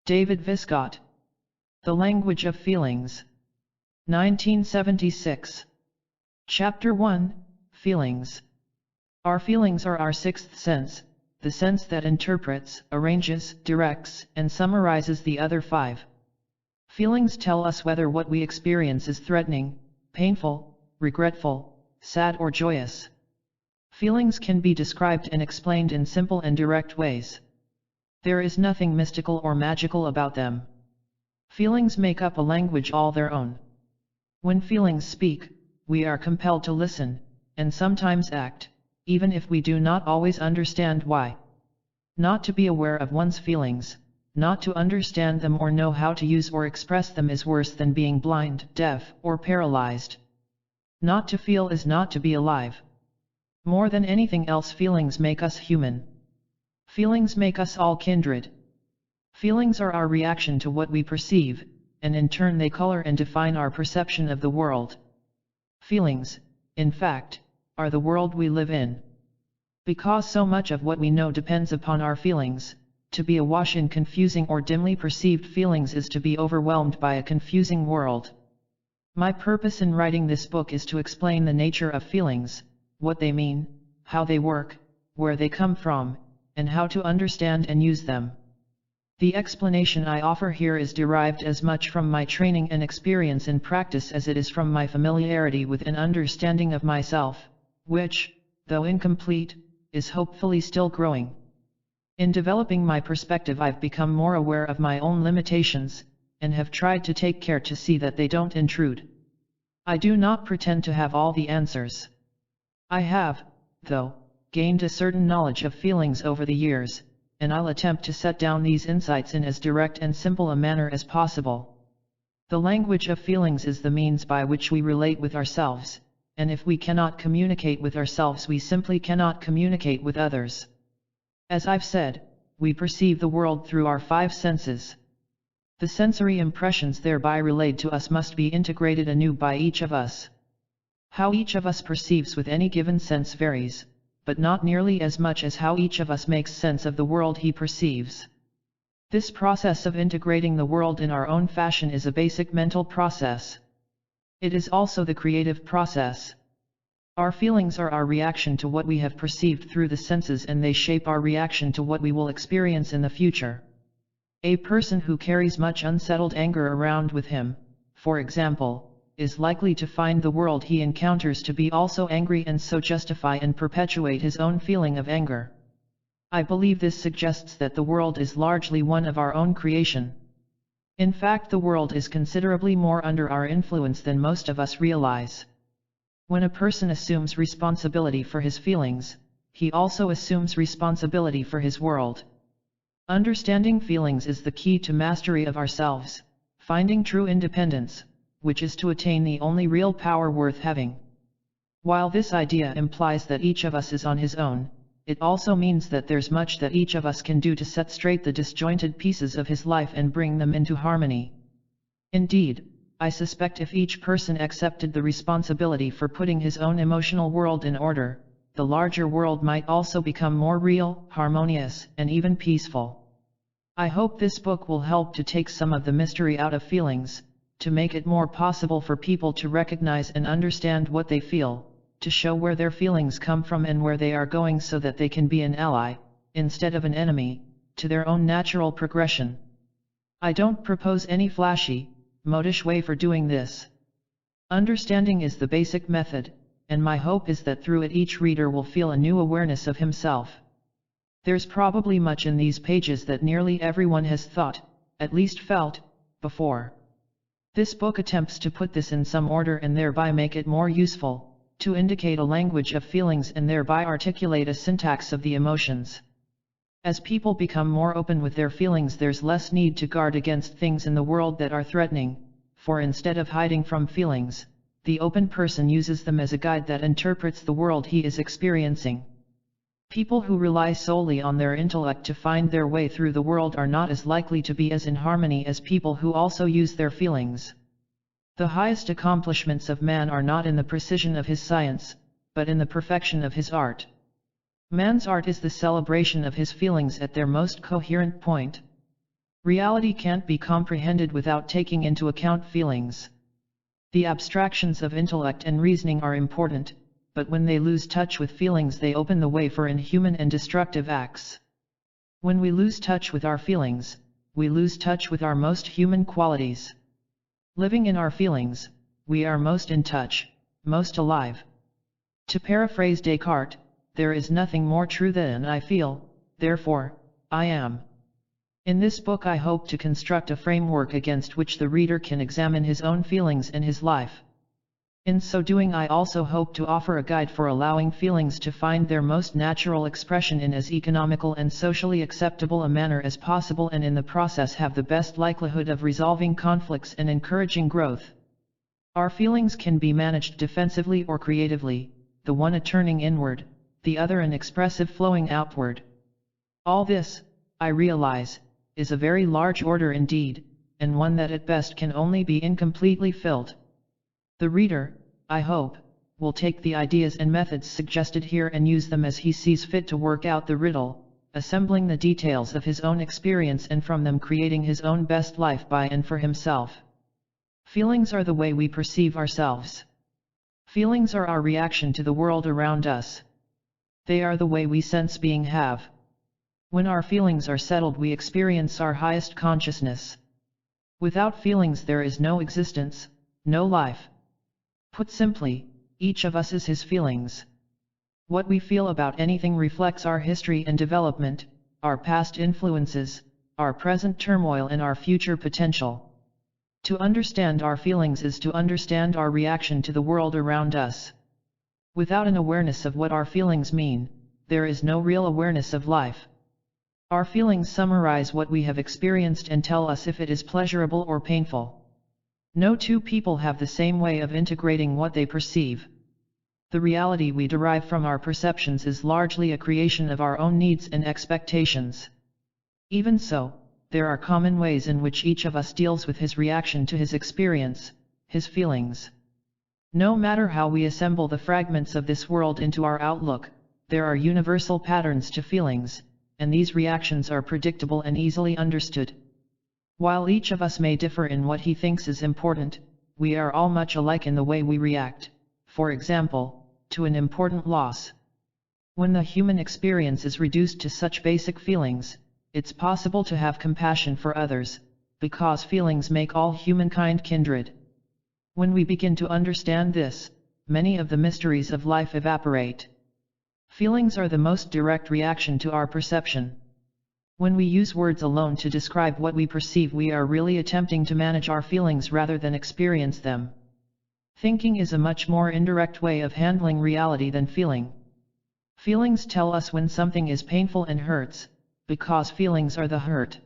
David Viscott. The Language of Feelings. 1976. Chapter 1, Feelings. Our feelings are our sixth sense, the sense that interprets, arranges, directs, and summarizes the other five. Feelings tell us whether what we experience is threatening, painful, regretful, sad or joyous. Feelings can be described and explained in simple and direct ways. There is nothing mystical or magical about them. Feelings make up a language all their own. When feelings speak, we are compelled to listen, and sometimes act, even if we do not always understand why. Not to be aware of one's feelings, not to understand them or know how to use or express them is worse than being blind, deaf, or paralyzed. Not to feel is not to be alive. More than anything else, feelings make us human. Feelings make us all kindred. Feelings are our reaction to what we perceive, and in turn they color and define our perception of the world. Feelings, in fact, are the world we live in. Because so much of what we know depends upon our feelings, to be awash in confusing or dimly perceived feelings is to be overwhelmed by a confusing world. My purpose in writing this book is to explain the nature of feelings, what they mean, how they work, where they come from, and how to understand and use them. The explanation I offer here is derived as much from my training and experience in practice as it is from my familiarity with an understanding of myself, which, though incomplete, is hopefully still growing. In developing my perspective, I've become more aware of my own limitations, and have tried to take care to see that they don't intrude. I do not pretend to have all the answers. I have, though, gained a certain knowledge of feelings over the years, and I'll attempt to set down these insights in as direct and simple a manner as possible. The language of feelings is the means by which we relate with ourselves, and if we cannot communicate with ourselves, we simply cannot communicate with others. As I've said, we perceive the world through our five senses. The sensory impressions thereby relayed to us must be integrated anew by each of us. How each of us perceives with any given sense varies, but not nearly as much as how each of us makes sense of the world he perceives. This process of integrating the world in our own fashion is a basic mental process. It is also the creative process. Our feelings are our reaction to what we have perceived through the senses, and they shape our reaction to what we will experience in the future. A person who carries much unsettled anger around with him, for example, is likely to find the world he encounters to be also angry, and so justify and perpetuate his own feeling of anger. I believe this suggests that the world is largely one of our own creation. In fact, the world is considerably more under our influence than most of us realize. When a person assumes responsibility for his feelings, he also assumes responsibility for his world. Understanding feelings is the key to mastery of ourselves, finding true independence, which is to attain the only real power worth having. While this idea implies that each of us is on his own, it also means that there's much that each of us can do to set straight the disjointed pieces of his life and bring them into harmony. Indeed, I suspect if each person accepted the responsibility for putting his own emotional world in order, the larger world might also become more real, harmonious, and even peaceful. I hope this book will help to take some of the mystery out of feelings, to make it more possible for people to recognize and understand what they feel, to show where their feelings come from and where they are going, so that they can be an ally, instead of an enemy, to their own natural progression. I don't propose any flashy, modish way for doing this. Understanding is the basic method, and my hope is that through it each reader will feel a new awareness of himself. There's probably much in these pages that nearly everyone has thought, at least felt, before. This book attempts to put this in some order and thereby make it more useful, to indicate a language of feelings and thereby articulate a syntax of the emotions. As people become more open with their feelings, there's less need to guard against things in the world that are threatening, for instead of hiding from feelings, the open person uses them as a guide that interprets the world he is experiencing. People who rely solely on their intellect to find their way through the world are not as likely to be as in harmony as people who also use their feelings. The highest accomplishments of man are not in the precision of his science, but in the perfection of his art. Man's art is the celebration of his feelings at their most coherent point. Reality can't be comprehended without taking into account feelings. The abstractions of intellect and reasoning are important, but when they lose touch with feelings, they open the way for inhuman and destructive acts. When we lose touch with our feelings, we lose touch with our most human qualities. Living in our feelings, we are most in touch, most alive. To paraphrase Descartes, there is nothing more true than I feel, therefore, I am. In this book I hope to construct a framework against which the reader can examine his own feelings and his life. In so doing, I also hope to offer a guide for allowing feelings to find their most natural expression in as economical and socially acceptable a manner as possible, and in the process have the best likelihood of resolving conflicts and encouraging growth. Our feelings can be managed defensively or creatively, the one a turning inward, the other an expressive flowing outward. All this, I realize, is a very large order indeed, and one that at best can only be incompletely filled. The reader, I hope, will take the ideas and methods suggested here and use them as he sees fit to work out the riddle, assembling the details of his own experience and from them creating his own best life by and for himself. Feelings are the way we perceive ourselves. Feelings are our reaction to the world around us. They are the way we sense being have. When our feelings are settled, we experience our highest consciousness. Without feelings there is no existence, no life. Put simply, each of us is his feelings. What we feel about anything reflects our history and development, our past influences, our present turmoil and our future potential. To understand our feelings is to understand our reaction to the world around us. Without an awareness of what our feelings mean, there is no real awareness of life. Our feelings summarize what we have experienced and tell us if it is pleasurable or painful. No two people have the same way of integrating what they perceive. The reality we derive from our perceptions is largely a creation of our own needs and expectations. Even so, there are common ways in which each of us deals with his reaction to his experience, his feelings. No matter how we assemble the fragments of this world into our outlook, there are universal patterns to feelings, and these reactions are predictable and easily understood. While each of us may differ in what he thinks is important, we are all much alike in the way we react, for example, to an important loss. When the human experience is reduced to such basic feelings, it's possible to have compassion for others, because feelings make all humankind kindred. When we begin to understand this, many of the mysteries of life evaporate. Feelings are the most direct reaction to our perception. When we use words alone to describe what we perceive, we are really attempting to manage our feelings rather than experience them. Thinking is a much more indirect way of handling reality than feeling. Feelings tell us when something is painful and hurts, because feelings are the hurt.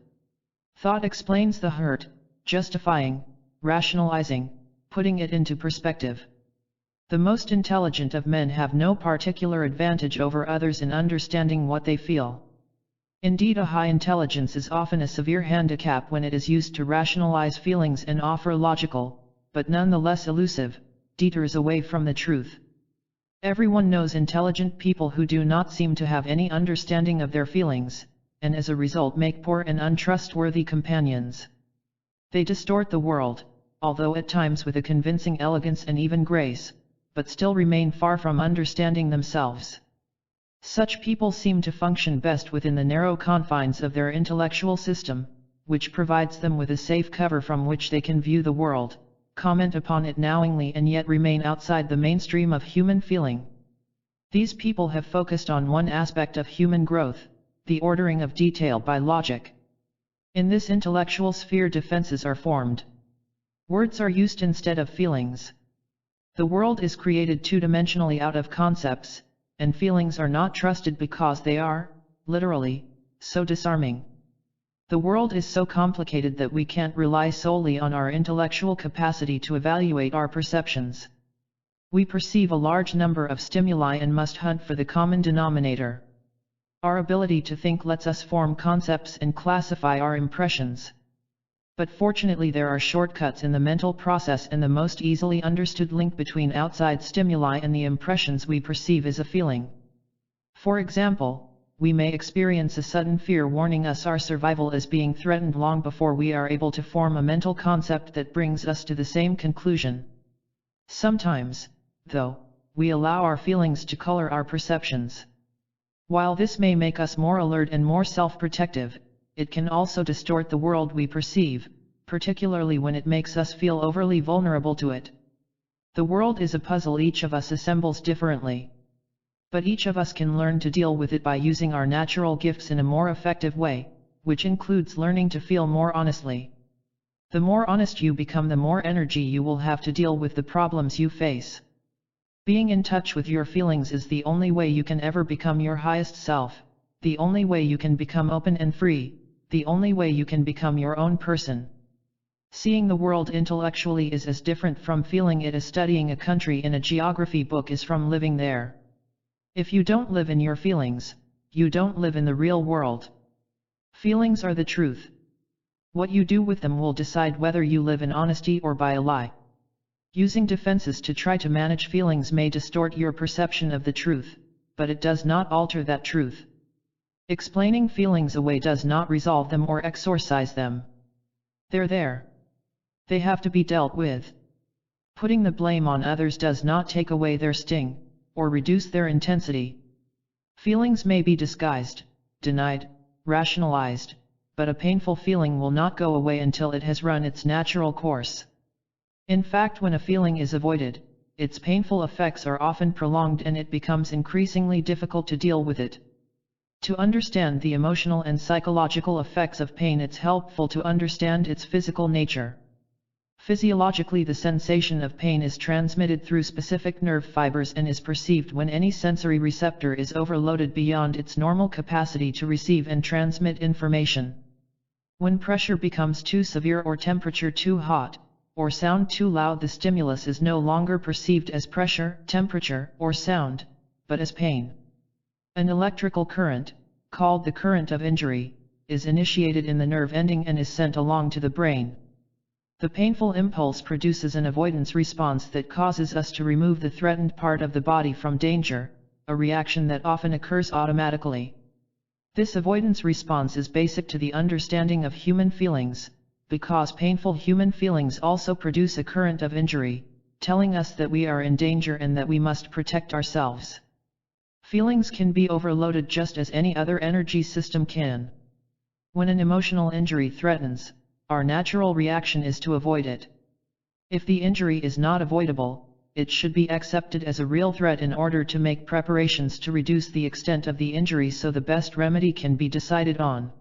Thought explains the hurt, justifying, rationalizing, putting it into perspective. The most intelligent of men have no particular advantage over others in understanding what they feel. Indeed, a high intelligence is often a severe handicap when it is used to rationalize feelings and offer logical, but nonetheless elusive, detours away from the truth. Everyone knows intelligent people who do not seem to have any understanding of their feelings, and as a result make poor and untrustworthy companions. They distort the world, although at times with a convincing elegance and even grace, but still remain far from understanding themselves. Such people seem to function best within the narrow confines of their intellectual system, which provides them with a safe cover from which they can view the world, comment upon it knowingly, and yet remain outside the mainstream of human feeling. These people have focused on one aspect of human growth, the ordering of detail by logic. In this intellectual sphere, defenses are formed. Words are used instead of feelings. The world is created two-dimensionally out of concepts, and feelings are not trusted because they are, literally, so disarming. The world is so complicated that we can't rely solely on our intellectual capacity to evaluate our perceptions. We perceive a large number of stimuli and must hunt for the common denominator. Our ability to think lets us form concepts and classify our impressions. But fortunately there are shortcuts in the mental process, and the most easily understood link between outside stimuli and the impressions we perceive is a feeling. For example, we may experience a sudden fear warning us our survival is being threatened long before we are able to form a mental concept that brings us to the same conclusion. Sometimes, though, we allow our feelings to color our perceptions. While this may make us more alert and more self-protective, it can also distort the world we perceive, particularly when it makes us feel overly vulnerable to it. The world is a puzzle each of us assembles differently. But each of us can learn to deal with it by using our natural gifts in a more effective way, which includes learning to feel more honestly. The more honest you become, the more energy you will have to deal with the problems you face. Being in touch with your feelings is the only way you can ever become your highest self, the only way you can become open and free, the only way you can become your own person. Seeing the world intellectually is as different from feeling it as studying a country in a geography book is from living there. If you don't live in your feelings, you don't live in the real world. Feelings are the truth. What you do with them will decide whether you live in honesty or by a lie. Using defenses to try to manage feelings may distort your perception of the truth, but it does not alter that truth. Explaining feelings away does not resolve them or exorcise them. They're there. They have to be dealt with. Putting the blame on others does not take away their sting, or reduce their intensity. Feelings may be disguised, denied, rationalized, but a painful feeling will not go away until it has run its natural course. In fact, when a feeling is avoided, its painful effects are often prolonged and it becomes increasingly difficult to deal with it. To understand the emotional and psychological effects of pain, it's helpful to understand its physical nature. Physiologically, the sensation of pain is transmitted through specific nerve fibers and is perceived when any sensory receptor is overloaded beyond its normal capacity to receive and transmit information. When pressure becomes too severe or temperature too hot, or sound too loud, the stimulus is no longer perceived as pressure, temperature, or sound, but as pain. An electrical current, called the current of injury, is initiated in the nerve ending and is sent along to the brain. The painful impulse produces an avoidance response that causes us to remove the threatened part of the body from danger, a reaction that often occurs automatically. This avoidance response is basic to the understanding of human feelings, because painful human feelings also produce a current of injury, telling us that we are in danger and that we must protect ourselves. Feelings can be overloaded just as any other energy system can. When an emotional injury threatens, our natural reaction is to avoid it. If the injury is not avoidable, it should be accepted as a real threat in order to make preparations to reduce the extent of the injury so the best remedy can be decided on.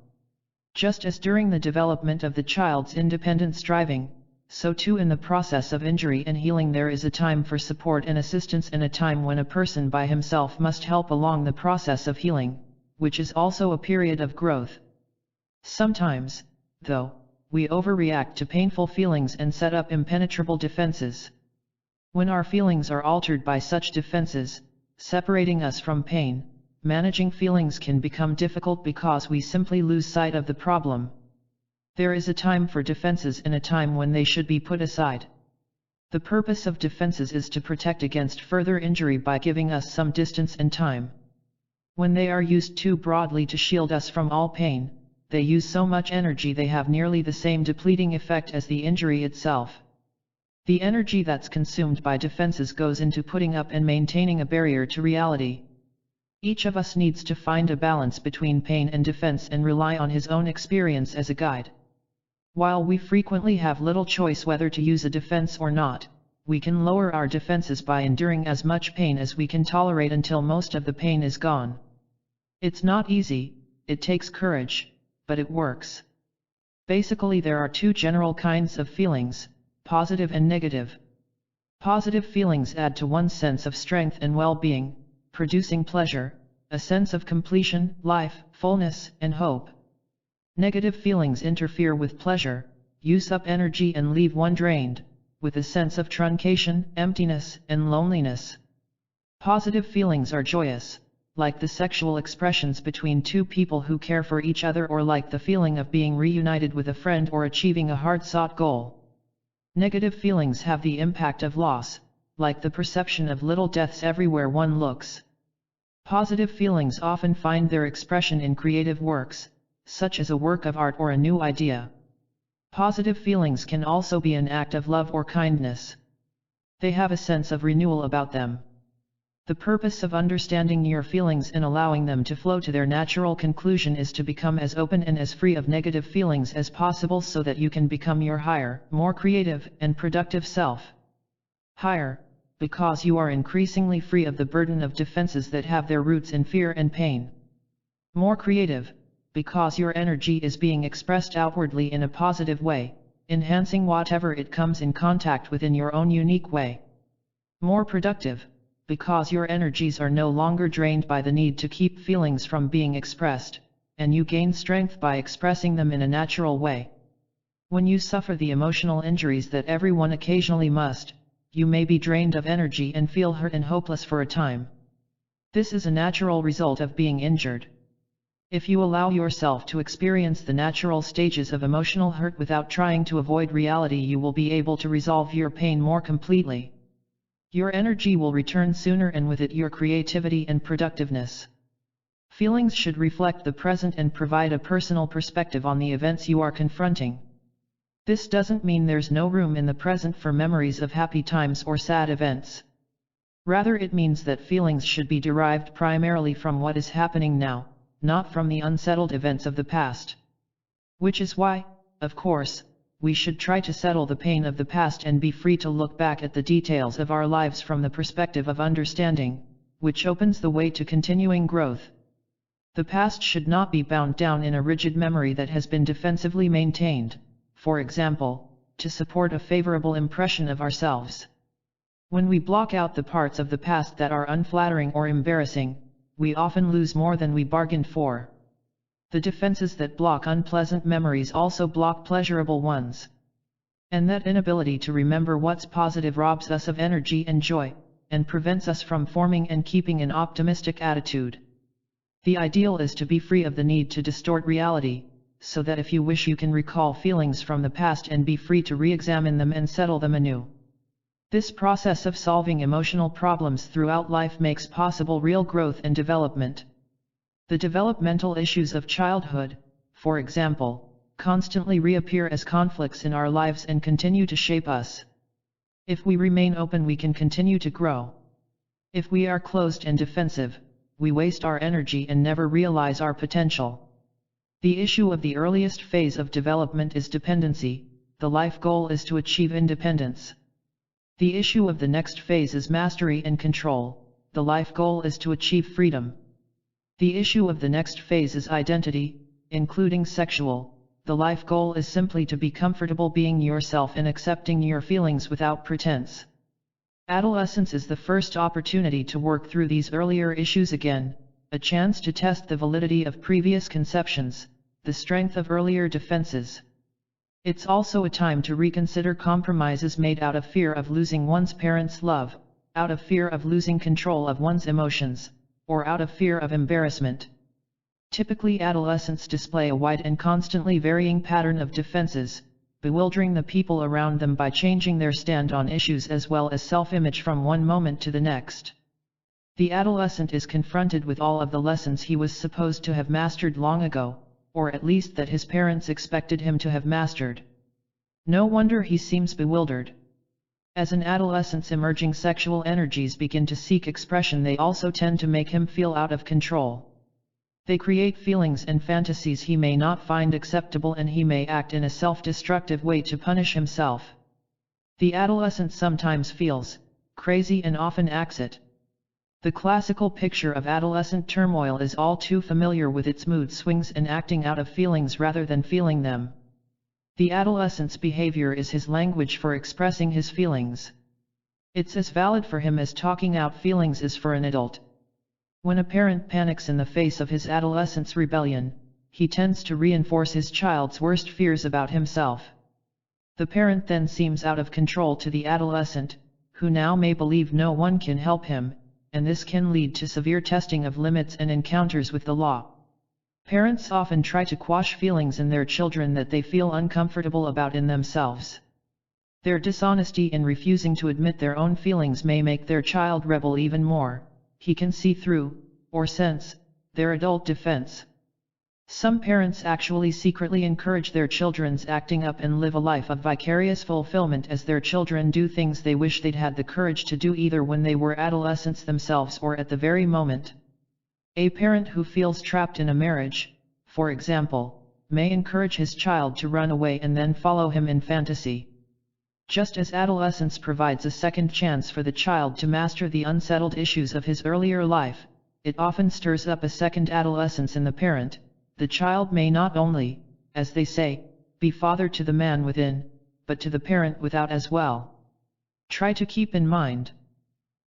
Just as during the development of the child's independent striving, so too in the process of injury and healing there is a time for support and assistance and a time when a person by himself must help along the process of healing, which is also a period of growth. Sometimes, though, we overreact to painful feelings and set up impenetrable defenses. When our feelings are altered by such defenses, separating us from pain, managing feelings can become difficult because we simply lose sight of the problem. There is a time for defenses and a time when they should be put aside. The purpose of defenses is to protect against further injury by giving us some distance and time. When they are used too broadly to shield us from all pain, they use so much energy they have nearly the same depleting effect as the injury itself. The energy that's consumed by defenses goes into putting up and maintaining a barrier to reality. Each of us needs to find a balance between pain and defense and rely on his own experience as a guide. While we frequently have little choice whether to use a defense or not, we can lower our defenses by enduring as much pain as we can tolerate until most of the pain is gone. It's not easy, it takes courage, but it works. Basically, there are two general kinds of feelings, positive and negative. Positive feelings add to one's sense of strength and well-being, producing pleasure, a sense of completion, life, fullness, and hope. Negative feelings interfere with pleasure, use up energy and leave one drained, with a sense of truncation, emptiness, and loneliness. Positive feelings are joyous, like the sexual expressions between two people who care for each other, or like the feeling of being reunited with a friend or achieving a hard-sought goal. Negative feelings have the impact of loss, like the perception of little deaths everywhere one looks. Positive feelings often find their expression in creative works, such as a work of art or a new idea. Positive feelings can also be an act of love or kindness. They have a sense of renewal about them. The purpose of understanding your feelings and allowing them to flow to their natural conclusion is to become as open and as free of negative feelings as possible so that you can become your higher, more creative and productive self. Higher, because you are increasingly free of the burden of defenses that have their roots in fear and pain. More creative, because your energy is being expressed outwardly in a positive way, enhancing whatever it comes in contact with in your own unique way. More productive, because your energies are no longer drained by the need to keep feelings from being expressed, and you gain strength by expressing them in a natural way. When you suffer the emotional injuries that everyone occasionally must, you may be drained of energy and feel hurt and hopeless for a time. This is a natural result of being injured. If you allow yourself to experience the natural stages of emotional hurt without trying to avoid reality, you will be able to resolve your pain more completely. Your energy will return sooner, and with it your creativity and productiveness. Feelings should reflect the present and provide a personal perspective on the events you are confronting. This doesn't mean there's no room in the present for memories of happy times or sad events. Rather, it means that feelings should be derived primarily from what is happening now, not from the unsettled events of the past. Which is why, of course, we should try to settle the pain of the past and be free to look back at the details of our lives from the perspective of understanding, which opens the way to continuing growth. The past should not be bound down in a rigid memory that has been defensively maintained, for example, to support a favorable impression of ourselves. When we block out the parts of the past that are unflattering or embarrassing, we often lose more than we bargained for. The defenses that block unpleasant memories also block pleasurable ones. And that inability to remember what's positive robs us of energy and joy, and prevents us from forming and keeping an optimistic attitude. The ideal is to be free of the need to distort reality, so that if you wish you can recall feelings from the past and be free to re-examine them and settle them anew. This process of solving emotional problems throughout life makes possible real growth and development. The developmental issues of childhood, for example, constantly reappear as conflicts in our lives and continue to shape us. If we remain open, we can continue to grow. If we are closed and defensive, we waste our energy and never realize our potential. The issue of the earliest phase of development is dependency. The life goal is to achieve independence. The issue of the next phase is mastery and control. The life goal is to achieve freedom. The issue of the next phase is identity, including sexual. The life goal is simply to be comfortable being yourself and accepting your feelings without pretense. Adolescence is the first opportunity to work through these earlier issues again, a chance to test the validity of previous conceptions, the strength of earlier defenses. It's also a time to reconsider compromises made out of fear of losing one's parents' love, out of fear of losing control of one's emotions, or out of fear of embarrassment. Typically, adolescents display a wide and constantly varying pattern of defenses, bewildering the people around them by changing their stand on issues as well as self-image from one moment to the next. The adolescent is confronted with all of the lessons he was supposed to have mastered long ago, or at least that his parents expected him to have mastered. No wonder he seems bewildered. As an adolescent's emerging sexual energies begin to seek expression, they also tend to make him feel out of control. They create feelings and fantasies he may not find acceptable, and he may act in a self-destructive way to punish himself. The adolescent sometimes feels crazy and often acts it. The classical picture of adolescent turmoil is all too familiar, with its mood swings and acting out of feelings rather than feeling them. The adolescent's behavior is his language for expressing his feelings. It's as valid for him as talking out feelings is for an adult. When a parent panics in the face of his adolescent's rebellion, he tends to reinforce his child's worst fears about himself. The parent then seems out of control to the adolescent, who now may believe no one can help him, and this can lead to severe testing of limits and encounters with the law. Parents often try to quash feelings in their children that they feel uncomfortable about in themselves. Their dishonesty in refusing to admit their own feelings may make their child rebel even more. He can see through, or sense, their adult defense. Some parents actually secretly encourage their children's acting up and live a life of vicarious fulfillment as their children do things they wish they'd had the courage to do either when they were adolescents themselves or at the very moment. A parent who feels trapped in a marriage, for example, may encourage his child to run away and then follow him in fantasy. Just as adolescence provides a second chance for the child to master the unsettled issues of his earlier life, it often stirs up a second adolescence in the parent. The child may not only, as they say, be father to the man within, but to the parent without as well. Try to keep in mind,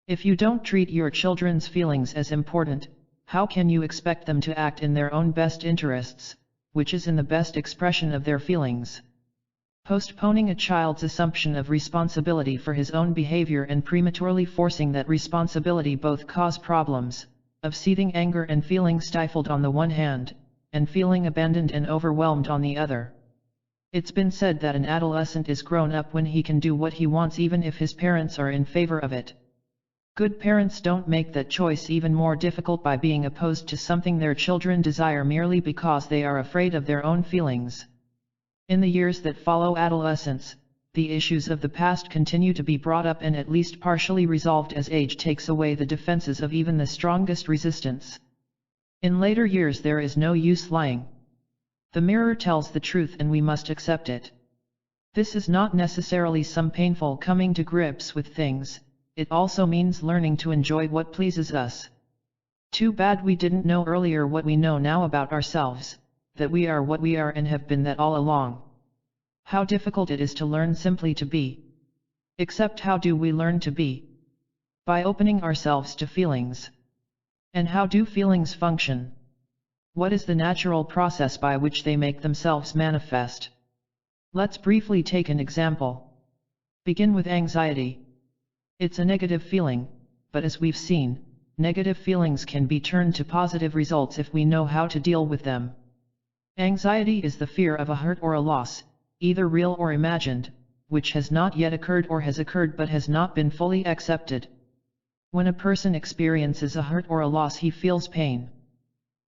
if you don't treat your children's feelings as important, how can you expect them to act in their own best interests, which is in the best expression of their feelings? Postponing a child's assumption of responsibility for his own behavior and prematurely forcing that responsibility both cause problems of seething anger and feeling stifled on the one hand, and feeling abandoned and overwhelmed on the other. It's been said that an adolescent is grown up when he can do what he wants even if his parents are in favor of it. Good parents don't make that choice even more difficult by being opposed to something their children desire merely because they are afraid of their own feelings. In the years that follow adolescence, the issues of the past continue to be brought up and at least partially resolved as age takes away the defenses of even the strongest resistance. In later years there is no use lying. The mirror tells the truth and we must accept it. This is not necessarily some painful coming to grips with things, it also means learning to enjoy what pleases us. Too bad we didn't know earlier what we know now about ourselves, that we are what we are and have been that all along. How difficult it is to learn simply to be. Except how do we learn to be? By opening ourselves to feelings. And how do feelings function? What is the natural process by which they make themselves manifest? Let's briefly take an example. Begin with anxiety. It's a negative feeling, but as we've seen, negative feelings can be turned to positive results if we know how to deal with them. Anxiety is the fear of a hurt or a loss, either real or imagined, which has not yet occurred or has occurred but has not been fully accepted. When a person experiences a hurt or a loss, he feels pain.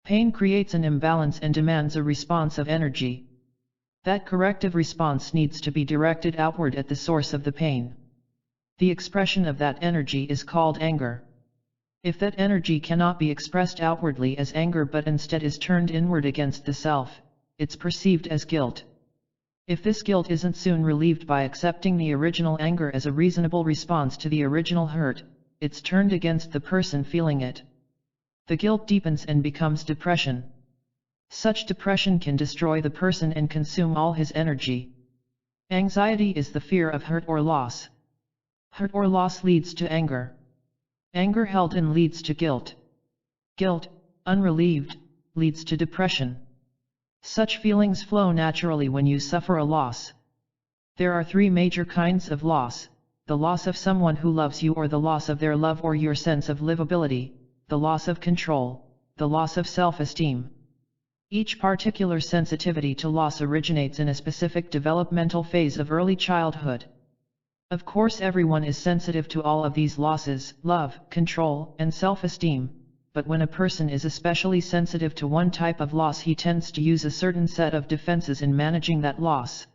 Pain creates an imbalance and demands a response of energy. That corrective response needs to be directed outward at the source of the pain. The expression of that energy is called anger. If that energy cannot be expressed outwardly as anger but instead is turned inward against the self, it's perceived as guilt. If this guilt isn't soon relieved by accepting the original anger as a reasonable response to the original hurt, it's turned against the person feeling it. The guilt deepens and becomes depression. Such depression can destroy the person and consume all his energy. Anxiety is the fear of hurt or loss. Hurt or loss leads to anger. Anger held in leads to guilt. Guilt, unrelieved, leads to depression. Such feelings flow naturally when you suffer a loss. There are three major kinds of loss: the loss of someone who loves you or the loss of their love or your sense of livability, the loss of control, the loss of self-esteem. Each particular sensitivity to loss originates in a specific developmental phase of early childhood. Of course, everyone is sensitive to all of these losses: love, control, and self-esteem, but when a person is especially sensitive to one type of loss, he tends to use a certain set of defenses in managing that loss.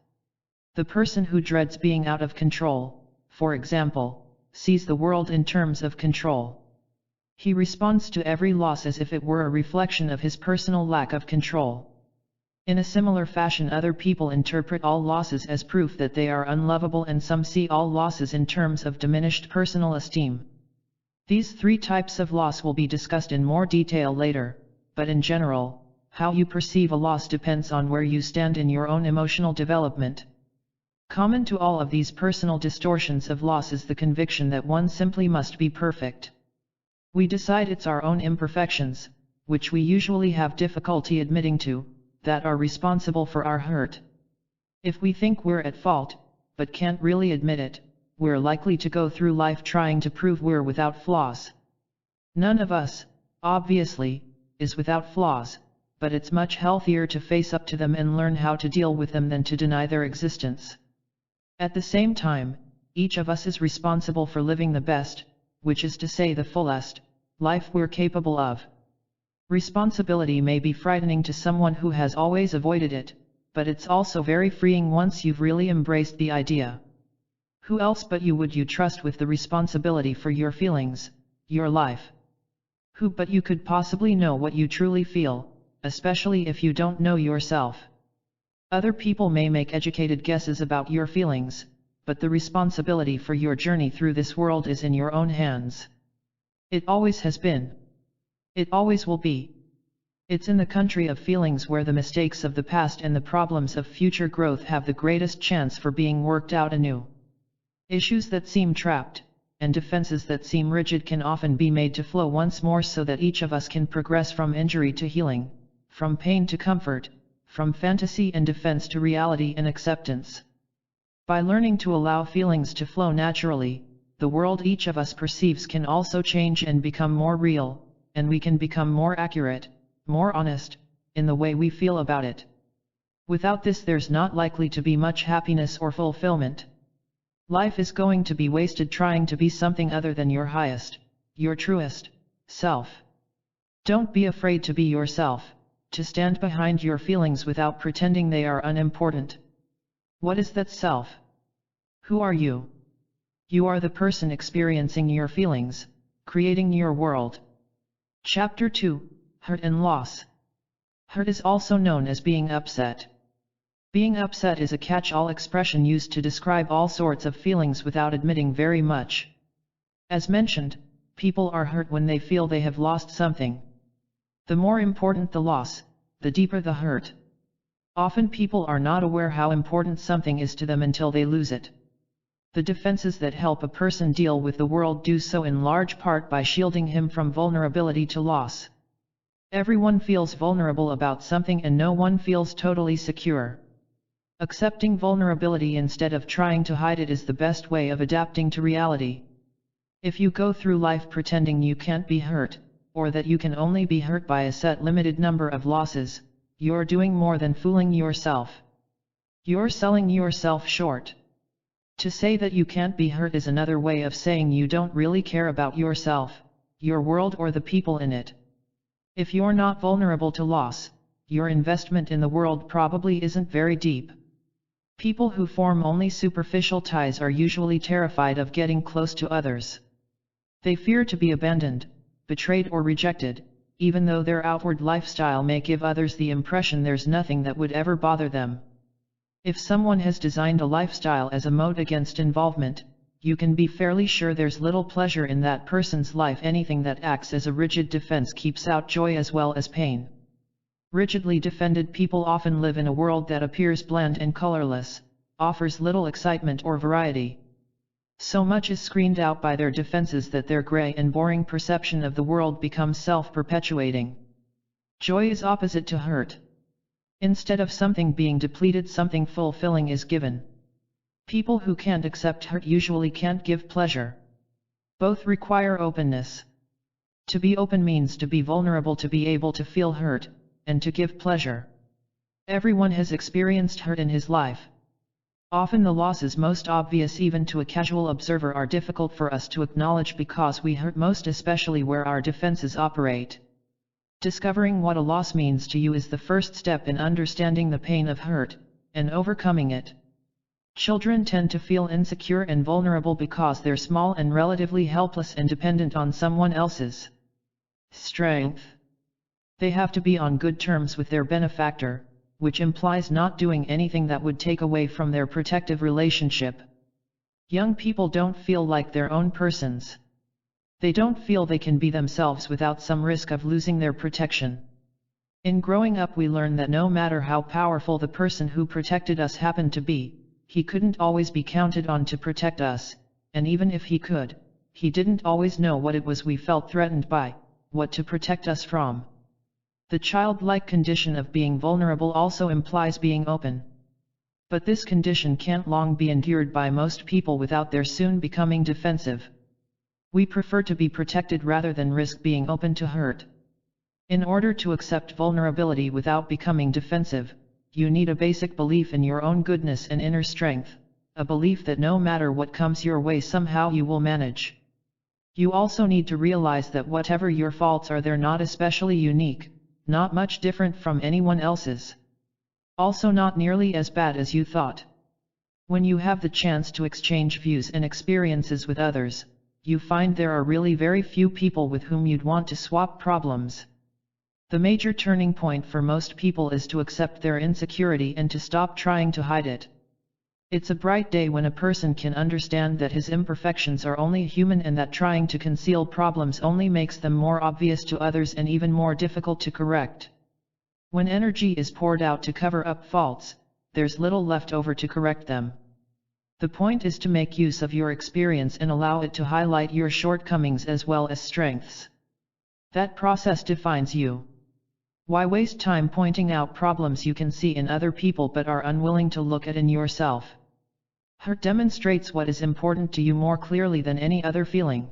The person who dreads being out of control, for example, sees the world in terms of control. He responds to every loss as if it were a reflection of his personal lack of control. In a similar fashion, other people interpret all losses as proof that they are unlovable, and some see all losses in terms of diminished personal esteem. These three types of loss will be discussed in more detail later, but in general, how you perceive a loss depends on where you stand in your own emotional development. Common to all of these personal distortions of loss is the conviction that one simply must be perfect. We decide it's our own imperfections, which we usually have difficulty admitting to, that are responsible for our hurt. If we think we're at fault, but can't really admit it, we're likely to go through life trying to prove we're without flaws. None of us, obviously, is without flaws, but it's much healthier to face up to them and learn how to deal with them than to deny their existence. At the same time, each of us is responsible for living the best, which is to say the fullest, life we're capable of. Responsibility may be frightening to someone who has always avoided it, but it's also very freeing once you've really embraced the idea. Who else but you would you trust with the responsibility for your feelings, your life? Who but you could possibly know what you truly feel, especially if you don't know yourself? Other people may make educated guesses about your feelings, but the responsibility for your journey through this world is in your own hands. It always has been. It always will be. It's in the country of feelings where the mistakes of the past and the problems of future growth have the greatest chance for being worked out anew. Issues that seem trapped, and defenses that seem rigid can often be made to flow once more so that each of us can progress from injury to healing, from pain to comfort, from fantasy and defense to reality and acceptance. By learning to allow feelings to flow naturally, the world each of us perceives can also change and become more real, and we can become more accurate, more honest, in the way we feel about it. Without this, there's not likely to be much happiness or fulfillment. Life is going to be wasted trying to be something other than your highest, your truest self. Don't be afraid to be yourself, to stand behind your feelings without pretending they are unimportant. What is that self? Who are you? You are the person experiencing your feelings, creating your world. Chapter 2, Hurt and Loss. Hurt is also known as being upset. Being upset is a catch-all expression used to describe all sorts of feelings without admitting very much. As mentioned, people are hurt when they feel they have lost something. The more important the loss, the deeper the hurt. Often people are not aware how important something is to them until they lose it. The defenses that help a person deal with the world do so in large part by shielding him from vulnerability to loss. Everyone feels vulnerable about something and no one feels totally secure. Accepting vulnerability instead of trying to hide it is the best way of adapting to reality. If you go through life pretending you can't be hurt, or that you can only be hurt by a set limited number of losses, you're doing more than fooling yourself. You're selling yourself short. To say that you can't be hurt is another way of saying you don't really care about yourself, your world or the people in it. If you're not vulnerable to loss, your investment in the world probably isn't very deep. People who form only superficial ties are usually terrified of getting close to others. They fear to be abandoned, betrayed or rejected, even though their outward lifestyle may give others the impression there's nothing that would ever bother them. If someone has designed a lifestyle as a moat against involvement, you can be fairly sure there's little pleasure in that person's life. Anything that acts as a rigid defense keeps out joy as well as pain. Rigidly defended people often live in a world that appears bland and colorless, offers little excitement or variety. So much is screened out by their defenses that their gray and boring perception of the world becomes self-perpetuating. Joy is opposite to hurt. Instead of something being depleted, something fulfilling is given. People who can't accept hurt usually can't give pleasure. Both require openness. To be open means to be vulnerable, to be able to feel hurt, and to give pleasure. Everyone has experienced hurt in his life. Often the losses most obvious even to a casual observer are difficult for us to acknowledge because we hurt most, especially where our defenses operate. Discovering what a loss means to you is the first step in understanding the pain of hurt, and overcoming it. Children tend to feel insecure and vulnerable because they're small and relatively helpless and dependent on someone else's strength. They have to be on good terms with their benefactor, which implies not doing anything that would take away from their protective relationship. Young people don't feel like their own persons. They don't feel they can be themselves without some risk of losing their protection. In growing up, we learn that no matter how powerful the person who protected us happened to be, he couldn't always be counted on to protect us, and even if he could, he didn't always know what it was we felt threatened by, what to protect us from. The childlike condition of being vulnerable also implies being open. But this condition can't long be endured by most people without their soon becoming defensive. We prefer to be protected rather than risk being open to hurt. In order to accept vulnerability without becoming defensive, you need a basic belief in your own goodness and inner strength, a belief that no matter what comes your way somehow you will manage. You also need to realize that whatever your faults are, they're not especially unique, not much different from anyone else's. Also not nearly as bad as you thought. When you have the chance to exchange views and experiences with others, you find there are really very few people with whom you'd want to swap problems. The major turning point for most people is to accept their insecurity and to stop trying to hide it. It's a bright day when a person can understand that his imperfections are only human and that trying to conceal problems only makes them more obvious to others and even more difficult to correct. When energy is poured out to cover up faults, there's little left over to correct them. The point is to make use of your experience and allow it to highlight your shortcomings as well as strengths. That process defines you. Why waste time pointing out problems you can see in other people but are unwilling to look at in yourself? Hurt demonstrates what is important to you more clearly than any other feeling.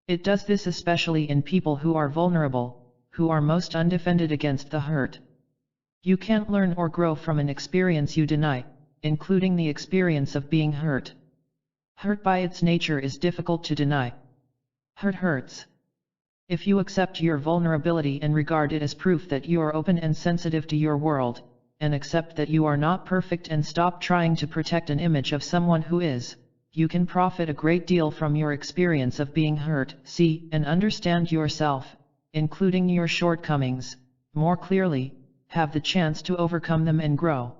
It does this especially in people who are vulnerable, who are most undefended against the hurt. You can't learn or grow from an experience you deny, including the experience of being hurt. Hurt by its nature is difficult to deny. Hurt hurts. If you accept your vulnerability and regard it as proof that you are open and sensitive to your world, and accept that you are not perfect and stop trying to protect an image of someone who is, you can profit a great deal from your experience of being hurt, see and understand yourself, including your shortcomings, more clearly, have the chance to overcome them and grow.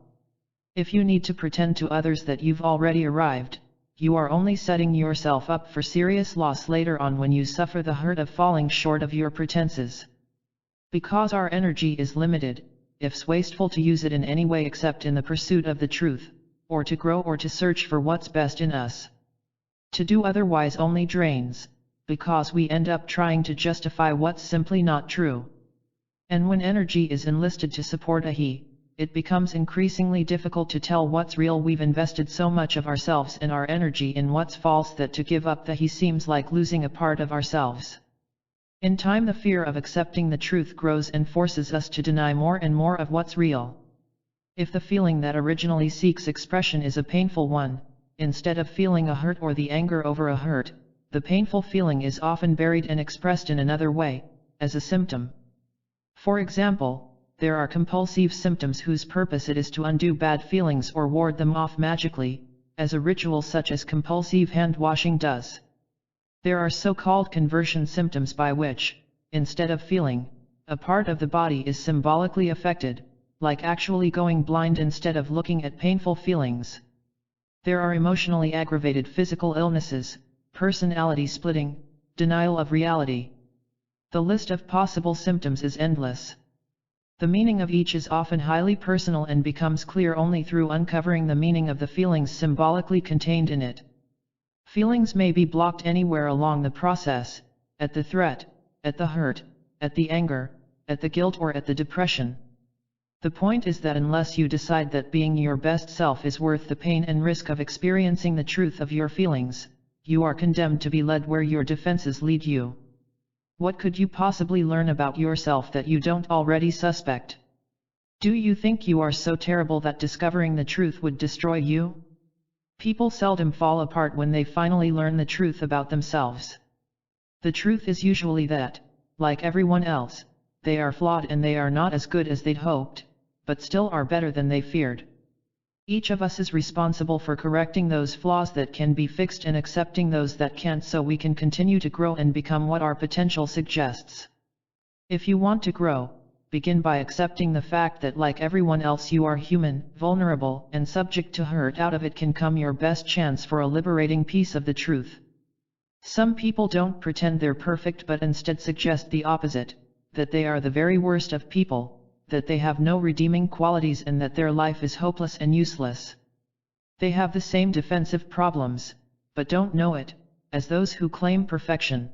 If you need to pretend to others that you've already arrived, you are only setting yourself up for serious loss later on when you suffer the hurt of falling short of your pretenses. Because our energy is limited, it's wasteful to use it in any way except in the pursuit of the truth, or to grow or to search for what's best in us. To do otherwise only drains, because we end up trying to justify what's simply not true. And when energy is enlisted to support a he, it becomes increasingly difficult to tell what's real. We've invested so much of ourselves and our energy in what's false that to give up the he seems like losing a part of ourselves. In time, the fear of accepting the truth grows and forces us to deny more and more of what's real. If the feeling that originally seeks expression is a painful one, instead of feeling a hurt or the anger over a hurt, the painful feeling is often buried and expressed in another way, as a symptom. For example, there are compulsive symptoms whose purpose it is to undo bad feelings or ward them off magically, as a ritual such as compulsive hand washing does. There are so-called conversion symptoms by which, instead of feeling, a part of the body is symbolically affected, like actually going blind instead of looking at painful feelings. There are emotionally aggravated physical illnesses, personality splitting, denial of reality. The list of possible symptoms is endless. The meaning of each is often highly personal and becomes clear only through uncovering the meaning of the feelings symbolically contained in it. Feelings may be blocked anywhere along the process, at the threat, at the hurt, at the anger, at the guilt or at the depression. The point is that unless you decide that being your best self is worth the pain and risk of experiencing the truth of your feelings, you are condemned to be led where your defenses lead you. What could you possibly learn about yourself that you don't already suspect? Do you think you are so terrible that discovering the truth would destroy you? People seldom fall apart when they finally learn the truth about themselves. The truth is usually that, like everyone else, they are flawed and they are not as good as they'd hoped, but still are better than they feared. Each of us is responsible for correcting those flaws that can be fixed and accepting those that can't, so we can continue to grow and become what our potential suggests. If you want to grow, begin by accepting the fact that like everyone else you are human, vulnerable, and subject to hurt. Out of it can come your best chance for a liberating piece of the truth. Some people don't pretend they're perfect but instead suggest the opposite, that they are the very worst of people, that they have no redeeming qualities and that their life is hopeless and useless. They have the same defensive problems, but don't know it, as those who claim perfection.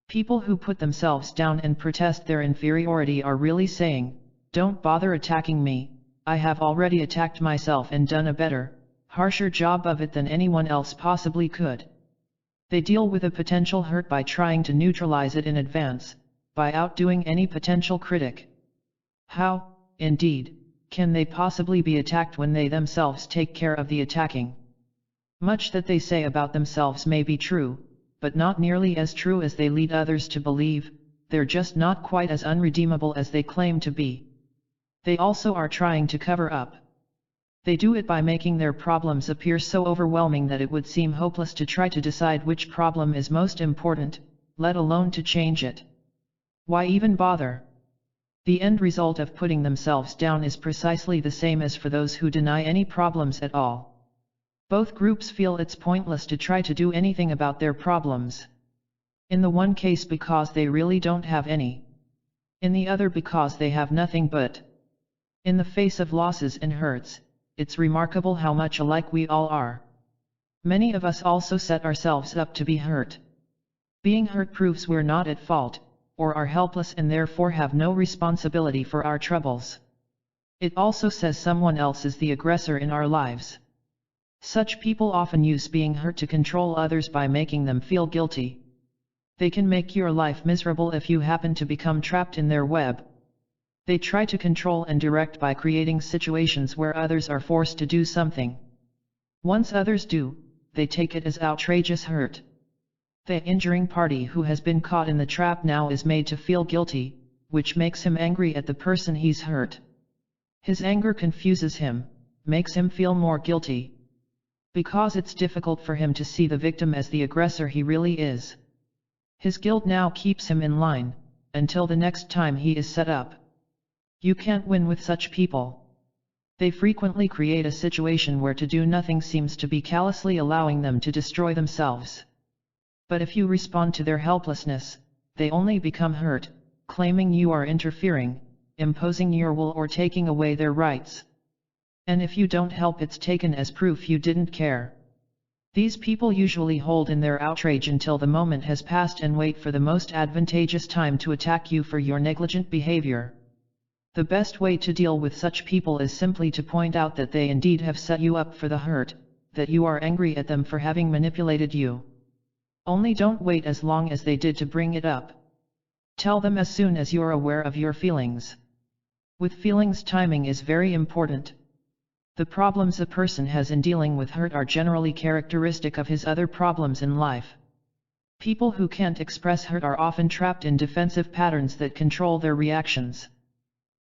People who put themselves down and protest their inferiority are really saying, "Don't bother attacking me, I have already attacked myself and done a better, harsher job of it than anyone else possibly could." They deal with a potential hurt by trying to neutralize it in advance, by outdoing any potential critic. How, indeed, can they possibly be attacked when they themselves take care of the attacking? Much that they say about themselves may be true, but not nearly as true as they lead others to believe. They're just not quite as unredeemable as they claim to be. They also are trying to cover up. They do it by making their problems appear so overwhelming that it would seem hopeless to try to decide which problem is most important, let alone to change it. Why even bother? The end result of putting themselves down is precisely the same as for those who deny any problems at all. Both groups feel it's pointless to try to do anything about their problems. In the one case because they really don't have any. In the other because they have nothing but. In the face of losses and hurts, it's remarkable how much alike we all are. Many of us also set ourselves up to be hurt. Being hurt proves we're not at fault, or are helpless and therefore have no responsibility for our troubles. It also says someone else is the aggressor in our lives. Such people often use being hurt to control others by making them feel guilty. They can make your life miserable if you happen to become trapped in their web. They try to control and direct by creating situations where others are forced to do something. Once others do, they take it as outrageous hurt. The injuring party who has been caught in the trap now is made to feel guilty, which makes him angry at the person he's hurt. His anger confuses him, makes him feel more guilty. Because it's difficult for him to see the victim as the aggressor he really is. His guilt now keeps him in line, until the next time he is set up. You can't win with such people. They frequently create a situation where to do nothing seems to be callously allowing them to destroy themselves. But if you respond to their helplessness, they only become hurt, claiming you are interfering, imposing your will or taking away their rights. And if you don't help, it's taken as proof you didn't care. These people usually hold in their outrage until the moment has passed and wait for the most advantageous time to attack you for your negligent behavior. The best way to deal with such people is simply to point out that they indeed have set you up for the hurt, that you are angry at them for having manipulated you. Only don't wait as long as they did to bring it up. Tell them as soon as you're aware of your feelings. With feelings, timing is very important. The problems a person has in dealing with hurt are generally characteristic of his other problems in life. People who can't express hurt are often trapped in defensive patterns that control their reactions.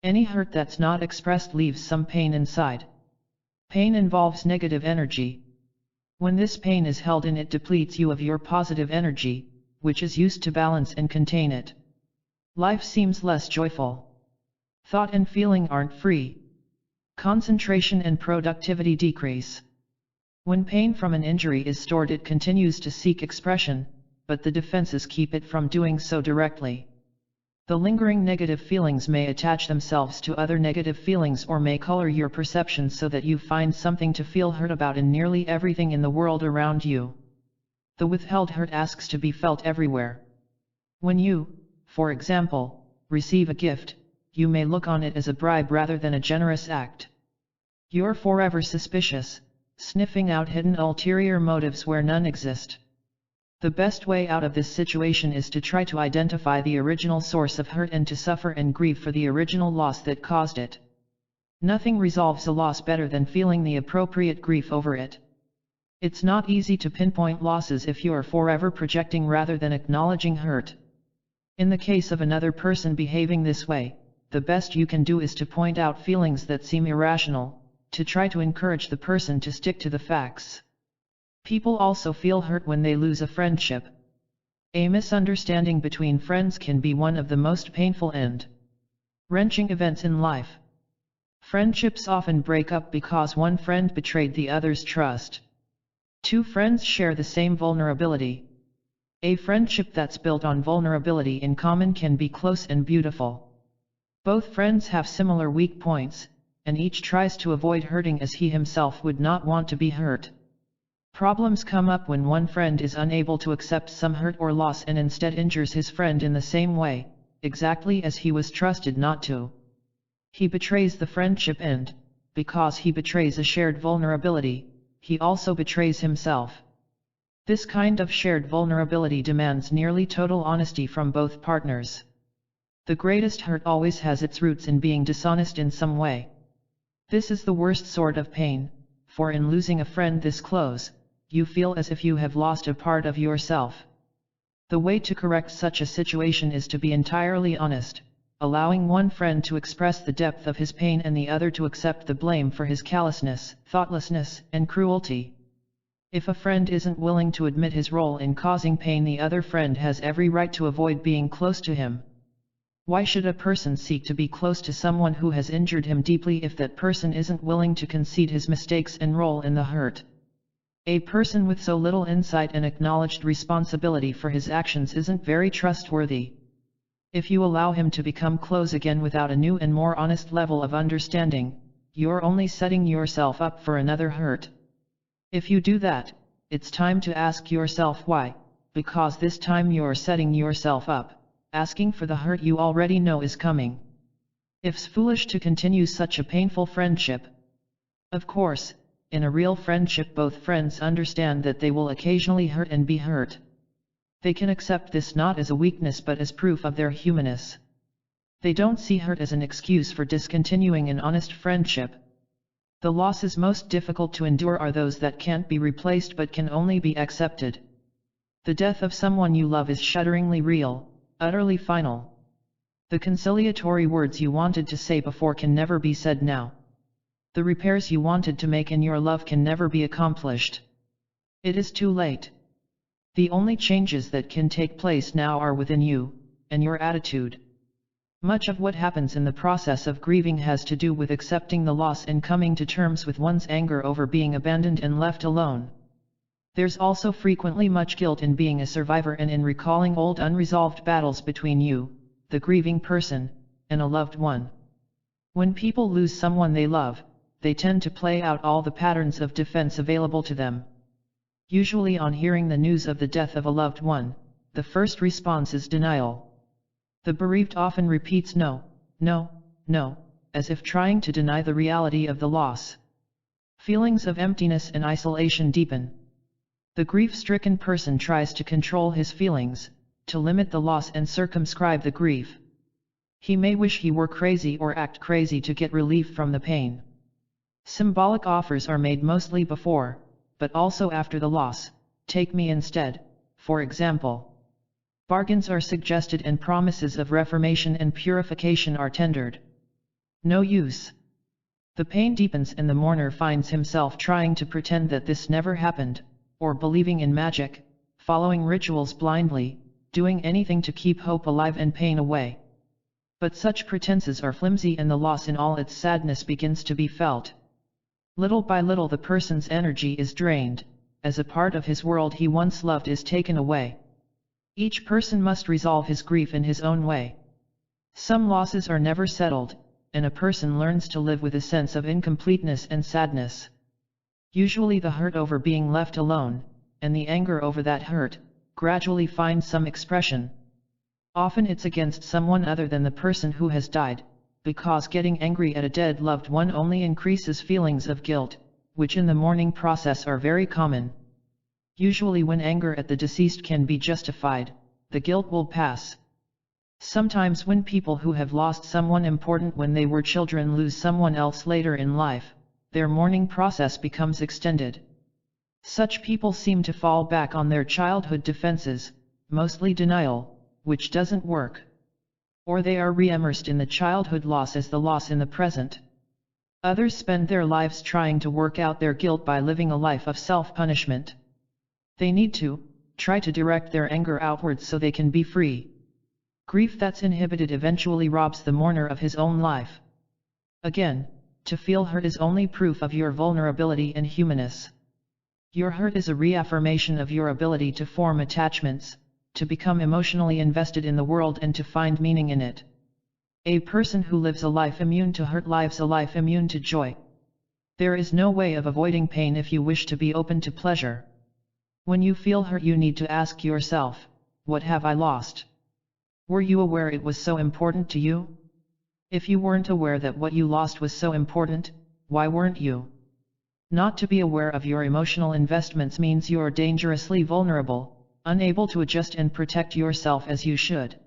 Any hurt that's not expressed leaves some pain inside. Pain involves negative energy. When this pain is held in, it depletes you of your positive energy, which is used to balance and contain it. Life seems less joyful. Thought and feeling aren't free. Concentration and productivity decrease. When pain from an injury is stored, it continues to seek expression, but the defenses keep it from doing so directly. The lingering negative feelings may attach themselves to other negative feelings or may color your perception so that you find something to feel hurt about in nearly everything in the world around you. The withheld hurt asks to be felt everywhere. When you, for example, receive a gift, you may look on it as a bribe rather than a generous act. You're forever suspicious, sniffing out hidden ulterior motives where none exist. The best way out of this situation is to try to identify the original source of hurt and to suffer and grieve for the original loss that caused it. Nothing resolves a loss better than feeling the appropriate grief over it. It's not easy to pinpoint losses if you are forever projecting rather than acknowledging hurt. In the case of another person behaving this way, the best you can do is to point out feelings that seem irrational, to try to encourage the person to stick to the facts. People also feel hurt when they lose a friendship. A misunderstanding between friends can be one of the most painful and wrenching events in life. Friendships often break up because one friend betrayed the other's trust. Two friends share the same vulnerability. A friendship that's built on vulnerability in common can be close and beautiful. Both friends have similar weak points, and each tries to avoid hurting as he himself would not want to be hurt. Problems come up when one friend is unable to accept some hurt or loss and instead injures his friend in the same way, exactly as he was trusted not to. He betrays the friendship and, because he betrays a shared vulnerability, he also betrays himself. This kind of shared vulnerability demands nearly total honesty from both partners. The greatest hurt always has its roots in being dishonest in some way. This is the worst sort of pain, for in losing a friend this close, you feel as if you have lost a part of yourself. The way to correct such a situation is to be entirely honest, allowing one friend to express the depth of his pain and the other to accept the blame for his callousness, thoughtlessness, and cruelty. If a friend isn't willing to admit his role in causing pain, the other friend has every right to avoid being close to him. Why should a person seek to be close to someone who has injured him deeply if that person isn't willing to concede his mistakes and role in the hurt? A person with so little insight and acknowledged responsibility for his actions isn't very trustworthy. If you allow him to become close again without a new and more honest level of understanding, you're only setting yourself up for another hurt. If you do that, it's time to ask yourself why, because this time you're setting yourself up, asking for the hurt you already know is coming. It's foolish to continue such a painful friendship. Of course, in a real friendship both friends understand that they will occasionally hurt and be hurt. They can accept this not as a weakness but as proof of their humanness. They don't see hurt as an excuse for discontinuing an honest friendship. The losses most difficult to endure are those that can't be replaced but can only be accepted. The death of someone you love is shudderingly real, utterly final. The conciliatory words you wanted to say before can never be said now. The repairs you wanted to make in your love can never be accomplished. It is too late. The only changes that can take place now are within you, and your attitude. Much of what happens in the process of grieving has to do with accepting the loss and coming to terms with one's anger over being abandoned and left alone. There's also frequently much guilt in being a survivor and in recalling old unresolved battles between you, the grieving person, and a loved one. When people lose someone they love, they tend to play out all the patterns of defense available to them. Usually on hearing the news of the death of a loved one, the first response is denial. The bereaved often repeats no, no, no, as if trying to deny the reality of the loss. Feelings of emptiness and isolation deepen. The grief-stricken person tries to control his feelings, to limit the loss and circumscribe the grief. He may wish he were crazy or act crazy to get relief from the pain. Symbolic offers are made mostly before, but also after the loss. Take me instead, for example. Bargains are suggested and promises of reformation and purification are tendered. No use. The pain deepens and the mourner finds himself trying to pretend that this never happened, or believing in magic, following rituals blindly, doing anything to keep hope alive and pain away. But such pretenses are flimsy and the loss in all its sadness begins to be felt. Little by little the person's energy is drained, as a part of his world he once loved is taken away. Each person must resolve his grief in his own way. Some losses are never settled, and a person learns to live with a sense of incompleteness and sadness. Usually the hurt over being left alone, and the anger over that hurt, gradually find some expression. Often it's against someone other than the person who has died, because getting angry at a dead loved one only increases feelings of guilt, which in the mourning process are very common. Usually when anger at the deceased can be justified, the guilt will pass. Sometimes when people who have lost someone important when they were children lose someone else later in life, their mourning process becomes extended. Such people seem to fall back on their childhood defenses, mostly denial, which doesn't work. Or they are re-immersed in the childhood loss as the loss in the present. Others spend their lives trying to work out their guilt by living a life of self-punishment. They need to try to direct their anger outwards so they can be free. Grief that's inhibited eventually robs the mourner of his own life. Again, to feel hurt is only proof of your vulnerability and humanness. Your hurt is a reaffirmation of your ability to form attachments, to become emotionally invested in the world and to find meaning in it. A person who lives a life immune to hurt lives a life immune to joy. There is no way of avoiding pain if you wish to be open to pleasure. When you feel hurt you need to ask yourself, what have I lost? Were you aware it was so important to you? If you weren't aware that what you lost was so important, why weren't you? Not to be aware of your emotional investments means you're dangerously vulnerable, unable to adjust and protect yourself as you should.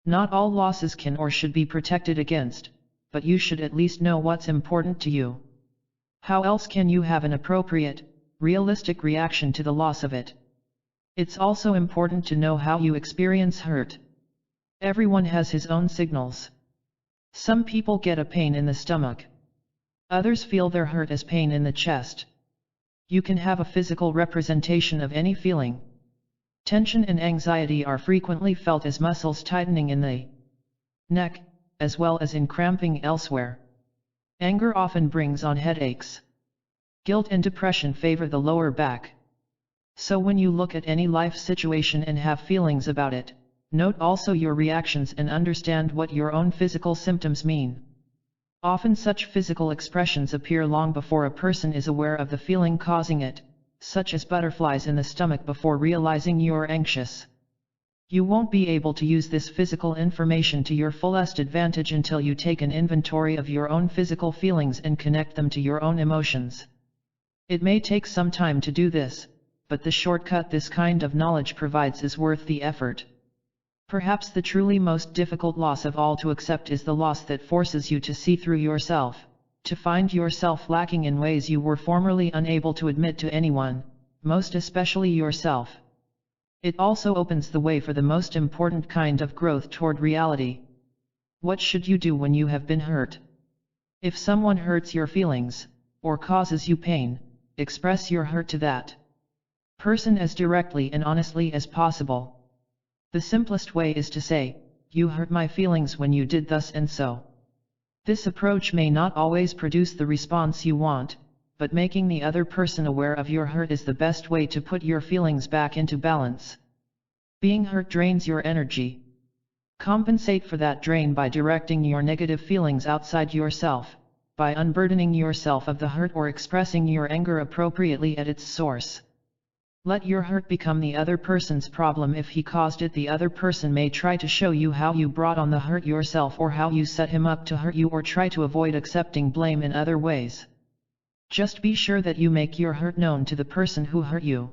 Not all losses can or should be protected against, but you should at least know what's important to you. How else can you have an appropriate, realistic reaction to the loss of it? It's also important to know how you experience hurt. Everyone has his own signals. Some people get a pain in the stomach. Others feel their hurt as pain in the chest. You can have a physical representation of any feeling. Tension and anxiety are frequently felt as muscles tightening in the neck, as well as in cramping elsewhere. Anger often brings on headaches. Guilt and depression favor the lower back. So when you look at any life situation and have feelings about it, note also your reactions and understand what your own physical symptoms mean. Often such physical expressions appear long before a person is aware of the feeling causing it, such as butterflies in the stomach before realizing you're anxious. You won't be able to use this physical information to your fullest advantage until you take an inventory of your own physical feelings and connect them to your own emotions. It may take some time to do this, but the shortcut this kind of knowledge provides is worth the effort. Perhaps the truly most difficult loss of all to accept is the loss that forces you to see through yourself, to find yourself lacking in ways you were formerly unable to admit to anyone, most especially yourself. It also opens the way for the most important kind of growth toward reality. What should you do when you have been hurt? If someone hurts your feelings, or causes you pain, express your hurt to that person as directly and honestly as possible. The simplest way is to say, "You hurt my feelings when you did thus and so." This approach may not always produce the response you want, but making the other person aware of your hurt is the best way to put your feelings back into balance. Being hurt drains your energy. Compensate for that drain by directing your negative feelings outside yourself, by unburdening yourself of the hurt or expressing your anger appropriately at its source. Let your hurt become the other person's problem. If he caused it, the other person may try to show you how you brought on the hurt yourself, or how you set him up to hurt you, or try to avoid accepting blame in other ways. Just be sure that you make your hurt known to the person who hurt you.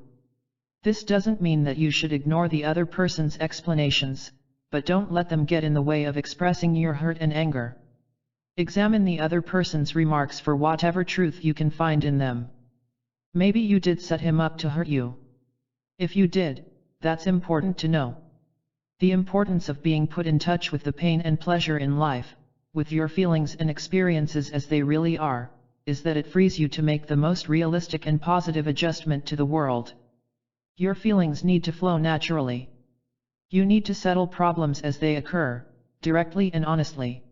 This doesn't mean that you should ignore the other person's explanations, but don't let them get in the way of expressing your hurt and anger. Examine the other person's remarks for whatever truth you can find in them. Maybe you did set him up to hurt you. If you did, that's important to know. The importance of being put in touch with the pain and pleasure in life, with your feelings and experiences as they really are, is that it frees you to make the most realistic and positive adjustment to the world. Your feelings need to flow naturally. You need to settle problems as they occur, directly and honestly.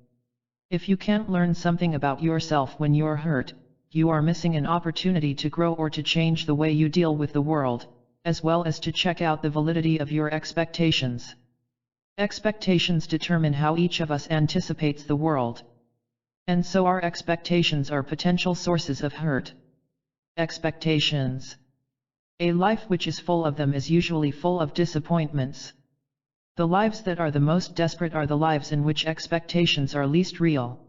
If you can't learn something about yourself when you're hurt, you are missing an opportunity to grow or to change the way you deal with the world, as well as to check out the validity of your expectations. Expectations determine how each of us anticipates the world. And so our expectations are potential sources of hurt. Expectations. A life which is full of them is usually full of disappointments. The lives that are the most desperate are the lives in which expectations are least real.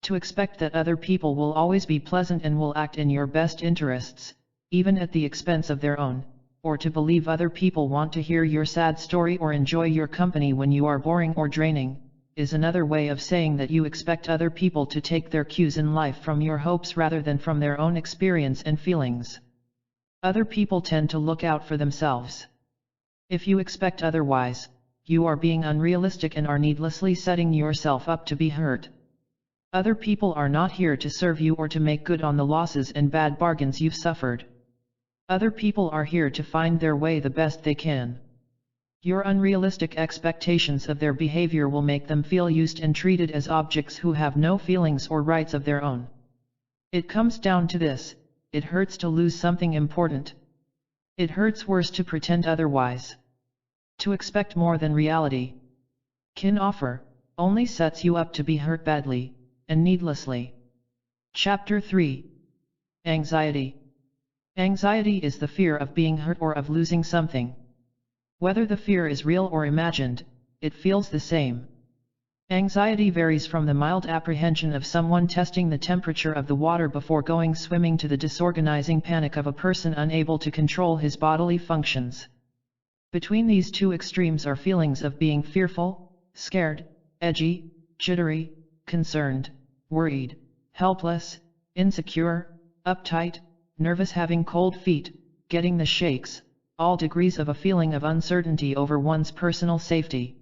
To expect that other people will always be pleasant and will act in your best interests, even at the expense of their own, or to believe other people want to hear your sad story or enjoy your company when you are boring or draining, is another way of saying that you expect other people to take their cues in life from your hopes rather than from their own experience and feelings. Other people tend to look out for themselves. If you expect otherwise, you are being unrealistic and are needlessly setting yourself up to be hurt. Other people are not here to serve you or to make good on the losses and bad bargains you've suffered. Other people are here to find their way the best they can. Your unrealistic expectations of their behavior will make them feel used and treated as objects who have no feelings or rights of their own. It comes down to this: it hurts to lose something important. It hurts worse to pretend otherwise. To expect more than reality can offer only sets you up to be hurt badly and needlessly. Chapter 3. Anxiety. Anxiety is the fear of being hurt or of losing something. Whether the fear is real or imagined, it feels the same. Anxiety varies from the mild apprehension of someone testing the temperature of the water before going swimming to the disorganizing panic of a person unable to control his bodily functions. Between these two extremes are feelings of being fearful, scared, edgy, jittery, concerned, worried, helpless, insecure, uptight, nervous, having cold feet, getting the shakes, all degrees of a feeling of uncertainty over one's personal safety.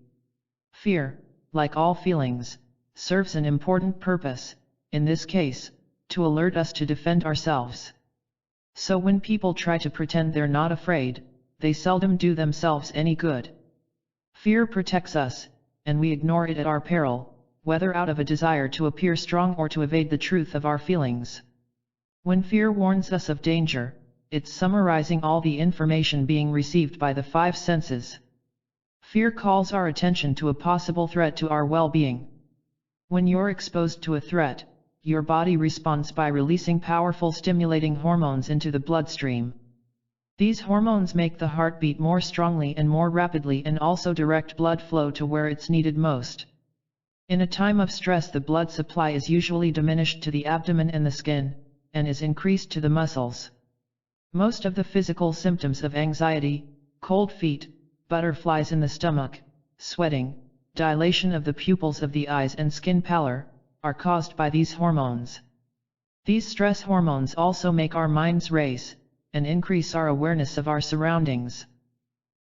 Fear, like all feelings, serves an important purpose, in this case, to alert us to defend ourselves. So when people try to pretend they're not afraid, they seldom do themselves any good. Fear protects us, and we ignore it at our peril, whether out of a desire to appear strong or to evade the truth of our feelings. When fear warns us of danger, it's summarizing all the information being received by the five senses. Fear calls our attention to a possible threat to our well-being. When you're exposed to a threat, your body responds by releasing powerful stimulating hormones into the bloodstream. These hormones make the heart beat more strongly and more rapidly and also direct blood flow to where it's needed most. In a time of stress, the blood supply is usually diminished to the abdomen and the skin, and is increased to the muscles. Most of the physical symptoms of anxiety, cold feet, butterflies in the stomach, sweating, dilation of the pupils of the eyes and skin pallor, are caused by these hormones. These stress hormones also make our minds race, and increase our awareness of our surroundings.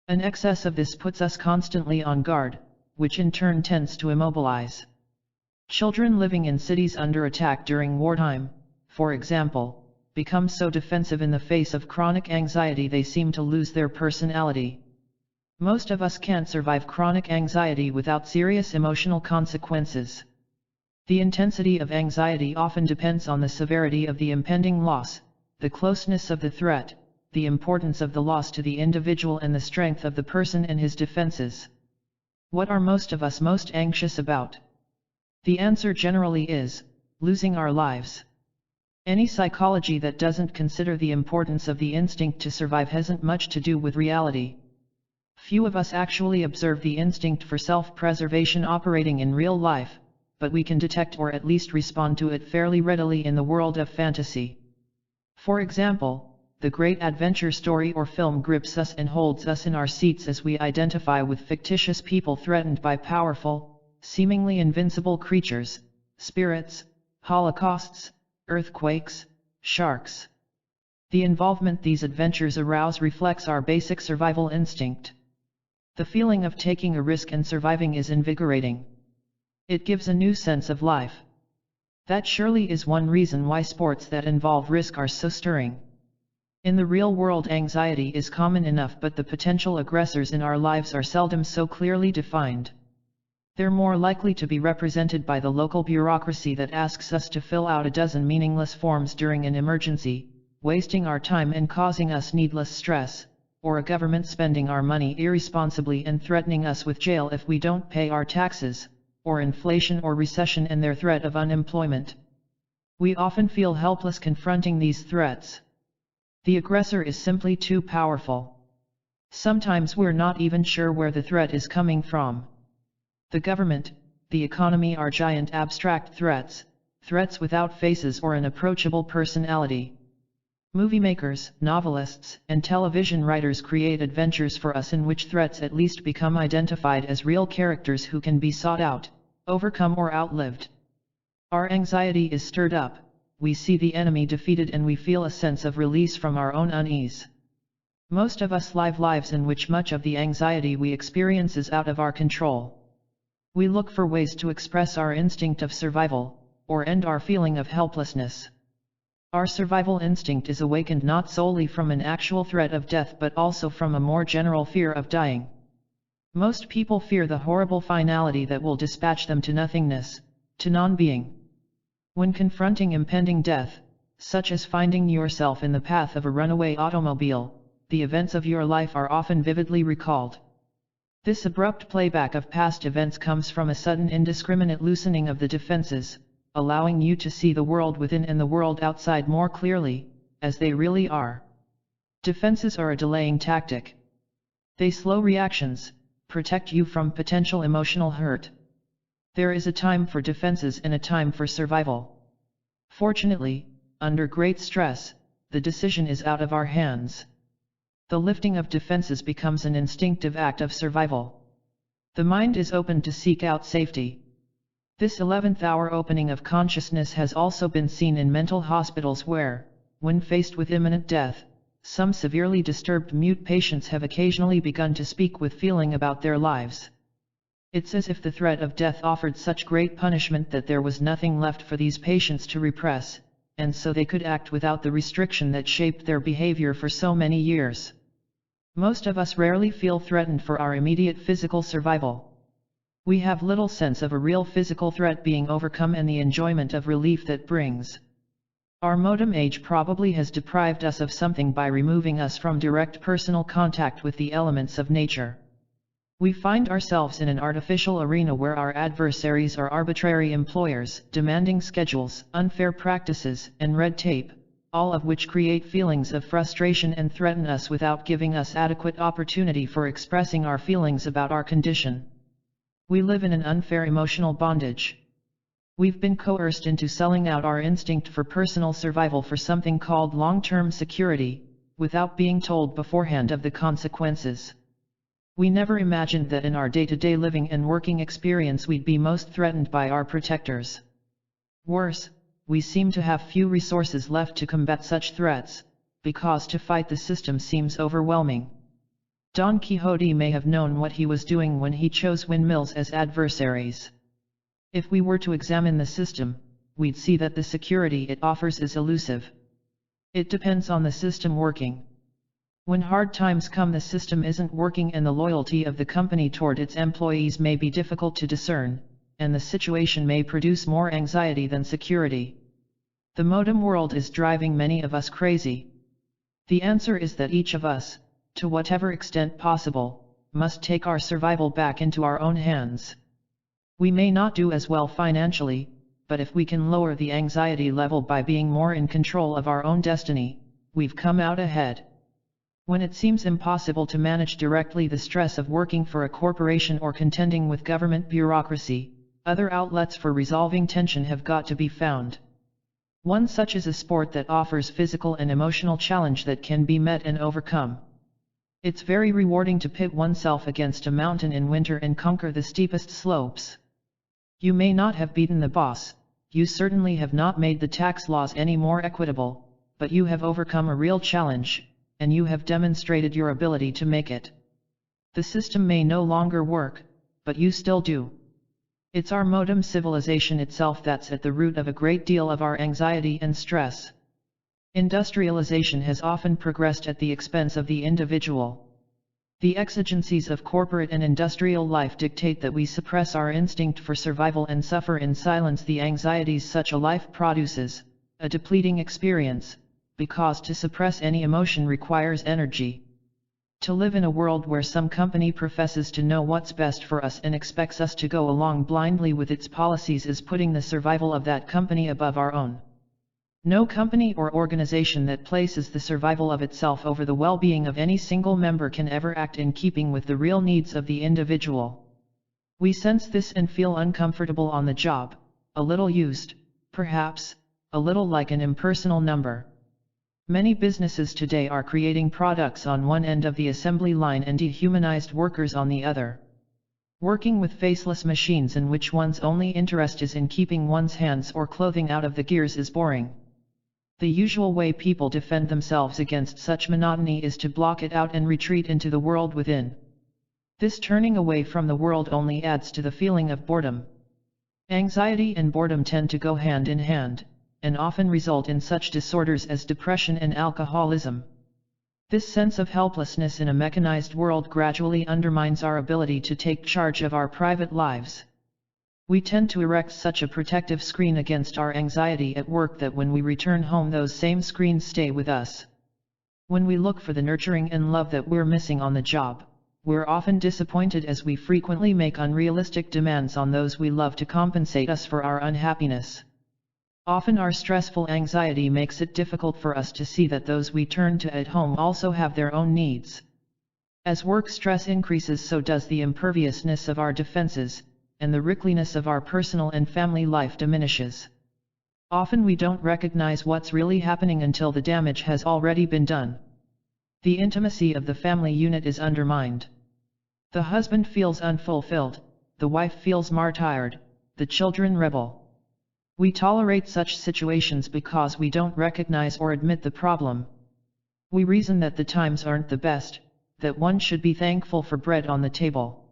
An excess of this puts us constantly on guard, which in turn tends to immobilize. Children living in cities under attack during wartime, for example, become so defensive in the face of chronic anxiety they seem to lose their personality. Most of us can't survive chronic anxiety without serious emotional consequences. The intensity of anxiety often depends on the severity of the impending loss, the closeness of the threat, the importance of the loss to the individual and the strength of the person and his defenses. What are most of us most anxious about? The answer generally is, losing our lives. Any psychology that doesn't consider the importance of the instinct to survive hasn't much to do with reality. Few of us actually observe the instinct for self-preservation operating in real life, but we can detect or at least respond to it fairly readily in the world of fantasy. For example, the great adventure story or film grips us and holds us in our seats as we identify with fictitious people threatened by powerful, seemingly invincible creatures, spirits, holocausts, earthquakes, sharks. The involvement these adventures arouse reflects our basic survival instinct. The feeling of taking a risk and surviving is invigorating. It gives a new sense of life. That surely is one reason why sports that involve risk are so stirring. In the real world, anxiety is common enough, but the potential aggressors in our lives are seldom so clearly defined. They're more likely to be represented by the local bureaucracy that asks us to fill out a dozen meaningless forms during an emergency, wasting our time and causing us needless stress, or a government spending our money irresponsibly and threatening us with jail if we don't pay our taxes, or inflation or recession and their threat of unemployment. We often feel helpless confronting these threats. The aggressor is simply too powerful. Sometimes we're not even sure where the threat is coming from. The government, the economy are giant abstract threats, threats without faces or an approachable personality. Movie makers, novelists, and television writers create adventures for us in which threats at least become identified as real characters who can be sought out, overcome or outlived. Our anxiety is stirred up, we see the enemy defeated and we feel a sense of release from our own unease. Most of us live lives in which much of the anxiety we experience is out of our control. We look for ways to express our instinct of survival, or end our feeling of helplessness. Our survival instinct is awakened not solely from an actual threat of death but also from a more general fear of dying. Most people fear the horrible finality that will dispatch them to nothingness, to non-being. When confronting impending death, such as finding yourself in the path of a runaway automobile, the events of your life are often vividly recalled. This abrupt playback of past events comes from a sudden indiscriminate loosening of the defenses, allowing you to see the world within and the world outside more clearly, as they really are. Defenses are a delaying tactic. They slow reactions, protect you from potential emotional hurt. There is a time for defenses and a time for survival. Fortunately, under great stress, the decision is out of our hands. The lifting of defenses becomes an instinctive act of survival. The mind is open to seek out safety. This 11th hour opening of consciousness has also been seen in mental hospitals where, when faced with imminent death, some severely disturbed mute patients have occasionally begun to speak with feeling about their lives. It's as if the threat of death offered such great punishment that there was nothing left for these patients to repress, and so they could act without the restriction that shaped their behavior for so many years. Most of us rarely feel threatened for our immediate physical survival. We have little sense of a real physical threat being overcome and the enjoyment of relief that brings. Our modern age probably has deprived us of something by removing us from direct personal contact with the elements of nature. We find ourselves in an artificial arena where our adversaries are arbitrary employers, demanding schedules, unfair practices, and red tape, all of which create feelings of frustration and threaten us without giving us adequate opportunity for expressing our feelings about our condition. We live in an unfair emotional bondage. We've been coerced into selling out our instinct for personal survival for something called long-term security, without being told beforehand of the consequences. We never imagined that in our day-to-day living and working experience we'd be most threatened by our protectors. Worse, we seem to have few resources left to combat such threats, because to fight the system seems overwhelming. Don Quixote may have known what he was doing when he chose windmills as adversaries. If we were to examine the system, we'd see that the security it offers is elusive. It depends on the system working. When hard times come, the system isn't working and the loyalty of the company toward its employees may be difficult to discern, and the situation may produce more anxiety than security. The modern world is driving many of us crazy. The answer is that each of us, to whatever extent possible, must take our survival back into our own hands. We may not do as well financially, but if we can lower the anxiety level by being more in control of our own destiny, we've come out ahead. When it seems impossible to manage directly the stress of working for a corporation or contending with government bureaucracy, other outlets for resolving tension have got to be found. One such is a sport that offers physical and emotional challenge that can be met and overcome. It's very rewarding to pit oneself against a mountain in winter and conquer the steepest slopes. You may not have beaten the boss, you certainly have not made the tax laws any more equitable, but you have overcome a real challenge, and you have demonstrated your ability to make it. The system may no longer work, but you still do. It's our modern civilization itself that's at the root of a great deal of our anxiety and stress. Industrialization has often progressed at the expense of the individual. The exigencies of corporate and industrial life dictate that we suppress our instinct for survival and suffer in silence the anxieties such a life produces, a depleting experience, because to suppress any emotion requires energy. To live in a world where some company professes to know what's best for us and expects us to go along blindly with its policies is putting the survival of that company above our own. No company or organization that places the survival of itself over the well-being of any single member can ever act in keeping with the real needs of the individual. We sense this and feel uncomfortable on the job, a little used, perhaps, a little like an impersonal number. Many businesses today are creating products on one end of the assembly line and dehumanized workers on the other. Working with faceless machines in which one's only interest is in keeping one's hands or clothing out of the gears is boring. The usual way people defend themselves against such monotony is to block it out and retreat into the world within. This turning away from the world only adds to the feeling of boredom. Anxiety and boredom tend to go hand in hand, and often result in such disorders as depression and alcoholism. This sense of helplessness in a mechanized world gradually undermines our ability to take charge of our private lives. We tend to erect such a protective screen against our anxiety at work that when we return home those same screens stay with us. When we look for the nurturing and love that we're missing on the job, we're often disappointed as we frequently make unrealistic demands on those we love to compensate us for our unhappiness. Often our stressful anxiety makes it difficult for us to see that those we turn to at home also have their own needs. As work stress increases, so does the imperviousness of our defenses, and the wrinkliness of our personal and family life diminishes. Often we don't recognize what's really happening until the damage has already been done. The intimacy of the family unit is undermined. The husband feels unfulfilled, the wife feels martyred, the children rebel. We tolerate such situations because we don't recognize or admit the problem. We reason that the times aren't the best, that one should be thankful for bread on the table.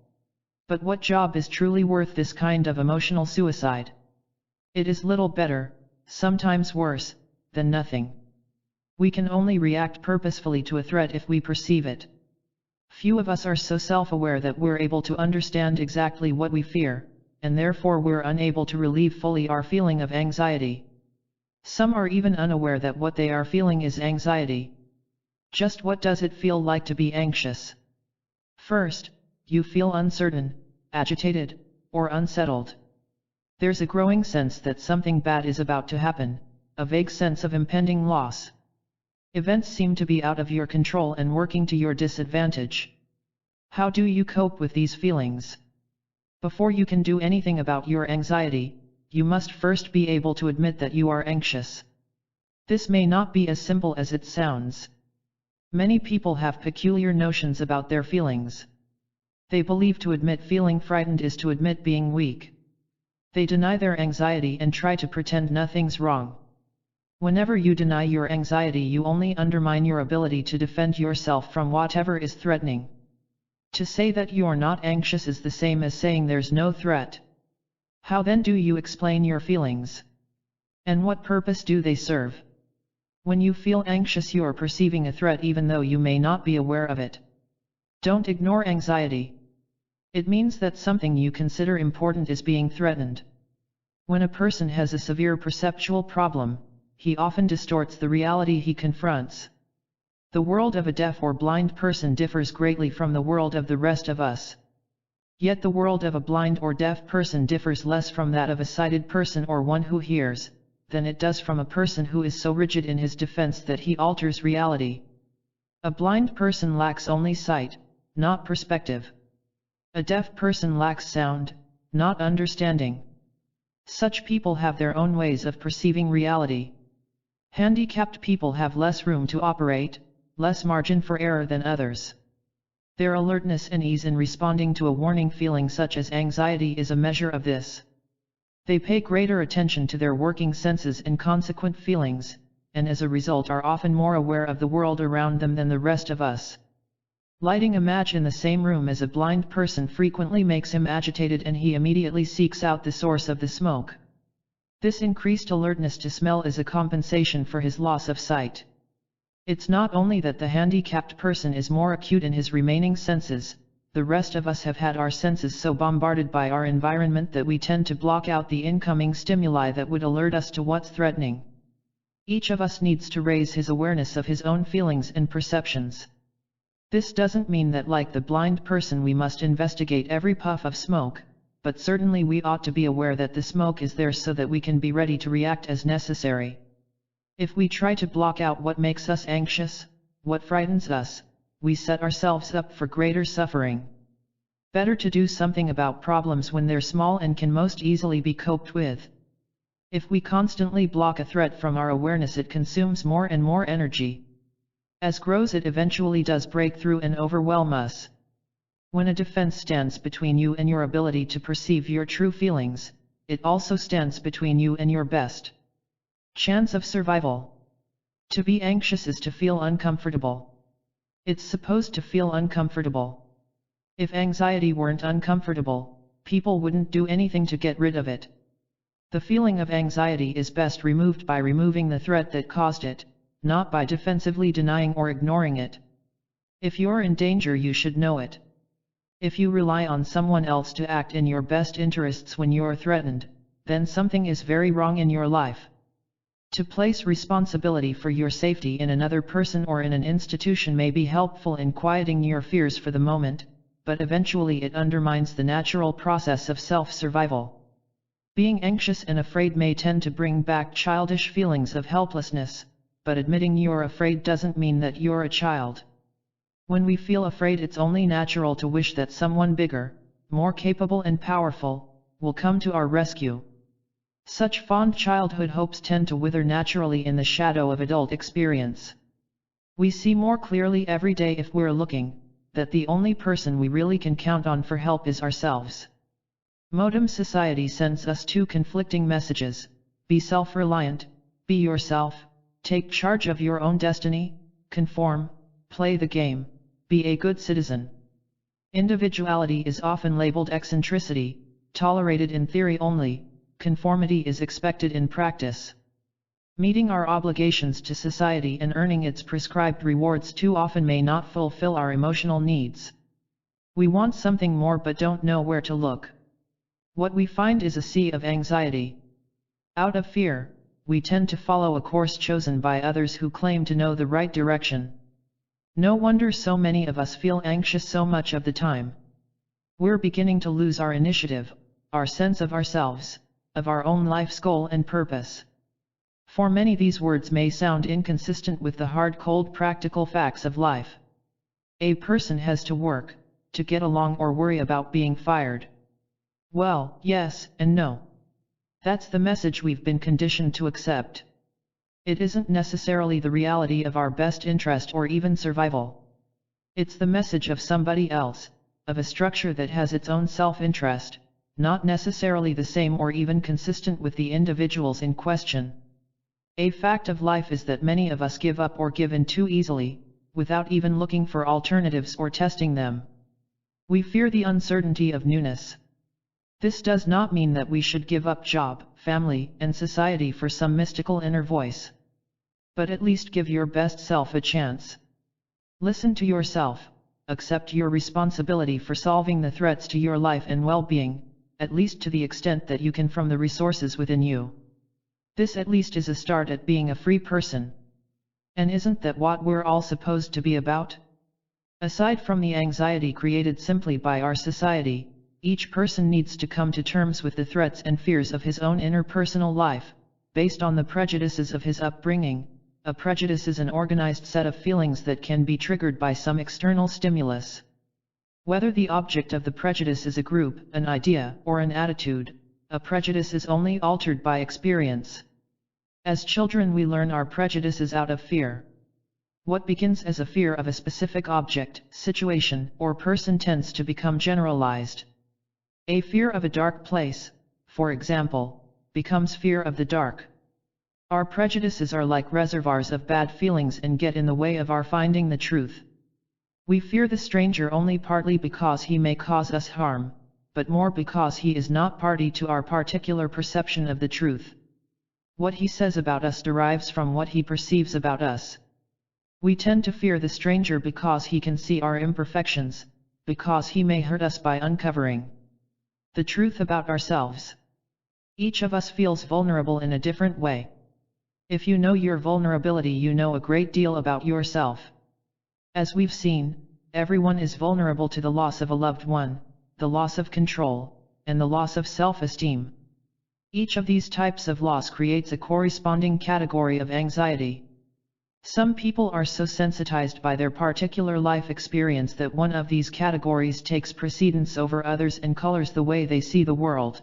But what job is truly worth this kind of emotional suicide? It is little better, sometimes worse, than nothing. We can only react purposefully to a threat if we perceive it. Few of us are so self-aware that we're able to understand exactly what we fear, and therefore we're unable to relieve fully our feeling of anxiety. Some are even unaware that what they are feeling is anxiety. Just what does it feel like to be anxious? First, you feel uncertain, agitated, or unsettled. There's a growing sense that something bad is about to happen, a vague sense of impending loss. Events seem to be out of your control and working to your disadvantage. How do you cope with these feelings? Before you can do anything about your anxiety, you must first be able to admit that you are anxious. This may not be as simple as it sounds. Many people have peculiar notions about their feelings. They believe to admit feeling frightened is to admit being weak. They deny their anxiety and try to pretend nothing's wrong. Whenever you deny your anxiety, you only undermine your ability to defend yourself from whatever is threatening. To say that you're not anxious is the same as saying there's no threat. How then do you explain your feelings? And what purpose do they serve? When you feel anxious, you're perceiving a threat even though you may not be aware of it. Don't ignore anxiety. It means that something you consider important is being threatened. When a person has a severe perceptual problem, he often distorts the reality he confronts. The world of a deaf or blind person differs greatly from the world of the rest of us. Yet the world of a blind or deaf person differs less from that of a sighted person or one who hears, than it does from a person who is so rigid in his defense that he alters reality. A blind person lacks only sight, not perspective. A deaf person lacks sound, not understanding. Such people have their own ways of perceiving reality. Handicapped people have less room to operate, less margin for error than others. Their alertness and ease in responding to a warning feeling such as anxiety is a measure of this. They pay greater attention to their working senses and consequent feelings, and as a result are often more aware of the world around them than the rest of us. Lighting a match in the same room as a blind person frequently makes him agitated, and he immediately seeks out the source of the smoke. This increased alertness to smell is a compensation for his loss of sight. It's not only that the handicapped person is more acute in his remaining senses, the rest of us have had our senses so bombarded by our environment that we tend to block out the incoming stimuli that would alert us to what's threatening. Each of us needs to raise his awareness of his own feelings and perceptions. This doesn't mean that, like the blind person, we must investigate every puff of smoke, but certainly we ought to be aware that the smoke is there so that we can be ready to react as necessary. If we try to block out what makes us anxious, what frightens us, we set ourselves up for greater suffering. Better to do something about problems when they're small and can most easily be coped with. If we constantly block a threat from our awareness, it consumes more and more energy. As grows, it eventually does break through and overwhelm us. When a defense stands between you and your ability to perceive your true feelings, it also stands between you and your best chance of survival. To be anxious is to feel uncomfortable. It's supposed to feel uncomfortable. If anxiety weren't uncomfortable, people wouldn't do anything to get rid of it. The feeling of anxiety is best removed by removing the threat that caused it, not by defensively denying or ignoring it. If you're in danger, you should know it. If you rely on someone else to act in your best interests when you're threatened, then something is very wrong in your life. To place responsibility for your safety in another person or in an institution may be helpful in quieting your fears for the moment, but eventually it undermines the natural process of self-survival. Being anxious and afraid may tend to bring back childish feelings of helplessness, but admitting you're afraid doesn't mean that you're a child. When we feel afraid, it's only natural to wish that someone bigger, more capable and powerful, will come to our rescue. Such fond childhood hopes tend to wither naturally in the shadow of adult experience. We see more clearly every day, if we're looking, that the only person we really can count on for help is ourselves. Modern society sends us two conflicting messages: be self-reliant, be yourself, take charge of your own destiny, conform, play the game, be a good citizen. Individuality is often labeled eccentricity, tolerated in theory only, conformity is expected in practice. Meeting our obligations to society and earning its prescribed rewards too often may not fulfill our emotional needs. We want something more but don't know where to look. What we find is a sea of anxiety. Out of fear, we tend to follow a course chosen by others who claim to know the right direction. No wonder so many of us feel anxious so much of the time. We're beginning to lose our initiative, our sense of ourselves, of our own life's goal and purpose. For many these words may sound inconsistent with the hard cold practical facts of life. A person has to work, to get along or worry about being fired. Well, yes and no. That's the message we've been conditioned to accept. It isn't necessarily the reality of our best interest or even survival. It's the message of somebody else, of a structure that has its own self-interest, not necessarily the same or even consistent with the individuals in question. A fact of life is that many of us give up or give in too easily, without even looking for alternatives or testing them. We fear the uncertainty of newness. This does not mean that we should give up job, family, and society for some mystical inner voice. But at least give your best self a chance. Listen to yourself, accept your responsibility for solving the threats to your life and well-being, at least to the extent that you can from the resources within you. This at least is a start at being a free person. And isn't that what we're all supposed to be about? Aside from the anxiety created simply by our society, each person needs to come to terms with the threats and fears of his own interpersonal life, based on the prejudices of his upbringing. A prejudice is an organized set of feelings that can be triggered by some external stimulus. Whether the object of the prejudice is a group, an idea, or an attitude, a prejudice is only altered by experience. As children we learn our prejudices out of fear. What begins as a fear of a specific object, situation, or person tends to become generalized. A fear of a dark place, for example, becomes fear of the dark. Our prejudices are like reservoirs of bad feelings and get in the way of our finding the truth. We fear the stranger only partly because he may cause us harm, but more because he is not party to our particular perception of the truth. What he says about us derives from what he perceives about us. We tend to fear the stranger because he can see our imperfections, because he may hurt us by uncovering the truth about ourselves. Each of us feels vulnerable in a different way. If you know your vulnerability, you know a great deal about yourself. As we've seen, everyone is vulnerable to the loss of a loved one, the loss of control, and the loss of self-esteem. Each of these types of loss creates a corresponding category of anxiety. Some people are so sensitized by their particular life experience that one of these categories takes precedence over others and colors the way they see the world.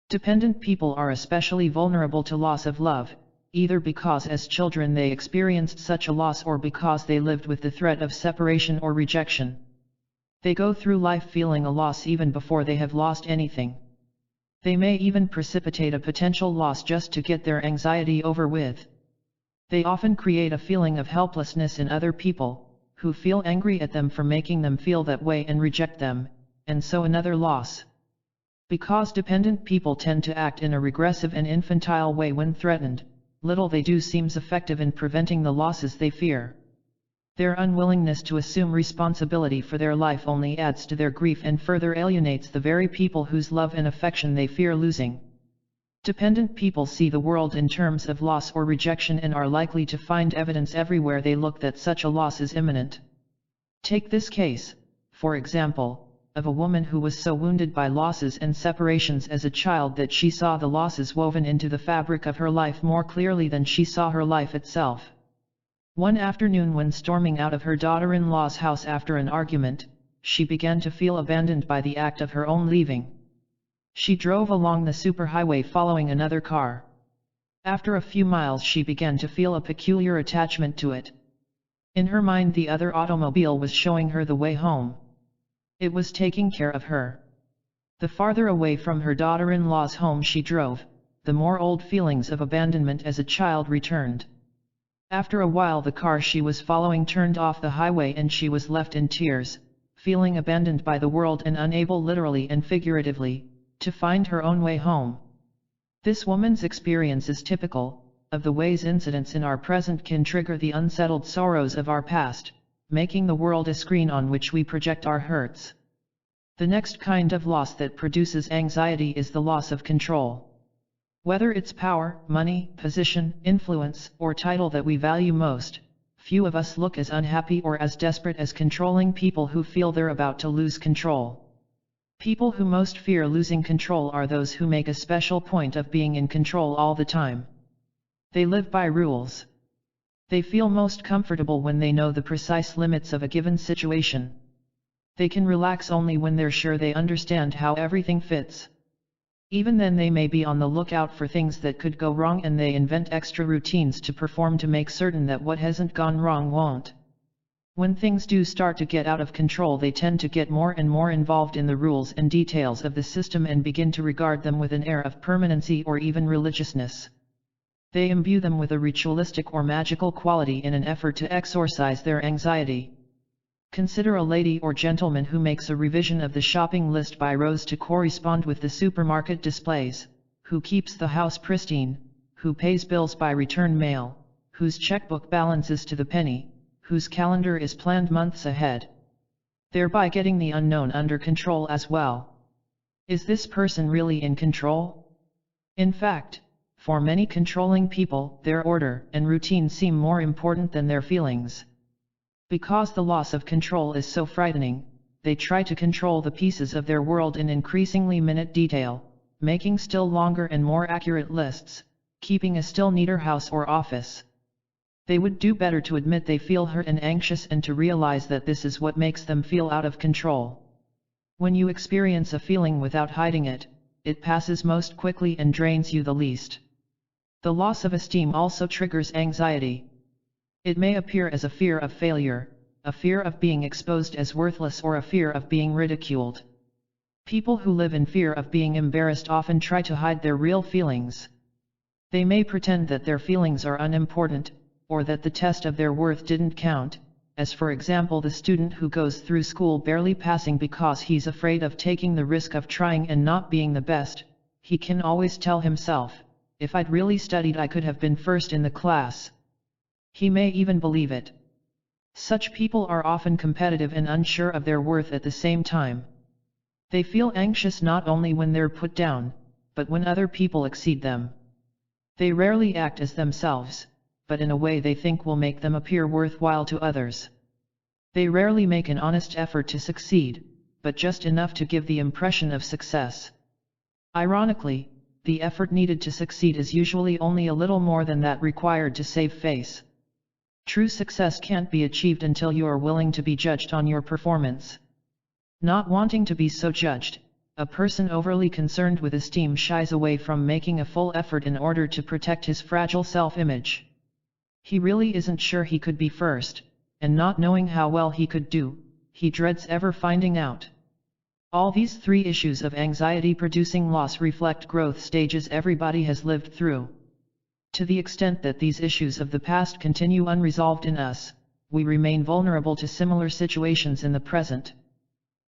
Dependent people are especially vulnerable to loss of love, either because as children they experienced such a loss or because they lived with the threat of separation or rejection. They go through life feeling a loss even before they have lost anything. They may even precipitate a potential loss just to get their anxiety over with. They often create a feeling of helplessness in other people, who feel angry at them for making them feel that way and reject them, and so another loss. Because dependent people tend to act in a regressive and infantile way when threatened, little they do seems effective in preventing the losses they fear. Their unwillingness to assume responsibility for their life only adds to their grief and further alienates the very people whose love and affection they fear losing. Dependent people see the world in terms of loss or rejection and are likely to find evidence everywhere they look that such a loss is imminent. Take this case, for example, of a woman who was so wounded by losses and separations as a child that she saw the losses woven into the fabric of her life more clearly than she saw her life itself. One afternoon when storming out of her daughter-in-law's house after an argument, she began to feel abandoned by the act of her own leaving. She drove along the superhighway following another car. After a few miles she began to feel a peculiar attachment to it. In her mind the other automobile was showing her the way home. It was taking care of her. The farther away from her daughter-in-law's home she drove, the more old feelings of abandonment as a child returned. After a while the car she was following turned off the highway and she was left in tears, feeling abandoned by the world and unable literally and figuratively to find her own way home. This woman's experience is typical of the ways incidents in our present can trigger the unsettled sorrows of our past, making the world a screen on which we project our hurts. The next kind of loss that produces anxiety is the loss of control. Whether it's power, money, position, influence, or title that we value most, few of us look as unhappy or as desperate as controlling people who feel they're about to lose control. People who most fear losing control are those who make a special point of being in control all the time. They live by rules. They feel most comfortable when they know the precise limits of a given situation. They can relax only when they're sure they understand how everything fits. Even then they may be on the lookout for things that could go wrong, and they invent extra routines to perform to make certain that what hasn't gone wrong won't. When things do start to get out of control, they tend to get more and more involved in the rules and details of the system and begin to regard them with an air of permanency or even religiousness. They imbue them with a ritualistic or magical quality in an effort to exorcise their anxiety. Consider a lady or gentleman who makes a revision of the shopping list by rows to correspond with the supermarket displays, who keeps the house pristine, who pays bills by return mail, whose checkbook balances to the penny, whose calendar is planned months ahead, thereby getting the unknown under control as well. Is this person really in control? In fact, for many controlling people, their order and routine seem more important than their feelings. Because the loss of control is so frightening, they try to control the pieces of their world in increasingly minute detail, making still longer and more accurate lists, keeping a still neater house or office. They would do better to admit they feel hurt and anxious and to realize that this is what makes them feel out of control. When you experience a feeling without hiding it, it passes most quickly and drains you the least. The loss of esteem also triggers anxiety. It may appear as a fear of failure, a fear of being exposed as worthless, or a fear of being ridiculed. People who live in fear of being embarrassed often try to hide their real feelings. They may pretend that their feelings are unimportant, or that the test of their worth didn't count, as for example the student who goes through school barely passing because he's afraid of taking the risk of trying and not being the best. He can always tell himself, "If I'd really studied I could have been first in the class." He may even believe it. Such people are often competitive and unsure of their worth at the same time. They feel anxious not only when they're put down, but when other people exceed them. They rarely act as themselves, but in a way they think will make them appear worthwhile to others. They rarely make an honest effort to succeed, but just enough to give the impression of success. Ironically, the effort needed to succeed is usually only a little more than that required to save face. True success can't be achieved until you are willing to be judged on your performance. Not wanting to be so judged, a person overly concerned with esteem shies away from making a full effort in order to protect his fragile self-image. He really isn't sure he could be first, and not knowing how well he could do, he dreads ever finding out. All these three issues of anxiety-producing loss reflect growth stages everybody has lived through. To the extent that these issues of the past continue unresolved in us, we remain vulnerable to similar situations in the present.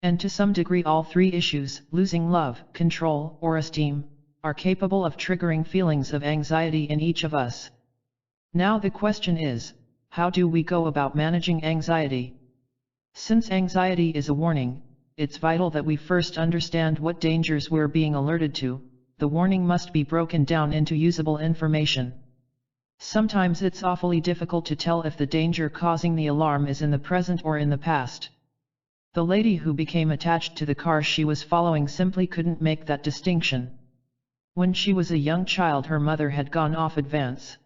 And to some degree all three issues, losing love, control, or esteem, are capable of triggering feelings of anxiety in each of us. Now the question is, how do we go about managing anxiety? Since anxiety is a warning, it's vital that we first understand what dangers we're being alerted to. The warning must be broken down into usable information. Sometimes it's awfully difficult to tell if the danger causing the alarm is in the present or in the past. The lady who became attached to the car she was following simply couldn't make that distinction. When she was a young child, her mother had gone off advance.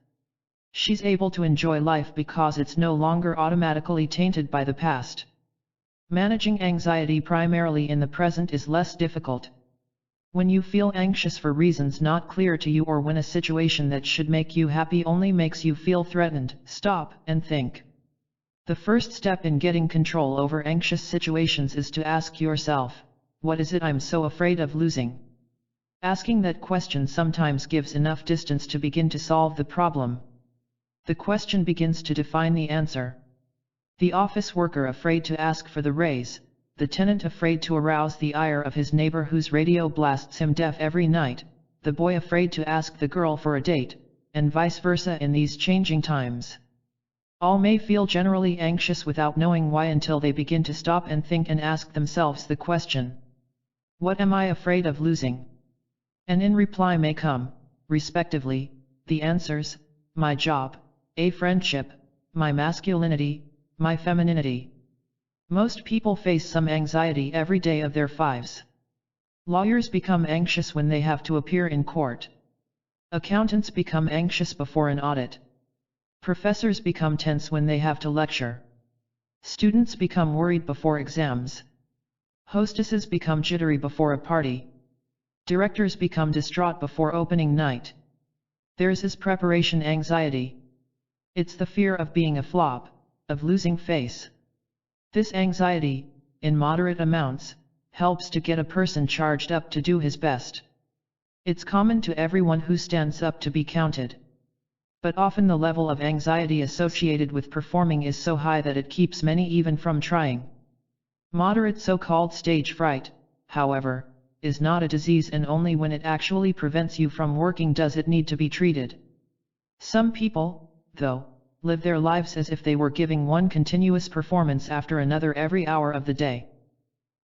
She's able to enjoy life because it's no longer automatically tainted by the past. Managing anxiety primarily in the present is less difficult. When you feel anxious for reasons not clear to you, or when a situation that should make you happy only makes you feel threatened, stop and think. The first step in getting control over anxious situations is to ask yourself, what is it I'm so afraid of losing? Asking that question sometimes gives enough distance to begin to solve the problem. The question begins to define the answer. The office worker afraid to ask for the raise, the tenant afraid to arouse the ire of his neighbor whose radio blasts him deaf every night, the boy afraid to ask the girl for a date, and vice versa in these changing times. All may feel generally anxious without knowing why until they begin to stop and think and ask themselves the question, what am I afraid of losing? And in reply may come, respectively, the answers, my job, a friendship, my masculinity, my femininity. Most people face some anxiety every day of their lives. Lawyers become anxious when they have to appear in court. Accountants become anxious before an audit. Professors become tense when they have to lecture. Students become worried before exams. Hostesses become jittery before a party. Directors become distraught before opening night. Theirs is preparation anxiety. It's the fear of being a flop, of losing face. This anxiety, in moderate amounts, helps to get a person charged up to do his best. It's common to everyone who stands up to be counted. But often the level of anxiety associated with performing is so high that it keeps many even from trying. Moderate so-called stage fright, however, is not a disease, and only when it actually prevents you from working does it need to be treated. Some people, though, live their lives as if they were giving one continuous performance after another every hour of the day.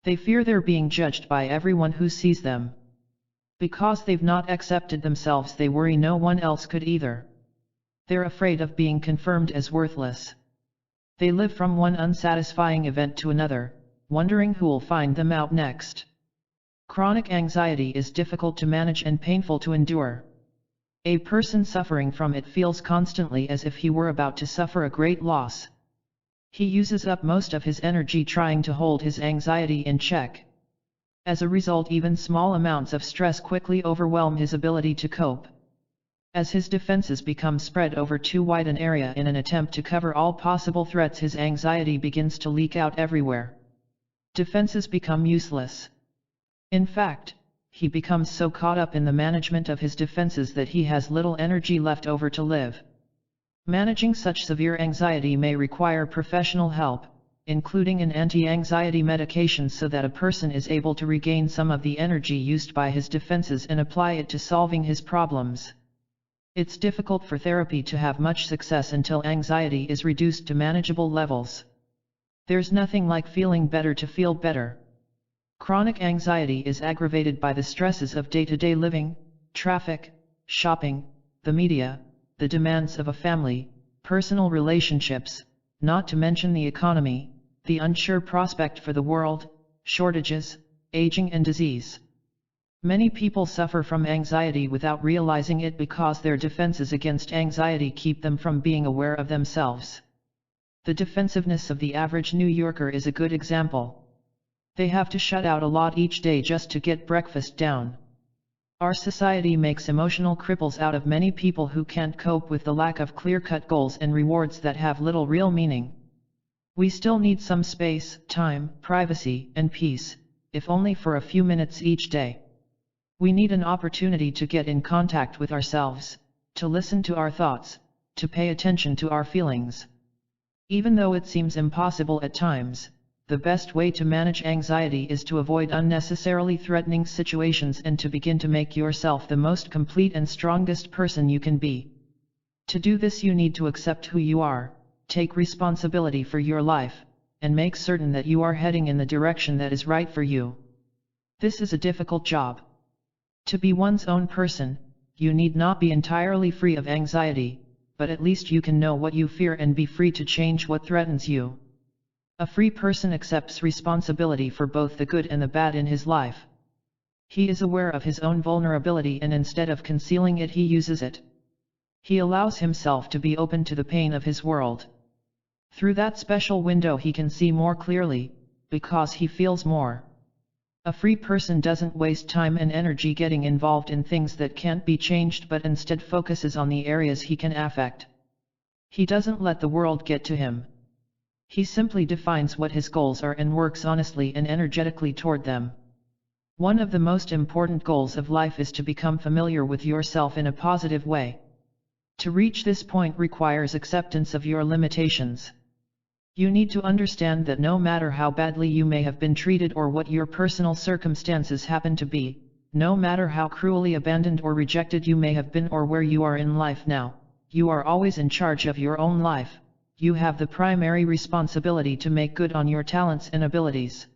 They fear they're being judged by everyone who sees them. Because they've not accepted themselves, they worry no one else could either. They're afraid of being confirmed as worthless. They live from one unsatisfying event to another, wondering who'll find them out next. Chronic anxiety is difficult to manage and painful to endure. A person suffering from it feels constantly as if he were about to suffer a great loss. He uses up most of his energy trying to hold his anxiety in check. As a result, even small amounts of stress quickly overwhelm his ability to cope. As his defenses become spread over too wide an area in an attempt to cover all possible threats, his anxiety begins to leak out everywhere. Defenses become useless. In fact, he becomes so caught up in the management of his defenses that he has little energy left over to live. Managing such severe anxiety may require professional help, including an anti-anxiety medication, so that a person is able to regain some of the energy used by his defenses and apply it to solving his problems. It's difficult for therapy to have much success until anxiety is reduced to manageable levels. There's nothing like feeling better to feel better. Chronic anxiety is aggravated by the stresses of day-to-day living, traffic, shopping, the media, the demands of a family, personal relationships, not to mention the economy, the unsure prospect for the world, shortages, aging and disease. Many people suffer from anxiety without realizing it because their defenses against anxiety keep them from being aware of themselves. The defensiveness of the average New Yorker is a good example. They have to shut out a lot each day just to get breakfast down. Our society makes emotional cripples out of many people who can't cope with the lack of clear-cut goals and rewards that have little real meaning. We still need some space, time, privacy, and peace, if only for a few minutes each day. We need an opportunity to get in contact with ourselves, to listen to our thoughts, to pay attention to our feelings. Even though it seems impossible at times, the best way to manage anxiety is to avoid unnecessarily threatening situations and to begin to make yourself the most complete and strongest person you can be. To do this, you need to accept who you are, take responsibility for your life, and make certain that you are heading in the direction that is right for you. This is a difficult job. To be one's own person, you need not be entirely free of anxiety, but at least you can know what you fear and be free to change what threatens you. A free person accepts responsibility for both the good and the bad in his life. He is aware of his own vulnerability, and instead of concealing it, he uses it. He allows himself to be open to the pain of his world. Through that special window he can see more clearly, because he feels more. A free person doesn't waste time and energy getting involved in things that can't be changed, but instead focuses on the areas he can affect. He doesn't let the world get to him. He simply defines what his goals are and works honestly and energetically toward them. One of the most important goals of life is to become familiar with yourself in a positive way. To reach this point requires acceptance of your limitations. You need to understand that no matter how badly you may have been treated or what your personal circumstances happen to be, no matter how cruelly abandoned or rejected you may have been or where you are in life now, you are always in charge of your own life. You have the primary responsibility to make good on your talents and abilities.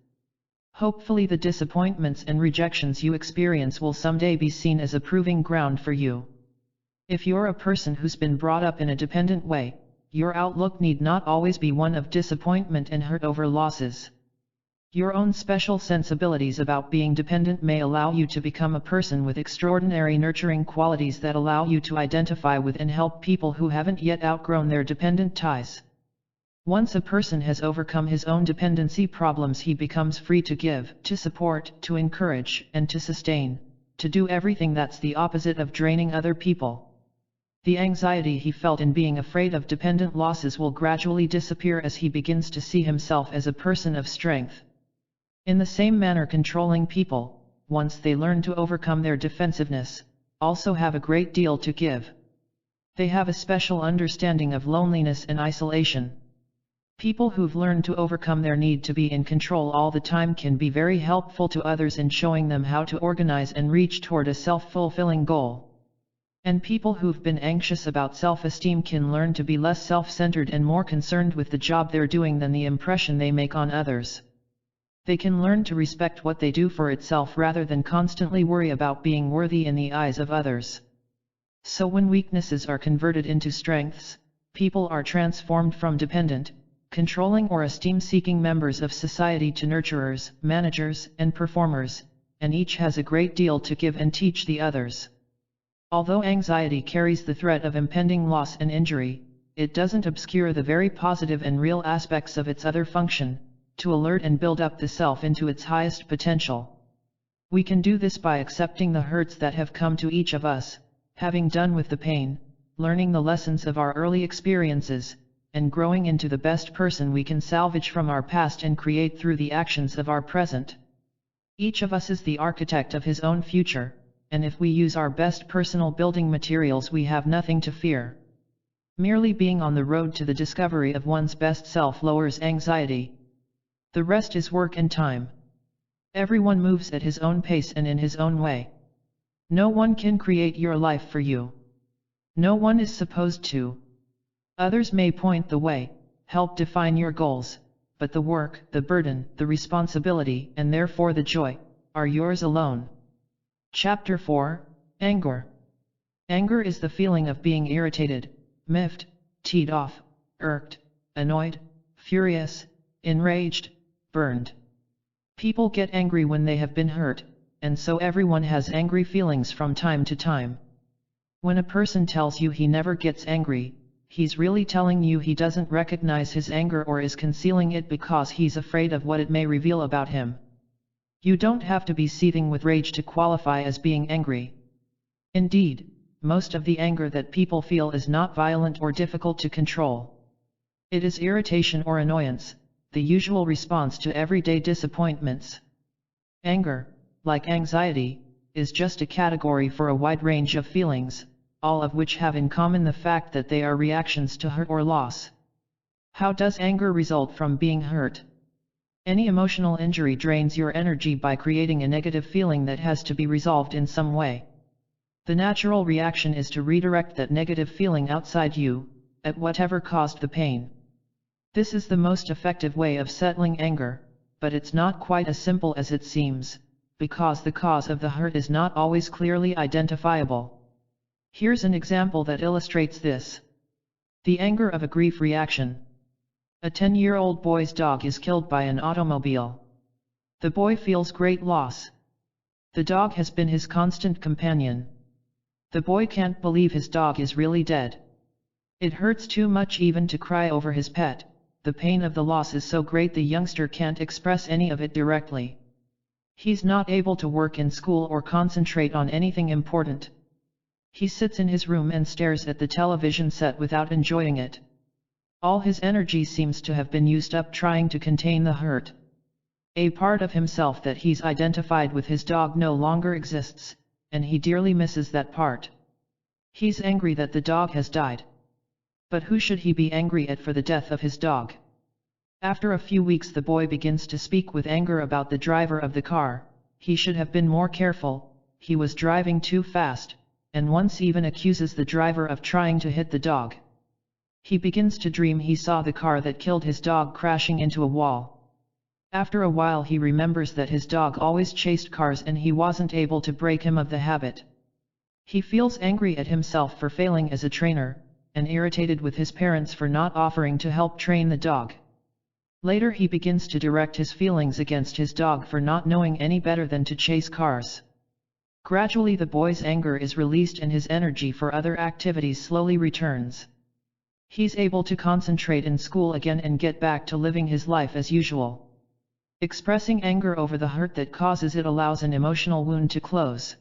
Hopefully the disappointments and rejections you experience will someday be seen as a proving ground for you. If you're a person who's been brought up in a dependent way, your outlook need not always be one of disappointment and hurt over losses. Your own special sensibilities about being dependent may allow you to become a person with extraordinary nurturing qualities that allow you to identify with and help people who haven't yet outgrown their dependent ties. Once a person has overcome his own dependency problems, he becomes free to give, to support, to encourage, and to sustain, to do everything that's the opposite of draining other people. The anxiety he felt in being afraid of dependent losses will gradually disappear as he begins to see himself as a person of strength. In the same manner, controlling people, once they learn to overcome their defensiveness, also have a great deal to give. They have a special understanding of loneliness and isolation. People who've learned to overcome their need to be in control all the time can be very helpful to others in showing them how to organize and reach toward a self-fulfilling goal. And people who've been anxious about self-esteem can learn to be less self-centered and more concerned with the job they're doing than the impression they make on others. They can learn to respect what they do for itself rather than constantly worry about being worthy in the eyes of others. So when weaknesses are converted into strengths, people are transformed from dependent, controlling or esteem-seeking members of society to nurturers, managers, and performers, and each has a great deal to give and teach the others. Although anxiety carries the threat of impending loss and injury, it doesn't obscure the very positive and real aspects of its other function, to alert and build up the self into its highest potential. We can do this by accepting the hurts that have come to each of us, having done with the pain, learning the lessons of our early experiences, and growing into the best person we can salvage from our past and create through the actions of our present. Each of us is the architect of his own future, and if we use our best personal building materials, we have nothing to fear. Merely being on the road to the discovery of one's best self lowers anxiety. The rest is work and time. Everyone moves at his own pace and in his own way. No one can create your life for you. No one is supposed to. Others may point the way, help define your goals, but the work, the burden, the responsibility, and therefore the joy, are yours alone. Chapter 4, Anger. Anger is the feeling of being irritated, miffed, teed off, irked, annoyed, furious, enraged, burned. People get angry when they have been hurt, and so everyone has angry feelings from time to time. When a person tells you he never gets angry, he's really telling you he doesn't recognize his anger or is concealing it because he's afraid of what it may reveal about him. You don't have to be seething with rage to qualify as being angry. Indeed, most of the anger that people feel is not violent or difficult to control. It is irritation or annoyance, the usual response to everyday disappointments. Anger, like anxiety, is just a category for a wide range of feelings, all of which have in common the fact that they are reactions to hurt or loss. How does anger result from being hurt? Any emotional injury drains your energy by creating a negative feeling that has to be resolved in some way. The natural reaction is to redirect that negative feeling outside you, at whatever caused the pain. This is the most effective way of settling anger, but it's not quite as simple as it seems, because the cause of the hurt is not always clearly identifiable. Here's an example that illustrates this. The anger of a grief reaction. A 10-year-old boy's dog is killed by an automobile. The boy feels great loss. The dog has been his constant companion. The boy can't believe his dog is really dead. It hurts too much even to cry over his pet. The pain of the loss is so great the youngster can't express any of it directly. He's not able to work in school or concentrate on anything important. He sits in his room and stares at the television set without enjoying it. All his energy seems to have been used up trying to contain the hurt. A part of himself that he's identified with his dog no longer exists, and he dearly misses that part. He's angry that the dog has died. But who should he be angry at for the death of his dog? After a few weeks the boy begins to speak with anger about the driver of the car. He should have been more careful, he was driving too fast, and once even accuses the driver of trying to hit the dog. He begins to dream he saw the car that killed his dog crashing into a wall. After a while he remembers that his dog always chased cars and he wasn't able to break him of the habit. He feels angry at himself for failing as a trainer, and irritated with his parents for not offering to help train the dog. Later he begins to direct his feelings against his dog for not knowing any better than to chase cars. Gradually the boy's anger is released and his energy for other activities slowly returns. He's able to concentrate in school again and get back to living his life as usual. Expressing anger over the hurt that causes it allows an emotional wound to close.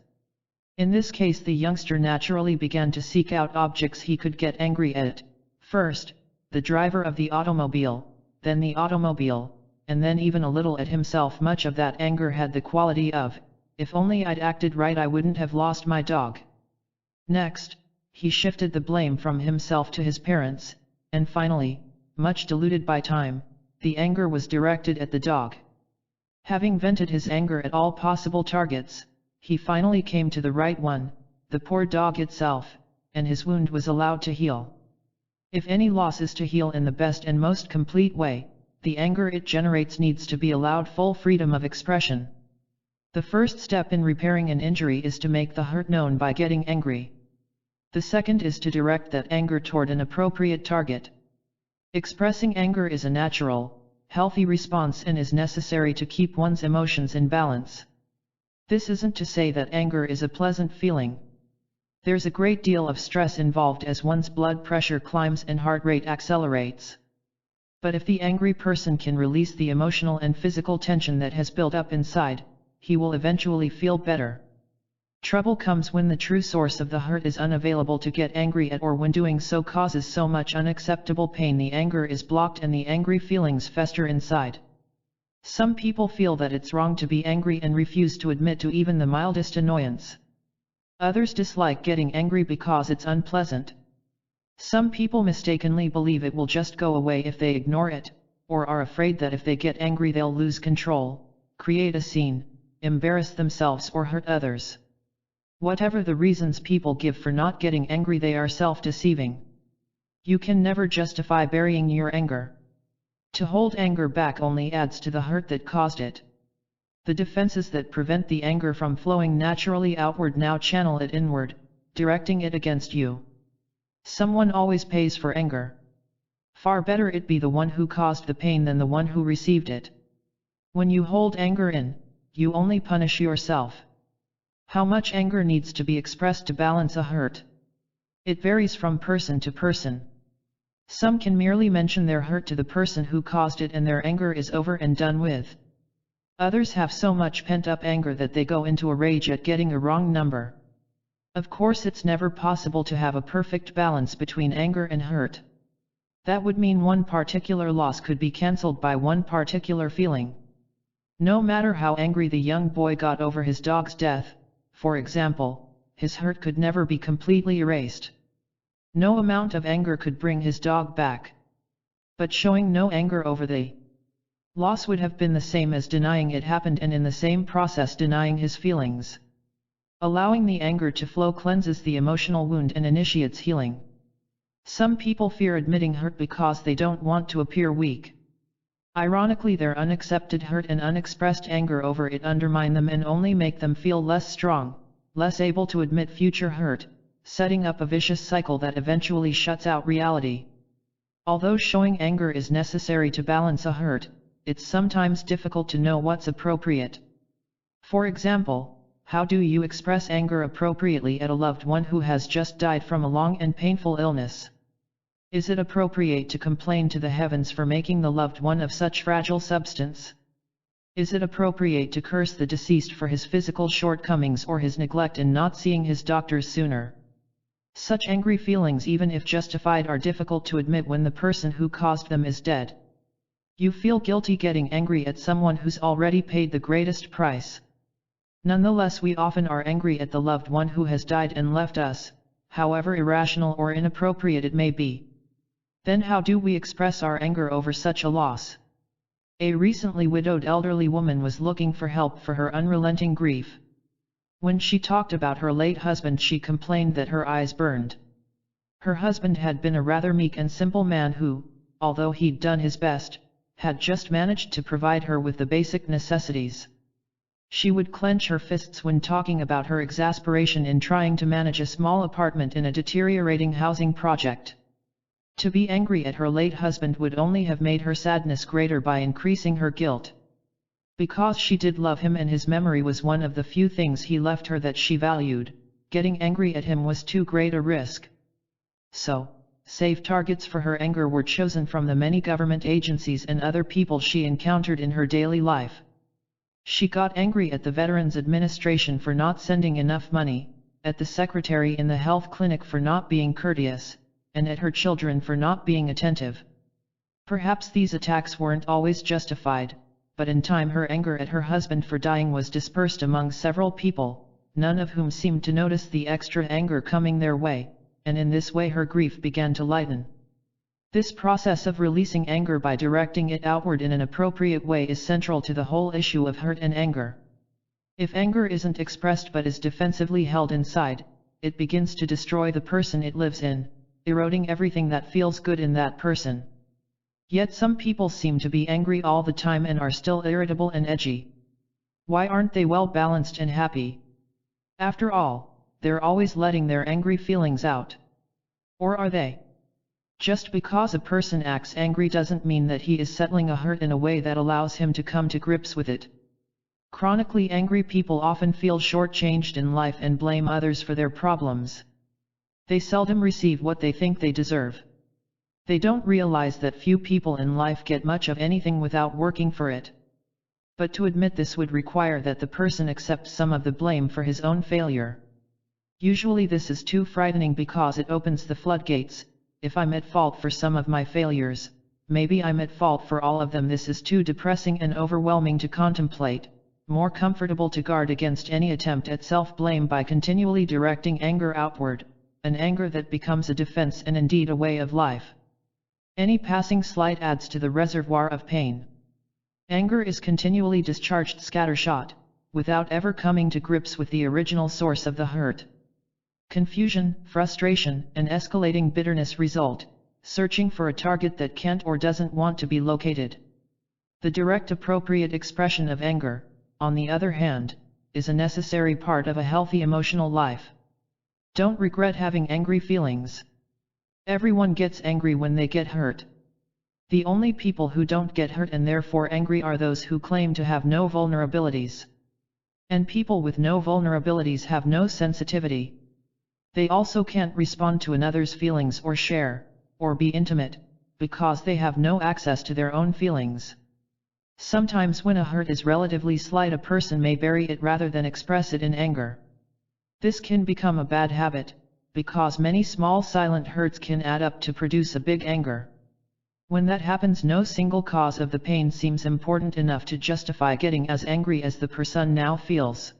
In this case the youngster naturally began to seek out objects he could get angry at. First, the driver of the automobile, then the automobile, and then even a little at himself. Much of that anger had the quality of, if only I'd acted right I wouldn't have lost my dog. Next, he shifted the blame from himself to his parents, and finally, much diluted by time, the anger was directed at the dog. Having vented his anger at all possible targets, he finally came to the right one, the poor dog itself, and his wound was allowed to heal. If any loss is to heal in the best and most complete way, the anger it generates needs to be allowed full freedom of expression. The first step in repairing an injury is to make the hurt known by getting angry. The second is to direct that anger toward an appropriate target. Expressing anger is a natural, healthy response and is necessary to keep one's emotions in balance. This isn't to say that anger is a pleasant feeling. There's a great deal of stress involved as one's blood pressure climbs and heart rate accelerates. But if the angry person can release the emotional and physical tension that has built up inside, he will eventually feel better. Trouble comes when the true source of the hurt is unavailable to get angry at, or when doing so causes so much unacceptable pain the anger is blocked and the angry feelings fester inside. Some people feel that it's wrong to be angry and refuse to admit to even the mildest annoyance. Others dislike getting angry because it's unpleasant. Some people mistakenly believe it will just go away if they ignore it, or are afraid that if they get angry they'll lose control, create a scene, embarrass themselves or hurt others. Whatever the reasons people give for not getting angry, they are self-deceiving. You can never justify burying your anger. To hold anger back only adds to the hurt that caused it. The defenses that prevent the anger from flowing naturally outward now channel it inward, directing it against you. Someone always pays for anger. Far better it be the one who caused the pain than the one who received it. When you hold anger in, you only punish yourself. How much anger needs to be expressed to balance a hurt? It varies from person to person. Some can merely mention their hurt to the person who caused it and their anger is over and done with. Others have so much pent-up anger that they go into a rage at getting a wrong number. Of course, it's never possible to have a perfect balance between anger and hurt. That would mean one particular loss could be cancelled by one particular feeling. No matter how angry the young boy got over his dog's death, for example, his hurt could never be completely erased. No amount of anger could bring his dog back. But showing no anger over the loss would have been the same as denying it happened, and in the same process denying his feelings. Allowing the anger to flow cleanses the emotional wound and initiates healing. Some people fear admitting hurt because they don't want to appear weak. Ironically, their unaccepted hurt and unexpressed anger over it undermine them and only make them feel less strong, less able to admit future hurt, setting up a vicious cycle that eventually shuts out reality. Although showing anger is necessary to balance a hurt, it's sometimes difficult to know what's appropriate. For example, how do you express anger appropriately at a loved one who has just died from a long and painful illness? Is it appropriate to complain to the heavens for making the loved one of such fragile substance? Is it appropriate to curse the deceased for his physical shortcomings or his neglect in not seeing his doctors sooner? Such angry feelings, even if justified, are difficult to admit when the person who caused them is dead. You feel guilty getting angry at someone who's already paid the greatest price. Nonetheless, we often are angry at the loved one who has died and left us, however irrational or inappropriate it may be. Then how do we express our anger over such a loss? A recently widowed elderly woman was looking for help for her unrelenting grief. When she talked about her late husband, she complained that her eyes burned. Her husband had been a rather meek and simple man who, although he'd done his best, had just managed to provide her with the basic necessities. She would clench her fists when talking about her exasperation in trying to manage a small apartment in a deteriorating housing project. To be angry at her late husband would only have made her sadness greater by increasing her guilt. Because she did love him and his memory was one of the few things he left her that she valued, getting angry at him was too great a risk. So, safe targets for her anger were chosen from the many government agencies and other people she encountered in her daily life. She got angry at the Veterans Administration for not sending enough money, at the secretary in the health clinic for not being courteous, and at her children for not being attentive. Perhaps these attacks weren't always justified, but in time her anger at her husband for dying was dispersed among several people, none of whom seemed to notice the extra anger coming their way, and in this way her grief began to lighten. This process of releasing anger by directing it outward in an appropriate way is central to the whole issue of hurt and anger. If anger isn't expressed but is defensively held inside, it begins to destroy the person it lives in, eroding everything that feels good in that person. Yet some people seem to be angry all the time and are still irritable and edgy. Why aren't they well balanced and happy? After all, they're always letting their angry feelings out. Or are they? Just because a person acts angry doesn't mean that he is settling a hurt in a way that allows him to come to grips with it. Chronically angry people often feel shortchanged in life and blame others for their problems. They seldom receive what they think they deserve. They don't realize that few people in life get much of anything without working for it. But to admit this would require that the person accept some of the blame for his own failure. Usually this is too frightening because it opens the floodgates. If I'm at fault for some of my failures, maybe I'm at fault for all of them. This is too depressing and overwhelming to contemplate, more comfortable to guard against any attempt at self-blame by continually directing anger outward, an anger that becomes a defense and indeed a way of life. Any passing slight adds to the reservoir of pain. Anger is continually discharged scattershot, without ever coming to grips with the original source of the hurt. Confusion, frustration, and escalating bitterness result, searching for a target that can't or doesn't want to be located. The direct appropriate expression of anger, on the other hand, is a necessary part of a healthy emotional life. Don't regret having angry feelings. Everyone gets angry when they get hurt. The only people who don't get hurt and therefore angry are those who claim to have no vulnerabilities. And people with no vulnerabilities have no sensitivity. They also can't respond to another's feelings or share, or be intimate, because they have no access to their own feelings. Sometimes when a hurt is relatively slight, a person may bury it rather than express it in anger. This can become a bad habit, because many small silent hurts can add up to produce a big anger. When that happens, no single cause of the pain seems important enough to justify getting as angry as the person now feels.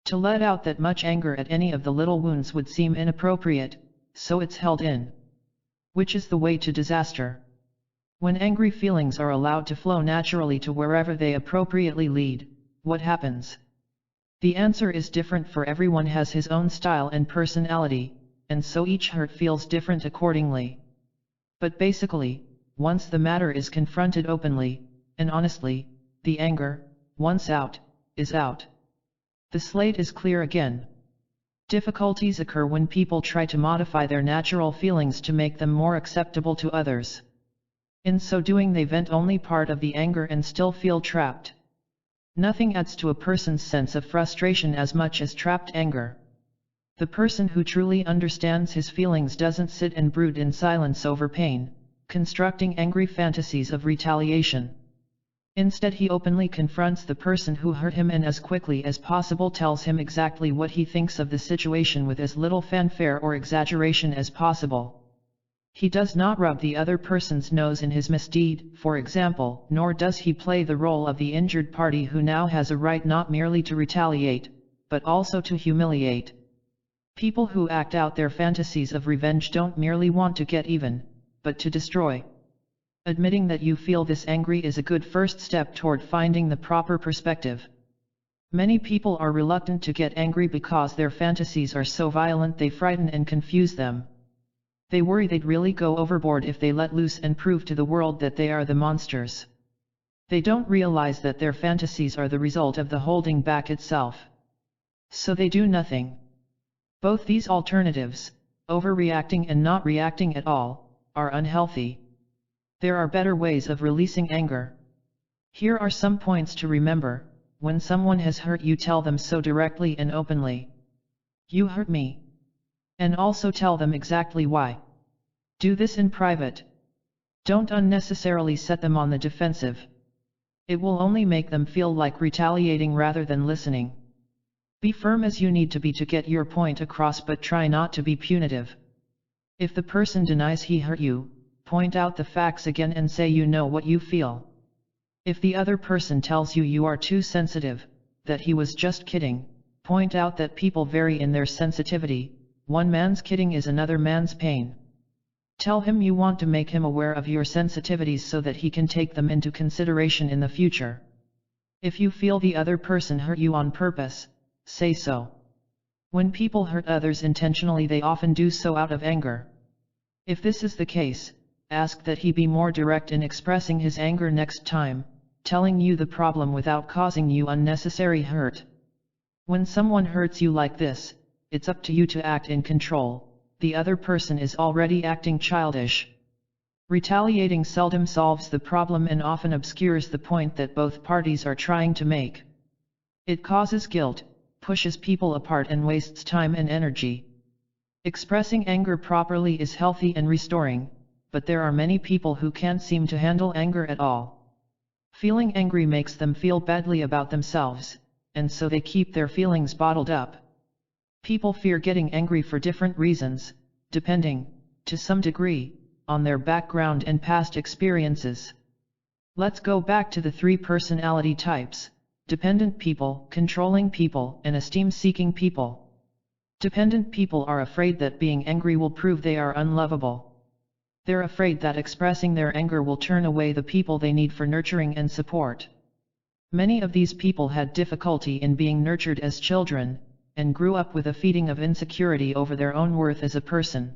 To let out that much anger at any of the little wounds would seem inappropriate, so it's held in. Which is the way to disaster. When angry feelings are allowed to flow naturally to wherever they appropriately lead, what happens? The answer is different, for everyone has his own style and personality, and so each hurt feels different accordingly. But basically, once the matter is confronted openly, and honestly, the anger, once out, is out. The slate is clear again. Difficulties occur when people try to modify their natural feelings to make them more acceptable to others. In so doing, they vent only part of the anger and still feel trapped. Nothing adds to a person's sense of frustration as much as trapped anger. The person who truly understands his feelings doesn't sit and brood in silence over pain, constructing angry fantasies of retaliation. Instead, he openly confronts the person who hurt him and as quickly as possible tells him exactly what he thinks of the situation with as little fanfare or exaggeration as possible. He does not rub the other person's nose in his misdeed, for example, nor does he play the role of the injured party who now has a right not merely to retaliate, but also to humiliate. People who act out their fantasies of revenge don't merely want to get even, but to destroy. Admitting that you feel this angry is a good first step toward finding the proper perspective. Many people are reluctant to get angry because their fantasies are so violent they frighten and confuse them. They worry they'd really go overboard if they let loose and prove to the world that they are the monsters. They don't realize that their fantasies are the result of the holding back itself. So they do nothing. Both these alternatives, overreacting and not reacting at all, are unhealthy. There are better ways of releasing anger. Here are some points to remember. When someone has hurt you, tell them so directly and openly. You hurt me. And also tell them exactly why. Do this in private. Don't unnecessarily set them on the defensive. It will only make them feel like retaliating rather than listening. Be firm as you need to be to get your point across, but try not to be punitive. If the person denies he hurt you, point out the facts again and say you know what you feel. If the other person tells you you are too sensitive, that he was just kidding, point out that people vary in their sensitivity. One man's kidding is another man's pain. Tell him you want to make him aware of your sensitivities so that he can take them into consideration in the future. If you feel the other person hurt you on purpose, say so. When people hurt others intentionally, they often do so out of anger. If this is the case, ask that he be more direct in expressing his anger next time, telling you the problem without causing you unnecessary hurt. When someone hurts you like this, it's up to you to act in control. The other person is already acting childish. Retaliating seldom solves the problem and often obscures the point that both parties are trying to make. It causes guilt, pushes people apart, and wastes time and energy. Expressing anger properly is healthy and restoring, but there are many people who can't seem to handle anger at all. Feeling angry makes them feel badly about themselves, and so they keep their feelings bottled up. People fear getting angry for different reasons, depending, to some degree, on their background and past experiences. Let's go back to the 3 personality types: dependent people, controlling people, and esteem-seeking people. Dependent people are afraid that being angry will prove they are unlovable. They're afraid that expressing their anger will turn away the people they need for nurturing and support. Many of these people had difficulty in being nurtured as children, and grew up with a feeding of insecurity over their own worth as a person.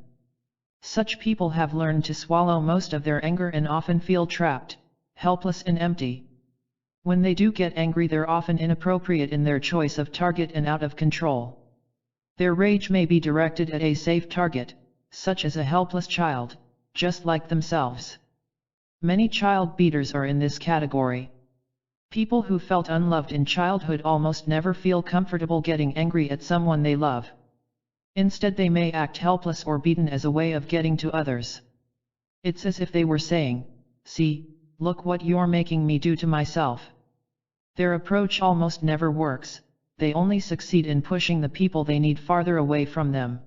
Such people have learned to swallow most of their anger and often feel trapped, helpless and empty. When they do get angry, they're often inappropriate in their choice of target and out of control. Their rage may be directed at a safe target, such as a helpless child, just like themselves. Many child beaters are in this category. People who felt unloved in childhood almost never feel comfortable getting angry at someone they love. Instead, they may act helpless or beaten as a way of getting to others. It's as if they were saying, "See, look what you're making me do to myself." Their approach almost never works. They only succeed in pushing the people they need farther away from them.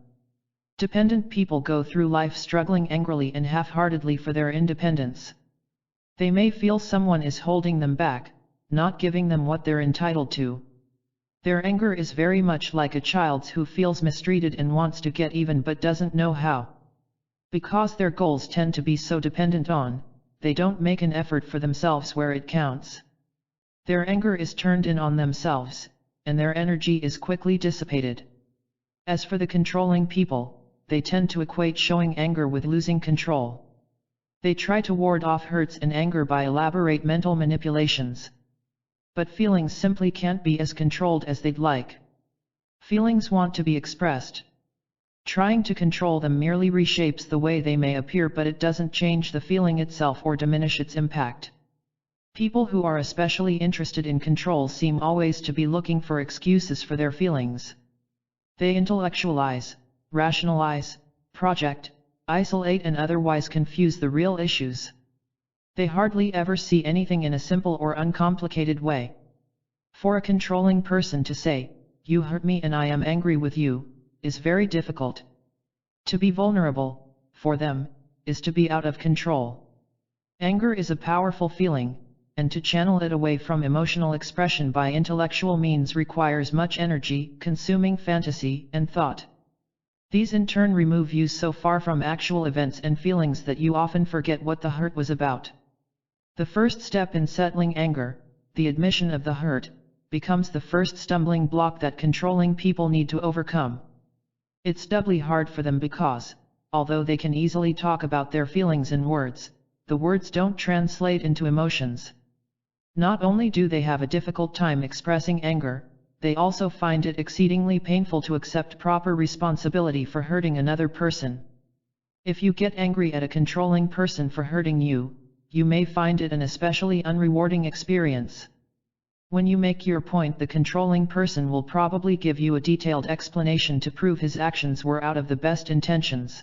Dependent people go through life struggling angrily and half-heartedly for their independence. They may feel someone is holding them back, not giving them what they're entitled to. Their anger is very much like a child's who feels mistreated and wants to get even but doesn't know how. Because their goals tend to be so dependent on, they don't make an effort for themselves where it counts. Their anger is turned in on themselves, and their energy is quickly dissipated. As for the controlling people, they tend to equate showing anger with losing control. They try to ward off hurts and anger by elaborate mental manipulations. But feelings simply can't be as controlled as they'd like. Feelings want to be expressed. Trying to control them merely reshapes the way they may appear, but it doesn't change the feeling itself or diminish its impact. People who are especially interested in control seem always to be looking for excuses for their feelings. They intellectualize, rationalize, project, isolate, and otherwise confuse the real issues. They hardly ever see anything in a simple or uncomplicated way. For a controlling person to say, "You hurt me and I am angry with you," is very difficult. To be vulnerable, for them, is to be out of control. Anger is a powerful feeling, and to channel it away from emotional expression by intellectual means requires much energy, consuming fantasy, and thought. These in turn remove you so far from actual events and feelings that you often forget what the hurt was about. The first step in settling anger, the admission of the hurt, becomes the first stumbling block that controlling people need to overcome. It's doubly hard for them because, although they can easily talk about their feelings in words, the words don't translate into emotions. Not only do they have a difficult time expressing anger, they also find it exceedingly painful to accept proper responsibility for hurting another person. If you get angry at a controlling person for hurting you, you may find it an especially unrewarding experience. When you make your point, the controlling person will probably give you a detailed explanation to prove his actions were out of the best intentions.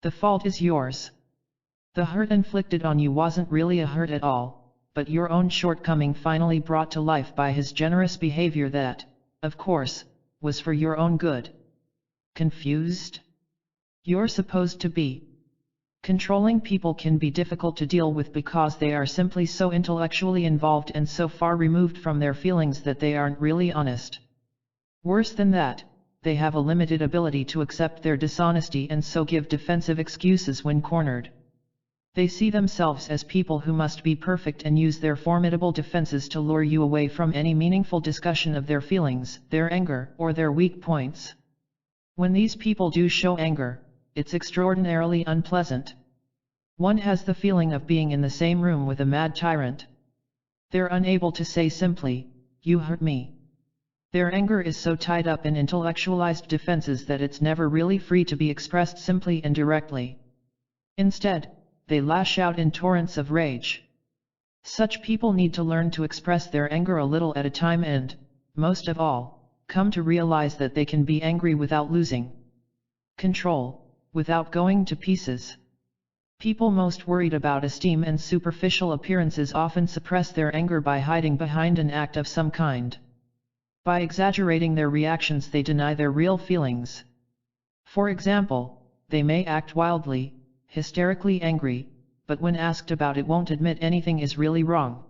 The fault is yours. The hurt inflicted on you wasn't really a hurt at all, but your own shortcoming finally brought to life by his generous behavior that, of course, was for your own good. Confused? You're supposed to be. Controlling people can be difficult to deal with because they are simply so intellectually involved and so far removed from their feelings that they aren't really honest. Worse than that, they have a limited ability to accept their dishonesty and so give defensive excuses when cornered. They see themselves as people who must be perfect and use their formidable defenses to lure you away from any meaningful discussion of their feelings, their anger, or their weak points. When these people do show anger, it's extraordinarily unpleasant. One has the feeling of being in the same room with a mad tyrant. They're unable to say simply, "You hurt me." Their anger is so tied up in intellectualized defenses that it's never really free to be expressed simply and directly. Instead, they lash out in torrents of rage. Such people need to learn to express their anger a little at a time and, most of all, come to realize that they can be angry without losing control, without going to pieces. People most worried about esteem and superficial appearances often suppress their anger by hiding behind an act of some kind. By exaggerating their reactions, they deny their real feelings. For example, they may act wildly, hysterically angry, but when asked about it won't admit anything is really wrong.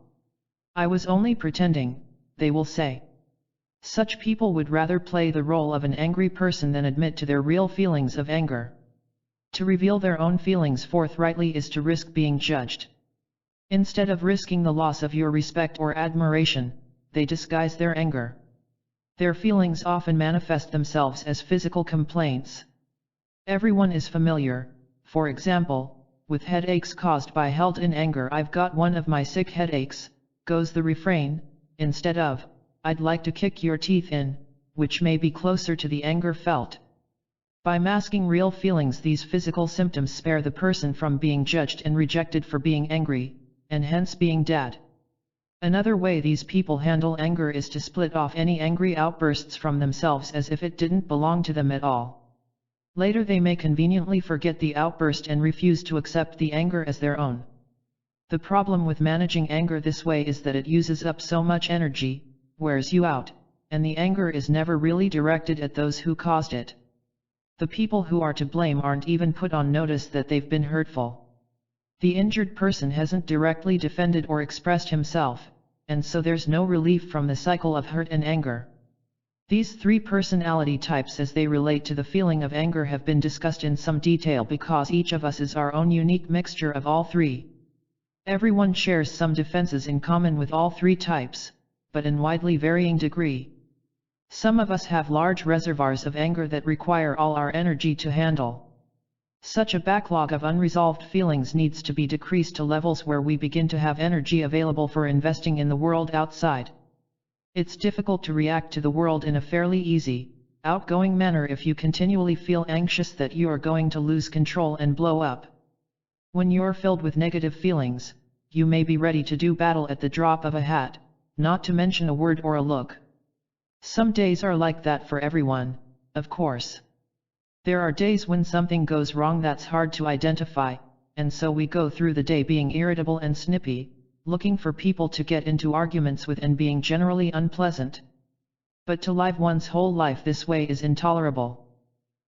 "I was only pretending," they will say. Such people would rather play the role of an angry person than admit to their real feelings of anger. To reveal their own feelings forthrightly is to risk being judged. Instead of risking the loss of your respect or admiration, they disguise their anger. Their feelings often manifest themselves as physical complaints. Everyone is familiar, for example, with headaches caused by held in anger. "I've got one of my sick headaches," goes the refrain, instead of, "I'd like to kick your teeth in," which may be closer to the anger felt. By masking real feelings, these physical symptoms spare the person from being judged and rejected for being angry, and hence being dead. Another way these people handle anger is to split off any angry outbursts from themselves as if it didn't belong to them at all. Later they may conveniently forget the outburst and refuse to accept the anger as their own. The problem with managing anger this way is that it uses up so much energy, wears you out, and the anger is never really directed at those who caused it. The people who are to blame aren't even put on notice that they've been hurtful. The injured person hasn't directly defended or expressed himself, and so there's no relief from the cycle of hurt and anger. These three personality types as they relate to the feeling of anger have been discussed in some detail because each of us is our own unique mixture of all three. Everyone shares some defenses in common with all three types, but in widely varying degree. Some of us have large reservoirs of anger that require all our energy to handle. Such a backlog of unresolved feelings needs to be decreased to levels where we begin to have energy available for investing in the world outside. It's difficult to react to the world in a fairly easy, outgoing manner if you continually feel anxious that you are going to lose control and blow up. When you're filled with negative feelings, you may be ready to do battle at the drop of a hat, not to mention a word or a look. Some days are like that for everyone, of course. There are days when something goes wrong that's hard to identify, and so we go through the day being irritable and snippy, looking for people to get into arguments with and being generally unpleasant. But to live one's whole life this way is intolerable.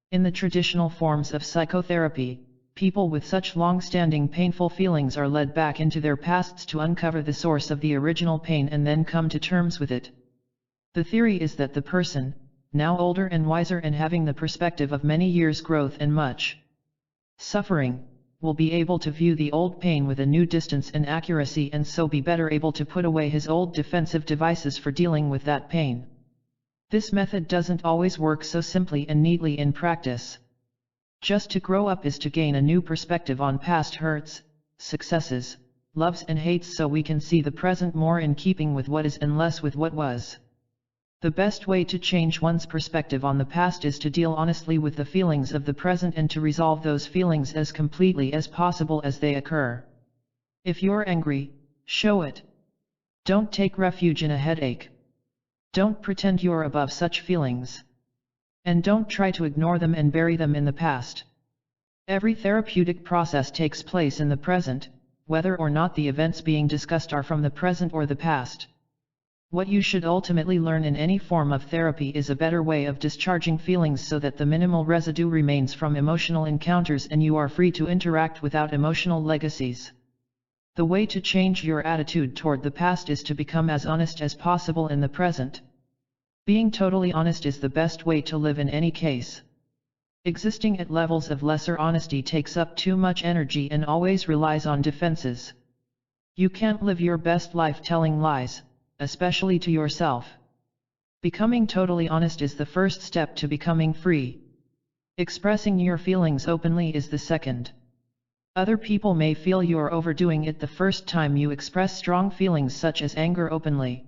In the traditional forms of psychotherapy, people with such long-standing painful feelings are led back into their pasts to uncover the source of the original pain and then come to terms with it. The theory is that the person, now older and wiser and having the perspective of many years' growth and much suffering, will be able to view the old pain with a new distance and accuracy, and so be better able to put away his old defensive devices for dealing with that pain. This method doesn't always work so simply and neatly in practice. Just to grow up is to gain a new perspective on past hurts, successes, loves and hates, so we can see the present more in keeping with what is and less with what was. The best way to change one's perspective on the past is to deal honestly with the feelings of the present and to resolve those feelings as completely as possible as they occur. If you're angry, show it. Don't take refuge in a headache. Don't pretend you're above such feelings. And don't try to ignore them and bury them in the past. Every therapeutic process takes place in the present, whether or not the events being discussed are from the present or the past. What you should ultimately learn in any form of therapy is a better way of discharging feelings so that the minimal residue remains from emotional encounters and you are free to interact without emotional legacies. The way to change your attitude toward the past is to become as honest as possible in the present. Being totally honest is the best way to live in any case. Existing at levels of lesser honesty takes up too much energy and always relies on defenses. You can't live your best life telling lies, especially to yourself. Becoming totally honest is the first step to becoming free. Expressing your feelings openly is the second. Other people may feel you're overdoing it the first time you express strong feelings such as anger openly.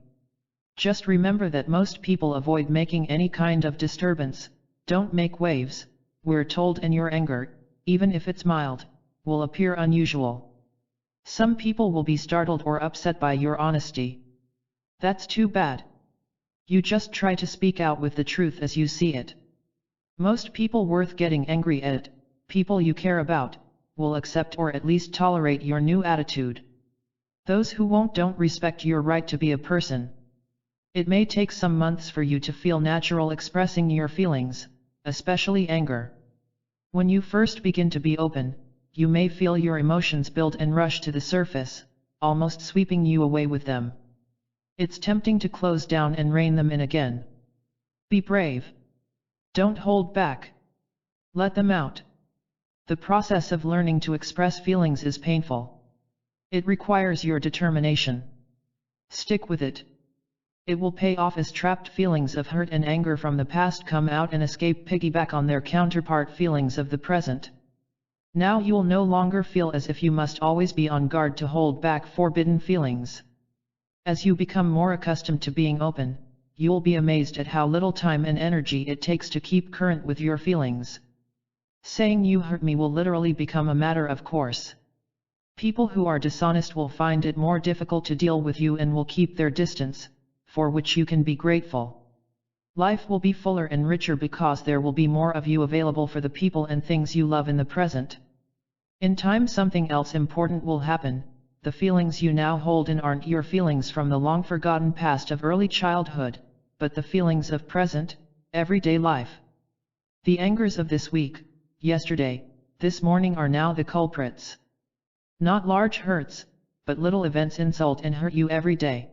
Just remember that most people avoid making any kind of disturbance. Don't make waves, we're told, and your anger, even if it's mild, will appear unusual. Some people will be startled or upset by your honesty. That's too bad. You just try to speak out with the truth as you see it. Most people worth getting angry at, people you care about, will accept or at least tolerate your new attitude. Those who won't don't respect your right to be a person. It may take some months for you to feel natural expressing your feelings, especially anger. When you first begin to be open, you may feel your emotions build and rush to the surface, almost sweeping you away with them. It's tempting to close down and rein them in again. Be brave. Don't hold back. Let them out. The process of learning to express feelings is painful. It requires your determination. Stick with it. It will pay off as trapped feelings of hurt and anger from the past come out and escape piggyback on their counterpart feelings of the present. Now you'll no longer feel as if you must always be on guard to hold back forbidden feelings. As you become more accustomed to being open, you'll be amazed at how little time and energy it takes to keep current with your feelings. Saying "you hurt me" will literally become a matter of course. People who are dishonest will find it more difficult to deal with you and will keep their distance, for which you can be grateful. Life will be fuller and richer because there will be more of you available for the people and things you love in the present. In time something else important will happen. The feelings you now hold in aren't your feelings from the long-forgotten past of early childhood, but the feelings of present, everyday life. The angers of this week, yesterday, this morning are now the culprits. Not large hurts, but little events insult and hurt you every day.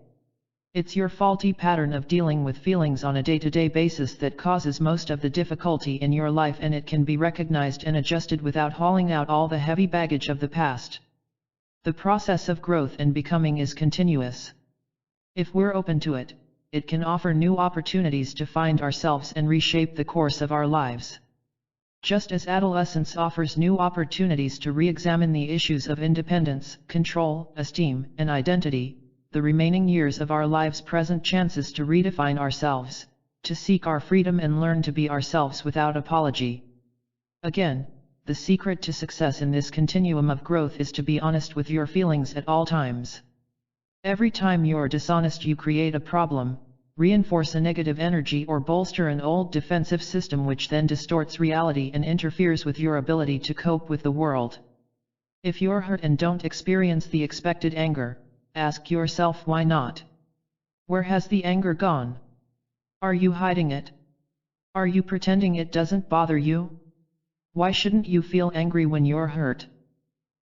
It's your faulty pattern of dealing with feelings on a day-to-day basis that causes most of the difficulty in your life, and it can be recognized and adjusted without hauling out all the heavy baggage of the past. The process of growth and becoming is continuous. If we're open to it, it can offer new opportunities to find ourselves and reshape the course of our lives. Just as adolescence offers new opportunities to re-examine the issues of independence, control, esteem, and identity, the remaining years of our lives present chances to redefine ourselves, to seek our freedom and learn to be ourselves without apology. Again, the secret to success in this continuum of growth is to be honest with your feelings at all times. Every time you're dishonest, you create a problem, reinforce a negative energy, or bolster an old defensive system which then distorts reality and interferes with your ability to cope with the world. If you're hurt and don't experience the expected anger, ask yourself why not. Where has the anger gone? Are you hiding it? Are you pretending it doesn't bother you? Why shouldn't you feel angry when you're hurt?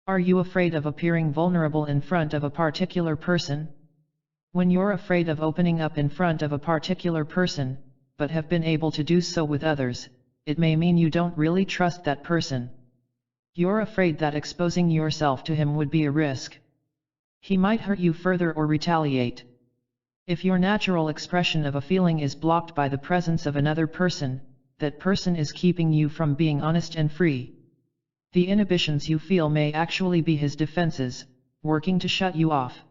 Are you afraid of appearing vulnerable in front of a particular person? When you're afraid of opening up in front of a particular person, but have been able to do so with others, it may mean you don't really trust that person. You're afraid that exposing yourself to him would be a risk. He might hurt you further or retaliate. If your natural expression of a feeling is blocked by the presence of another person, that person is keeping you from being honest and free. The inhibitions you feel may actually be his defenses, working to shut you off.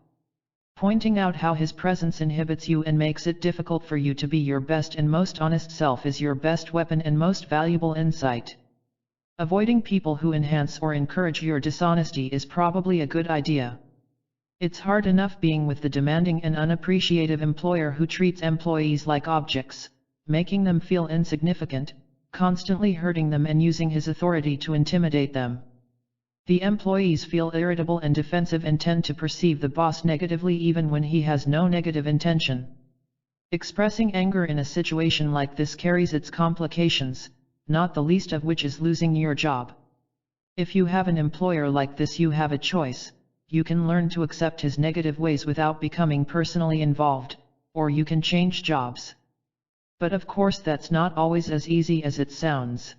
Pointing out how his presence inhibits you and makes it difficult for you to be your best and most honest self is your best weapon and most valuable insight. Avoiding people who enhance or encourage your dishonesty is probably a good idea. It's hard enough being with the demanding and unappreciative employer who treats employees like objects, making them feel insignificant, constantly hurting them and using his authority to intimidate them. The employees feel irritable and defensive and tend to perceive the boss negatively even when he has no negative intention. Expressing anger in a situation like this carries its complications, not the least of which is losing your job. If you have an employer like this, you have a choice. You can learn to accept his negative ways without becoming personally involved, or you can change jobs. But of course that's not always as easy as it sounds.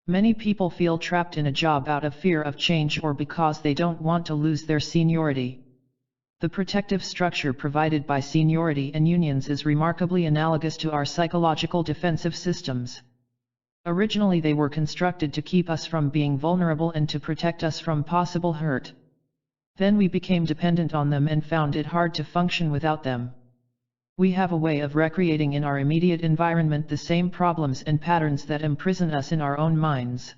Many people feel trapped in a job out of fear of change or because they don't want to lose their seniority. The protective structure provided by seniority and unions is remarkably analogous to our psychological defensive systems. Originally they were constructed to keep us from being vulnerable and to protect us from possible hurt. Then we became dependent on them and found it hard to function without them. We have a way of recreating in our immediate environment the same problems and patterns that imprison us in our own minds.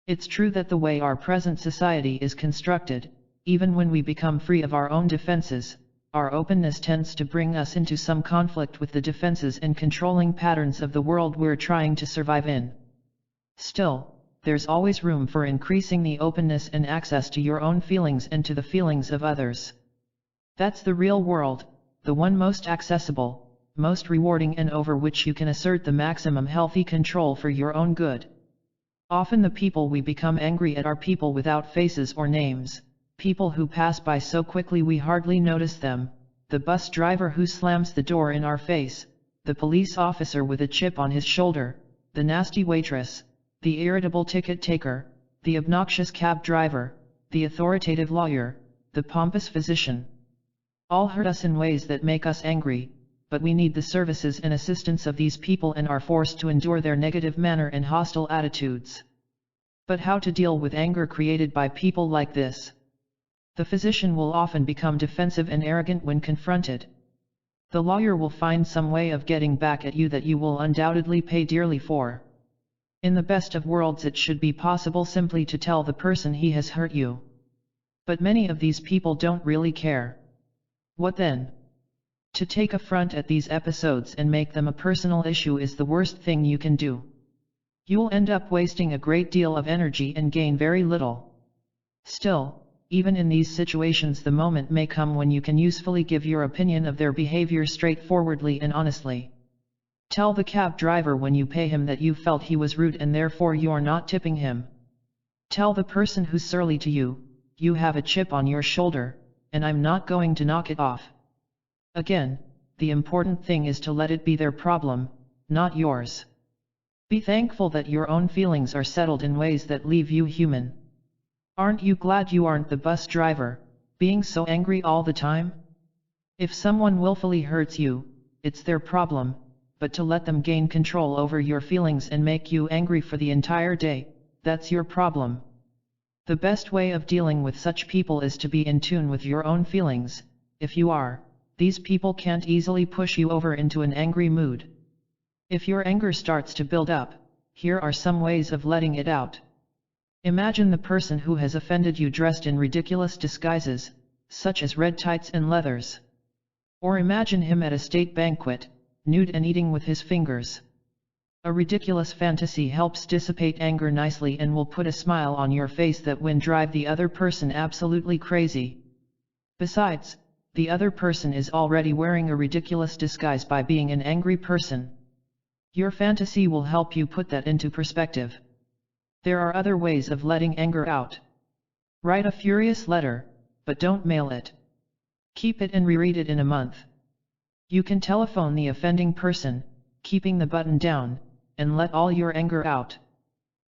It's true that the way our present society is constructed, even when we become free of our own defenses, our openness tends to bring us into some conflict with the defenses and controlling patterns of the world we're trying to survive in. Still, there's always room for increasing the openness and access to your own feelings and to the feelings of others. That's the real world, the one most accessible, most rewarding and over which you can assert the maximum healthy control for your own good. Often the people we become angry at are people without faces or names, people who pass by so quickly we hardly notice them, the bus driver who slams the door in our face, the police officer with a chip on his shoulder, the nasty waitress, the irritable ticket taker, the obnoxious cab driver, the authoritative lawyer, the pompous physician. All hurt us in ways that make us angry, but we need the services and assistance of these people and are forced to endure their negative manner and hostile attitudes. But how to deal with anger created by people like this? The physician will often become defensive and arrogant when confronted. The lawyer will find some way of getting back at you that you will undoubtedly pay dearly for. In the best of worlds it should be possible simply to tell the person he has hurt you. But many of these people don't really care. What then? To take affront at these episodes and make them a personal issue is the worst thing you can do. You'll end up wasting a great deal of energy and gain very little. Still, even in these situations the moment may come when you can usefully give your opinion of their behavior straightforwardly and honestly. Tell the cab driver when you pay him that you felt he was rude and therefore you're not tipping him. Tell the person who's surly to you, you have a chip on your shoulder, and I'm not going to knock it off. Again, the important thing is to let it be their problem, not yours. Be thankful that your own feelings are settled in ways that leave you human. Aren't you glad you aren't the bus driver, being so angry all the time? If someone willfully hurts you, it's their problem, but to let them gain control over your feelings and make you angry for the entire day, that's your problem. The best way of dealing with such people is to be in tune with your own feelings. If you are, these people can't easily push you over into an angry mood. If your anger starts to build up, here are some ways of letting it out. Imagine the person who has offended you dressed in ridiculous disguises, such as red tights and leathers. Or imagine him at a state banquet, nude and eating with his fingers. A ridiculous fantasy helps dissipate anger nicely and will put a smile on your face that will drive the other person absolutely crazy. Besides, the other person is already wearing a ridiculous disguise by being an angry person. Your fantasy will help you put that into perspective. There are other ways of letting anger out. Write a furious letter, but don't mail it. Keep it and reread it in a month. You can telephone the offending person, keeping the button down, and let all your anger out.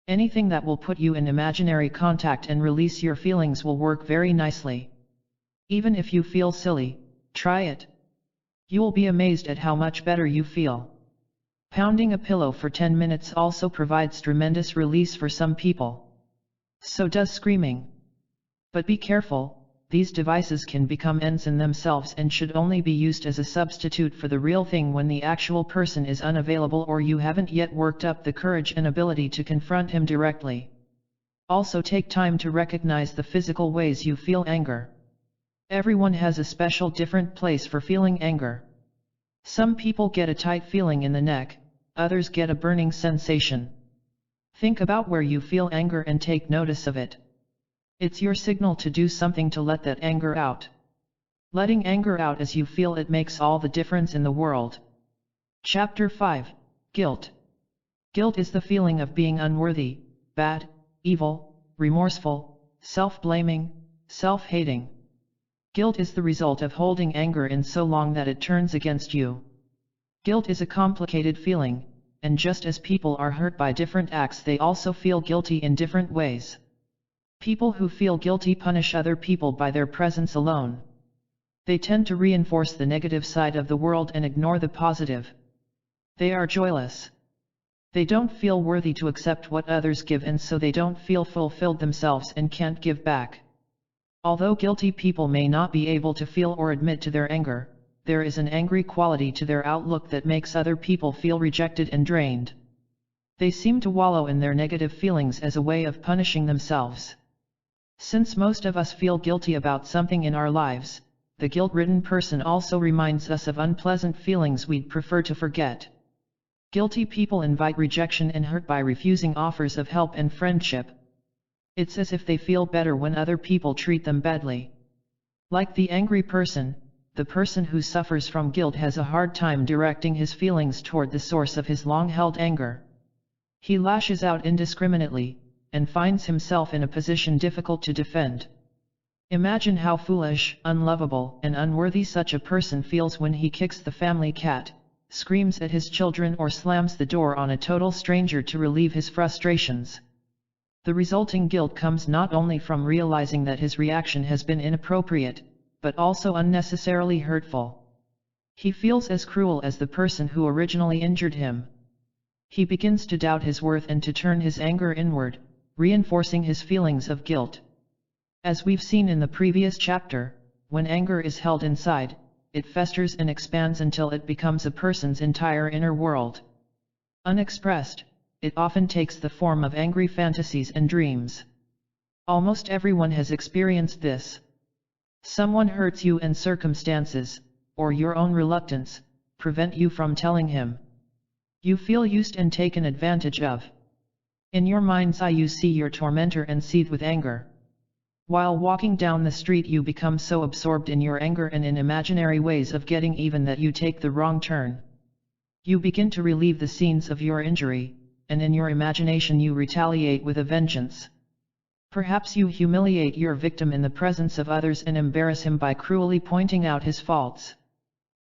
Anything that will put you in imaginary contact and release your feelings will work very nicely. Even if you feel silly, try it. You will be amazed at how much better you feel. Pounding a pillow for 10 minutes also provides tremendous release for some people. So does screaming. But be careful, these devices can become ends in themselves and should only be used as a substitute for the real thing when the actual person is unavailable or you haven't yet worked up the courage and ability to confront him directly. Also take time to recognize the physical ways you feel anger. Everyone has a special different place for feeling anger. Some people get a tight feeling in the neck, others get a burning sensation. Think about where you feel anger and take notice of it. It's your signal to do something to let that anger out. Letting anger out as you feel it makes all the difference in the world. Chapter 5, Guilt. Guilt is the feeling of being unworthy, bad, evil, remorseful, self-blaming, self-hating. Guilt is the result of holding anger in so long that it turns against you. Guilt is a complicated feeling, and just as people are hurt by different acts, they also feel guilty in different ways. People who feel guilty punish other people by their presence alone. They tend to reinforce the negative side of the world and ignore the positive. They are joyless. They don't feel worthy to accept what others give, and so they don't feel fulfilled themselves and can't give back. Although guilty people may not be able to feel or admit to their anger, there is an angry quality to their outlook that makes other people feel rejected and drained. They seem to wallow in their negative feelings as a way of punishing themselves. Since most of us feel guilty about something in our lives, the guilt-ridden person also reminds us of unpleasant feelings we'd prefer to forget. Guilty people invite rejection and hurt by refusing offers of help and friendship. It's as if they feel better when other people treat them badly. Like the angry person, the person who suffers from guilt has a hard time directing his feelings toward the source of his long-held anger. He lashes out indiscriminately, and finds himself in a position difficult to defend. Imagine how foolish, unlovable, and unworthy such a person feels when he kicks the family cat, screams at his children, or slams the door on a total stranger to relieve his frustrations. The resulting guilt comes not only from realizing that his reaction has been inappropriate, but also unnecessarily hurtful. He feels as cruel as the person who originally injured him. He begins to doubt his worth and to turn his anger inward, reinforcing his feelings of guilt. As we've seen in the previous chapter, when anger is held inside, it festers and expands until it becomes a person's entire inner world. Unexpressed, it often takes the form of angry fantasies and dreams. Almost everyone has experienced this. Someone hurts you and circumstances, or your own reluctance, prevent you from telling him. You feel used and taken advantage of. In your mind's eye you see your tormentor and seethe with anger. While walking down the street you become so absorbed in your anger and in imaginary ways of getting even that you take the wrong turn. You begin to relive the scenes of your injury, and in your imagination you retaliate with a vengeance. Perhaps you humiliate your victim in the presence of others and embarrass him by cruelly pointing out his faults.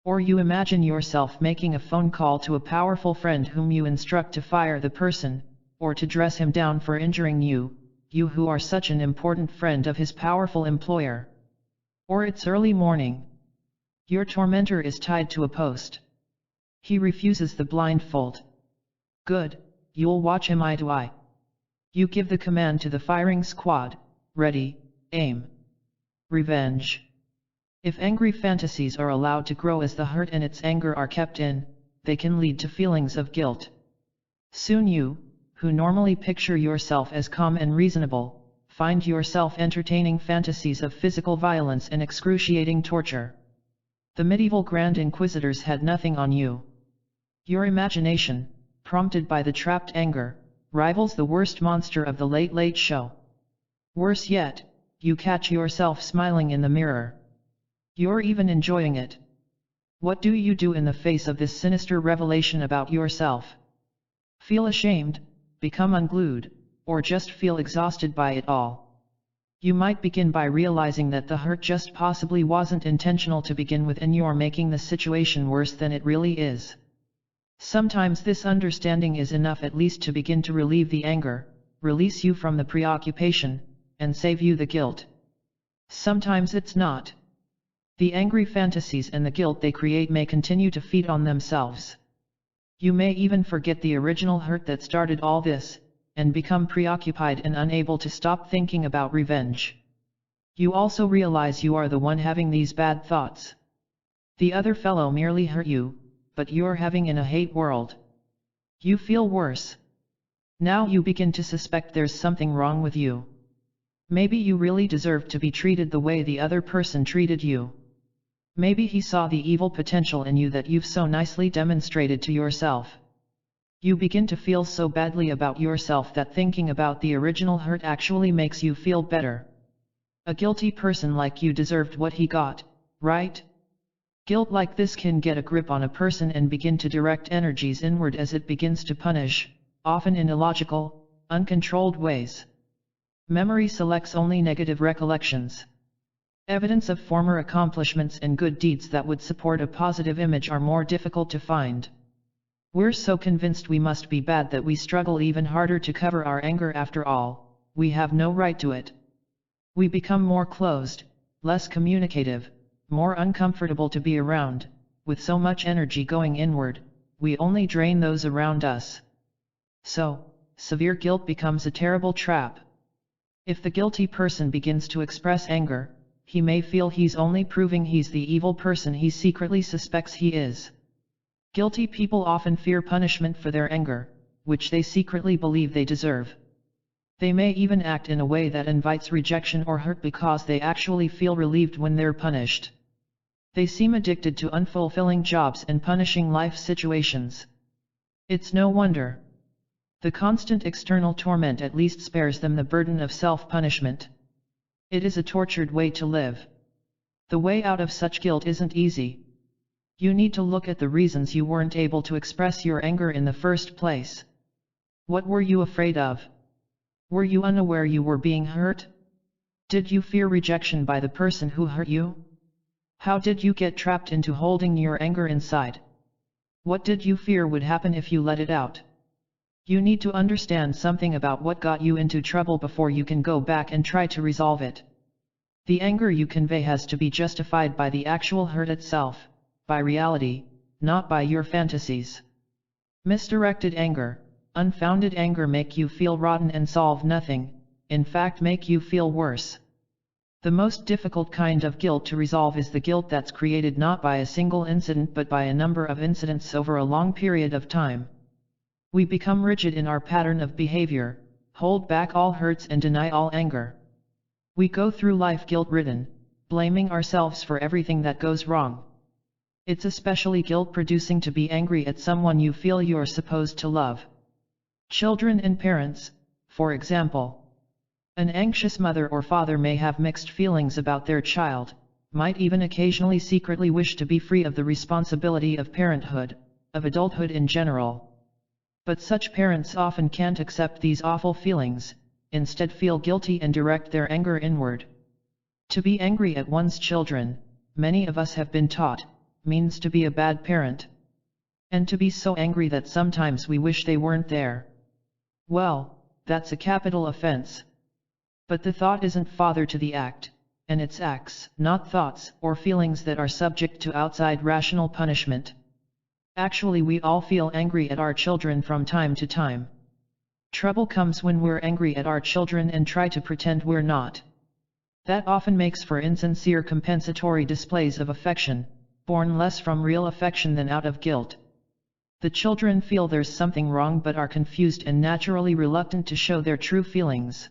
Or you imagine yourself making a phone call to a powerful friend whom you instruct to fire the person, or to dress him down for injuring you, you who are such an important friend of his powerful employer. Or it's early morning. Your tormentor is tied to a post. He refuses the blindfold. Good, you'll watch him eye to eye. You give the command to the firing squad, ready, aim. Revenge. If angry fantasies are allowed to grow as the hurt and its anger are kept in, they can lead to feelings of guilt. Soon you, who normally picture yourself as calm and reasonable, find yourself entertaining fantasies of physical violence and excruciating torture. The medieval Grand Inquisitors had nothing on you. Your imagination, prompted by the trapped anger, rivals the worst monster of the Late Late Show. Worse yet, you catch yourself smiling in the mirror. You're even enjoying it. What do you do in the face of this sinister revelation about yourself? Feel ashamed, become unglued, or just feel exhausted by it all? You might begin by realizing that the hurt just possibly wasn't intentional to begin with and you're making the situation worse than it really is. Sometimes this understanding is enough at least to begin to relieve the anger, release you from the preoccupation, and save you the guilt. Sometimes it's not. The angry fantasies and the guilt they create may continue to feed on themselves. You may even forget the original hurt that started all this, and become preoccupied and unable to stop thinking about revenge. You also realize you are the one having these bad thoughts. The other fellow merely hurt you, but you're having in a hate world. You feel worse. Now you begin to suspect there's something wrong with you. Maybe you really deserve to be treated the way the other person treated you. Maybe he saw the evil potential in you that you've so nicely demonstrated to yourself. You begin to feel so badly about yourself that thinking about the original hurt actually makes you feel better. A guilty person like you deserved what he got, right? Guilt like this can get a grip on a person and begin to direct energies inward as it begins to punish, often in illogical, uncontrolled ways. Memory selects only negative recollections. Evidence of former accomplishments and good deeds that would support a positive image are more difficult to find. We're so convinced we must be bad that we struggle even harder to cover our anger. After all, we have no right to it. We become more closed, less communicative, more uncomfortable to be around. With so much energy going inward, we only drain those around us. So, severe guilt becomes a terrible trap. If the guilty person begins to express anger, he may feel he's only proving he's the evil person he secretly suspects he is. Guilty people often fear punishment for their anger, which they secretly believe they deserve. They may even act in a way that invites rejection or hurt because they actually feel relieved when they're punished. They seem addicted to unfulfilling jobs and punishing life situations. It's no wonder. The constant external torment at least spares them the burden of self-punishment. It is a tortured way to live. The way out of such guilt isn't easy. You need to look at the reasons you weren't able to express your anger in the first place. What were you afraid of? Were you unaware you were being hurt? Did you fear rejection by the person who hurt you? How did you get trapped into holding your anger inside? What did you fear would happen if you let it out? You need to understand something about what got you into trouble before you can go back and try to resolve it. The anger you convey has to be justified by the actual hurt itself, by reality, not by your fantasies. Misdirected anger, unfounded anger make you feel rotten and solve nothing, in fact make you feel worse. The most difficult kind of guilt to resolve is the guilt that's created not by a single incident but by a number of incidents over a long period of time. We become rigid in our pattern of behavior, hold back all hurts and deny all anger. We go through life guilt-ridden, blaming ourselves for everything that goes wrong. It's especially guilt-producing to be angry at someone you feel you're supposed to love. Children and parents, for example. An anxious mother or father may have mixed feelings about their child, might even occasionally secretly wish to be free of the responsibility of parenthood, of adulthood in general. But such parents often can't accept these awful feelings, instead feel guilty and direct their anger inward. To be angry at one's children, many of us have been taught, means to be a bad parent. And to be so angry that sometimes we wish they weren't there. Well, that's a capital offense. But the thought isn't father to the act, and it's acts, not thoughts or feelings that are subject to outside rational punishment. Actually, we all feel angry at our children from time to time. Trouble comes when we're angry at our children and try to pretend we're not. That often makes for insincere compensatory displays of affection, born less from real affection than out of guilt. The children feel there's something wrong but are confused and naturally reluctant to show their true feelings.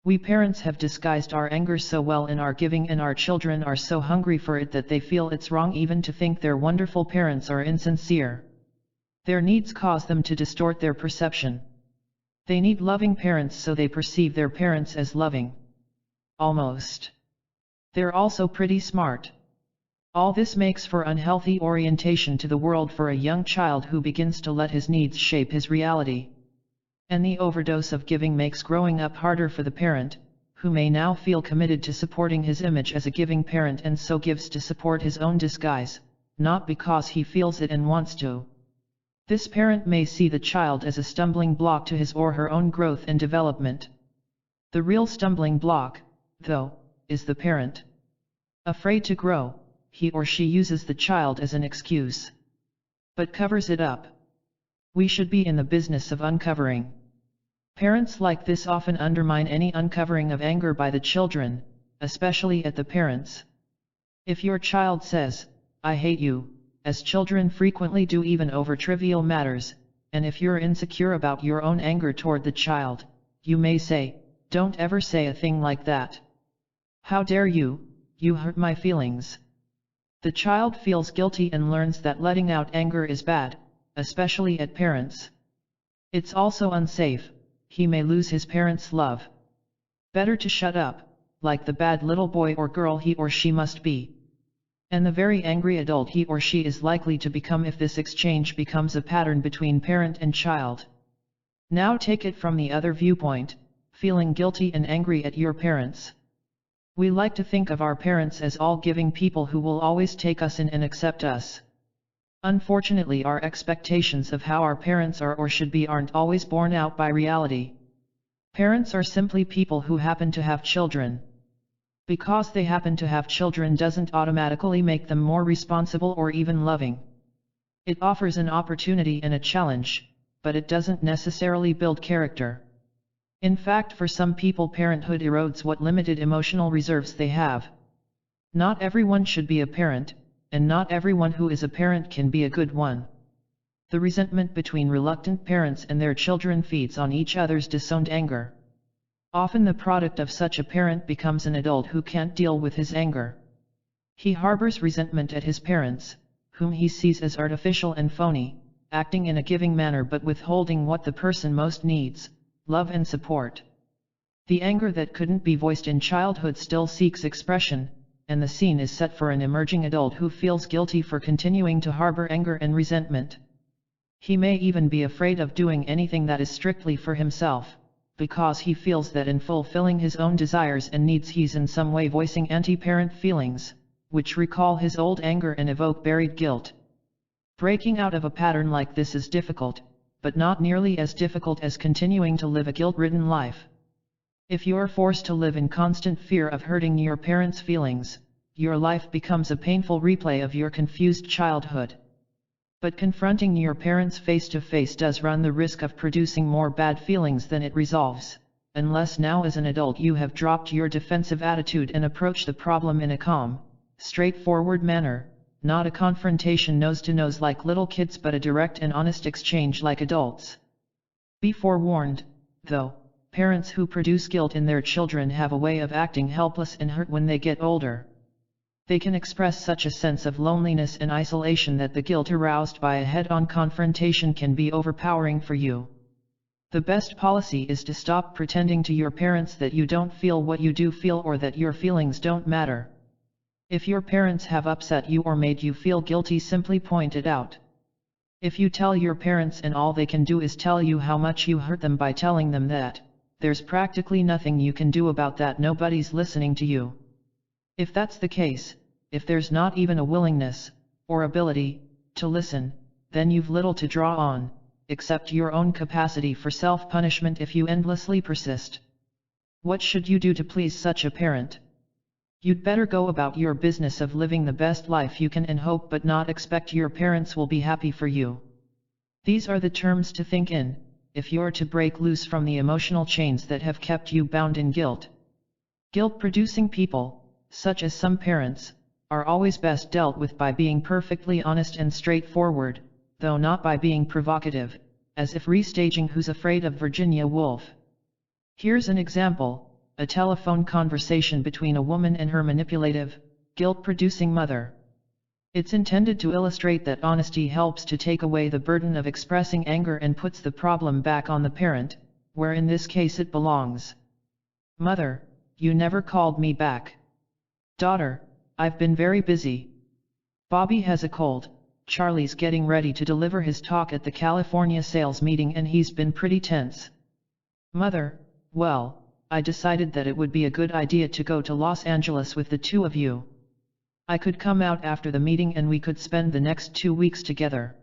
We parents have disguised our anger so well in our giving, and our children are so hungry for it that they feel it's wrong even to think their wonderful parents are insincere. Their needs cause them to distort their perception. They need loving parents so they perceive their parents as loving. Almost. They're also pretty smart. All this makes for unhealthy orientation to the world for a young child who begins to let his needs shape his reality. And the overdose of giving makes growing up harder for the parent, who may now feel committed to supporting his image as a giving parent and so gives to support his own disguise, not because he feels it and wants to. This parent may see the child as a stumbling block to his or her own growth and development. The real stumbling block, though, is the parent. Afraid to grow, he or she uses the child as an excuse, but covers it up. We should be in the business of uncovering. Parents like this often undermine any uncovering of anger by the children, especially at the parents. If your child says, "I hate you," as children frequently do even over trivial matters, and if you're insecure about your own anger toward the child, you may say, "Don't ever say a thing like that. How dare you, you hurt my feelings." The child feels guilty and learns that letting out anger is bad, especially at parents. It's also unsafe, he may lose his parents' love. Better to shut up, like the bad little boy or girl he or she must be. And the very angry adult he or she is likely to become if this exchange becomes a pattern between parent and child. Now take it from the other viewpoint, feeling guilty and angry at your parents. We like to think of our parents as all-giving people who will always take us in and accept us. Unfortunately, our expectations of how our parents are or should be aren't always borne out by reality. Parents are simply people who happen to have children. Because they happen to have children doesn't automatically make them more responsible or even loving. It offers an opportunity and a challenge, but it doesn't necessarily build character. In fact, for some people, parenthood erodes what limited emotional reserves they have. Not everyone should be a parent, and not everyone who is a parent can be a good one. The resentment between reluctant parents and their children feeds on each other's disowned anger. Often the product of such a parent becomes an adult who can't deal with his anger. He harbors resentment at his parents, whom he sees as artificial and phony, acting in a giving manner but withholding what the person most needs: love and support. The anger that couldn't be voiced in childhood still seeks expression, and the scene is set for an emerging adult who feels guilty for continuing to harbor anger and resentment. He may even be afraid of doing anything that is strictly for himself, because he feels that in fulfilling his own desires and needs he's in some way voicing anti-parent feelings, which recall his old anger and evoke buried guilt. Breaking out of a pattern like this is difficult, but not nearly as difficult as continuing to live a guilt-ridden life. If you're forced to live in constant fear of hurting your parents' feelings, your life becomes a painful replay of your confused childhood. But confronting your parents face to face does run the risk of producing more bad feelings than it resolves, unless now as an adult you have dropped your defensive attitude and approach the problem in a calm, straightforward manner, not a confrontation nose-to-nose like little kids but a direct and honest exchange like adults. Be forewarned, though, parents who produce guilt in their children have a way of acting helpless and hurt when they get older. They can express such a sense of loneliness and isolation that the guilt aroused by a head-on confrontation can be overpowering for you. The best policy is to stop pretending to your parents that you don't feel what you do feel or that your feelings don't matter. If your parents have upset you or made you feel guilty, simply point it out. If you tell your parents and all they can do is tell you how much you hurt them by telling them that, there's practically nothing you can do about that. Nobody's listening to you. If that's the case, if there's not even a willingness, or ability, to listen, then you've little to draw on, except your own capacity for self-punishment if you endlessly persist. What should you do to please such a parent? You'd better go about your business of living the best life you can and hope but not expect your parents will be happy for you. These are the terms to think in, if you're to break loose from the emotional chains that have kept you bound in guilt. Guilt-producing people, such as some parents, are always best dealt with by being perfectly honest and straightforward, though not by being provocative, as if restaging Who's Afraid of Virginia Woolf. Here's an example: a telephone conversation between a woman and her manipulative, guilt-producing mother. It's intended to illustrate that honesty helps to take away the burden of expressing anger and puts the problem back on the parent, where in this case it belongs. Mother: you never called me back. Daughter: I've been very busy. Bobby has a cold. Charlie's getting ready to deliver his talk at the California sales meeting and he's been pretty tense. Mother: well, I decided that it would be a good idea to go to Los Angeles with the two of you. I could come out after the meeting and we could spend the next 2 weeks together.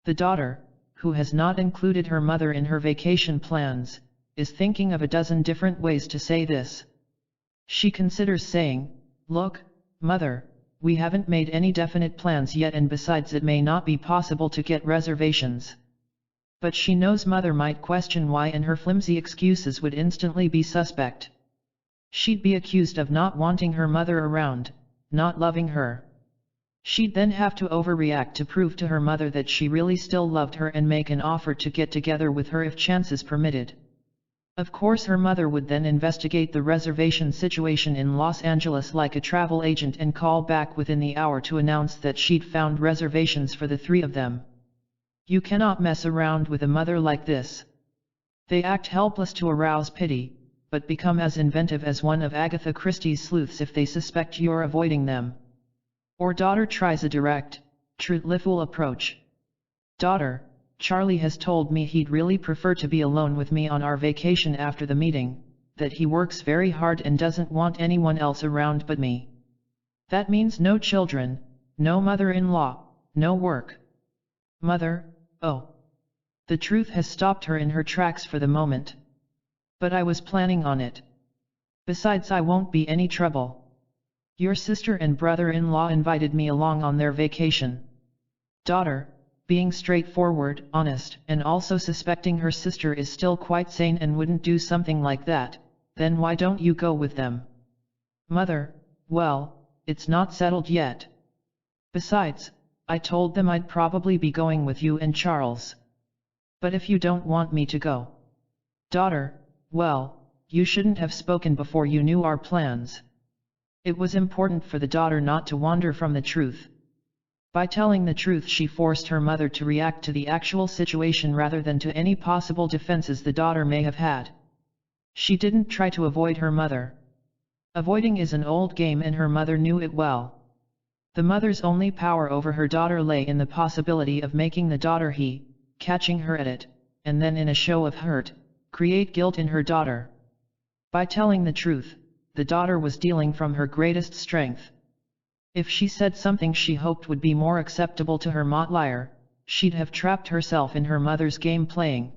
The daughter: who has not included her mother in her vacation plans, is thinking of a dozen different ways to say this. She considers saying, "Look, Mother, we haven't made any definite plans yet, and besides it may not be possible to get reservations." But she knows Mother might question why, and her flimsy excuses would instantly be suspect. She'd be accused of not wanting her mother around, not loving her. She'd then have to overreact to prove to her mother that she really still loved her and make an offer to get together with her if chances permitted. Of course her mother would then investigate the reservation situation in Los Angeles like a travel agent and call back within the hour to announce that she'd found reservations for the three of them. You cannot mess around with a mother like this. They act helpless to arouse pity, but become as inventive as one of Agatha Christie's sleuths if they suspect you're avoiding them. Or daughter tries a direct, truthful approach. "Daughter, Charlie has told me he'd really prefer to be alone with me on our vacation after the meeting, that he works very hard and doesn't want anyone else around but me. That means no children, no mother-in-law, no work." Mother, oh. The truth has stopped her in her tracks for the moment. "But I was planning on it. Besides, I won't be any trouble. Your sister and brother-in-law invited me along on their vacation." Daughter, being straightforward, honest, and also suspecting her sister is still quite sane and wouldn't do something like that, "Then why don't you go with them?" Mother, "Well, it's not settled yet. Besides, I told them I'd probably be going with you and Charles. But if you don't want me to go." Daughter, "Well, you shouldn't have spoken before you knew our plans." It was important for the daughter not to wander from the truth. By telling the truth, she forced her mother to react to the actual situation rather than to any possible defenses the daughter may have had. She didn't try to avoid her mother. Avoiding is an old game and her mother knew it well. The mother's only power over her daughter lay in the possibility of making the daughter catching her at it, and then in a show of hurt, create guilt in her daughter. By telling the truth, the daughter was dealing from her greatest strength. If she said something she hoped would be more acceptable to her liar, she'd have trapped herself in her mother's game playing.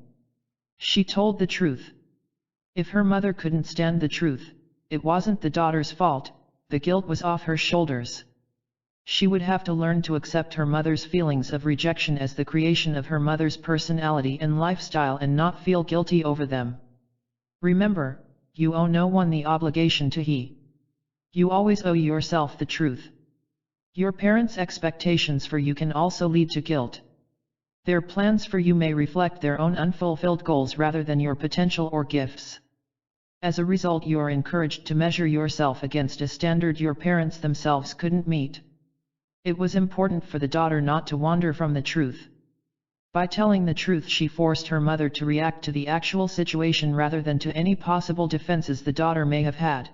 She told the truth. If her mother couldn't stand the truth, it wasn't the daughter's fault, the guilt was off her shoulders. She would have to learn to accept her mother's feelings of rejection as the creation of her mother's personality and lifestyle and not feel guilty over them. Remember, you owe no one the obligation to You always owe yourself the truth. Your parents' expectations for you can also lead to guilt. Their plans for you may reflect their own unfulfilled goals rather than your potential or gifts. As a result, you are encouraged to measure yourself against a standard your parents themselves couldn't meet. It was important for the daughter not to wander from the truth. By telling the truth, she forced her mother to react to the actual situation rather than to any possible defenses the daughter may have had.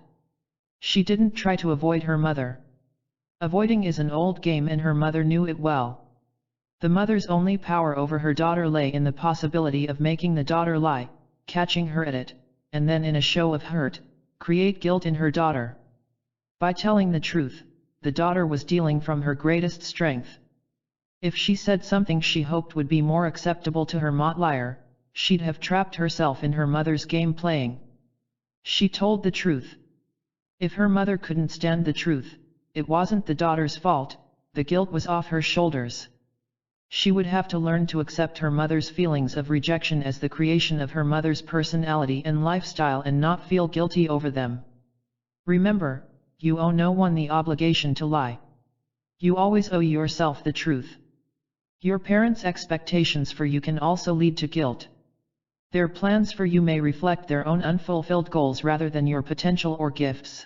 She didn't try to avoid her mother. Avoiding is an old game and her mother knew it well. The mother's only power over her daughter lay in the possibility of making the daughter lie, catching her at it, and then in a show of hurt, create guilt in her daughter. By telling the truth, the daughter was dealing from her greatest strength. If she said something she hoped would be more acceptable to her liar, she'd have trapped herself in her mother's game playing. She told the truth. If her mother couldn't stand the truth, it wasn't the daughter's fault, the guilt was off her shoulders. She would have to learn to accept her mother's feelings of rejection as the creation of her mother's personality and lifestyle and not feel guilty over them. Remember, you owe no one the obligation to lie. You always owe yourself the truth. Your parents' expectations for you can also lead to guilt. Their plans for you may reflect their own unfulfilled goals rather than your potential or gifts.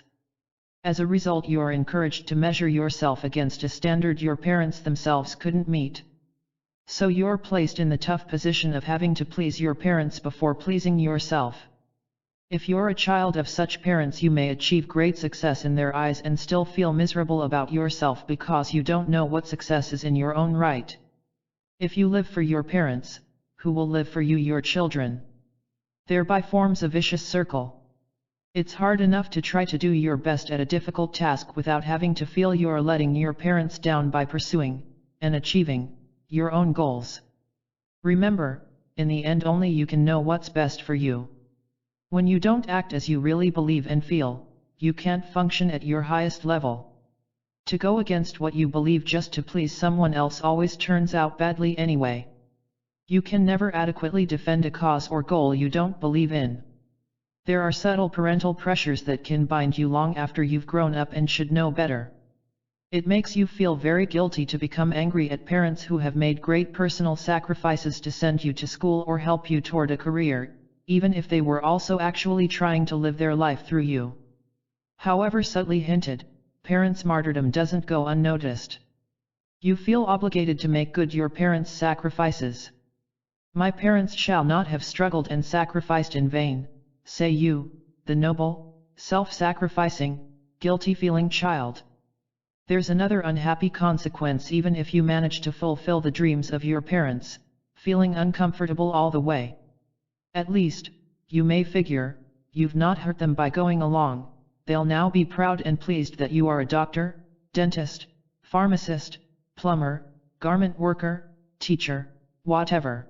As a result, you are encouraged to measure yourself against a standard your parents themselves couldn't meet. So you're placed in the tough position of having to please your parents before pleasing yourself. If you're a child of such parents, you may achieve great success in their eyes and still feel miserable about yourself because you don't know what success is in your own right. If you live for your parents, who will live for you, your children? Thereby forms a vicious circle. It's hard enough to try to do your best at a difficult task without having to feel you're letting your parents down by pursuing, and achieving, your own goals. Remember, in the end only you can know what's best for you. When you don't act as you really believe and feel, you can't function at your highest level. To go against what you believe just to please someone else always turns out badly anyway. You can never adequately defend a cause or goal you don't believe in. There are subtle parental pressures that can bind you long after you've grown up and should know better. It makes you feel very guilty to become angry at parents who have made great personal sacrifices to send you to school or help you toward a career, even if they were also actually trying to live their life through you. However subtly hinted, parents' martyrdom doesn't go unnoticed. You feel obligated to make good your parents' sacrifices. My parents shall not have struggled and sacrificed in vain, say you, the noble, self-sacrificing, guilty-feeling child. There's another unhappy consequence even if you manage to fulfill the dreams of your parents, feeling uncomfortable all the way. At least, you may figure, you've not hurt them by going along. They'll now be proud and pleased that you are a doctor, dentist, pharmacist, plumber, garment worker, teacher, whatever.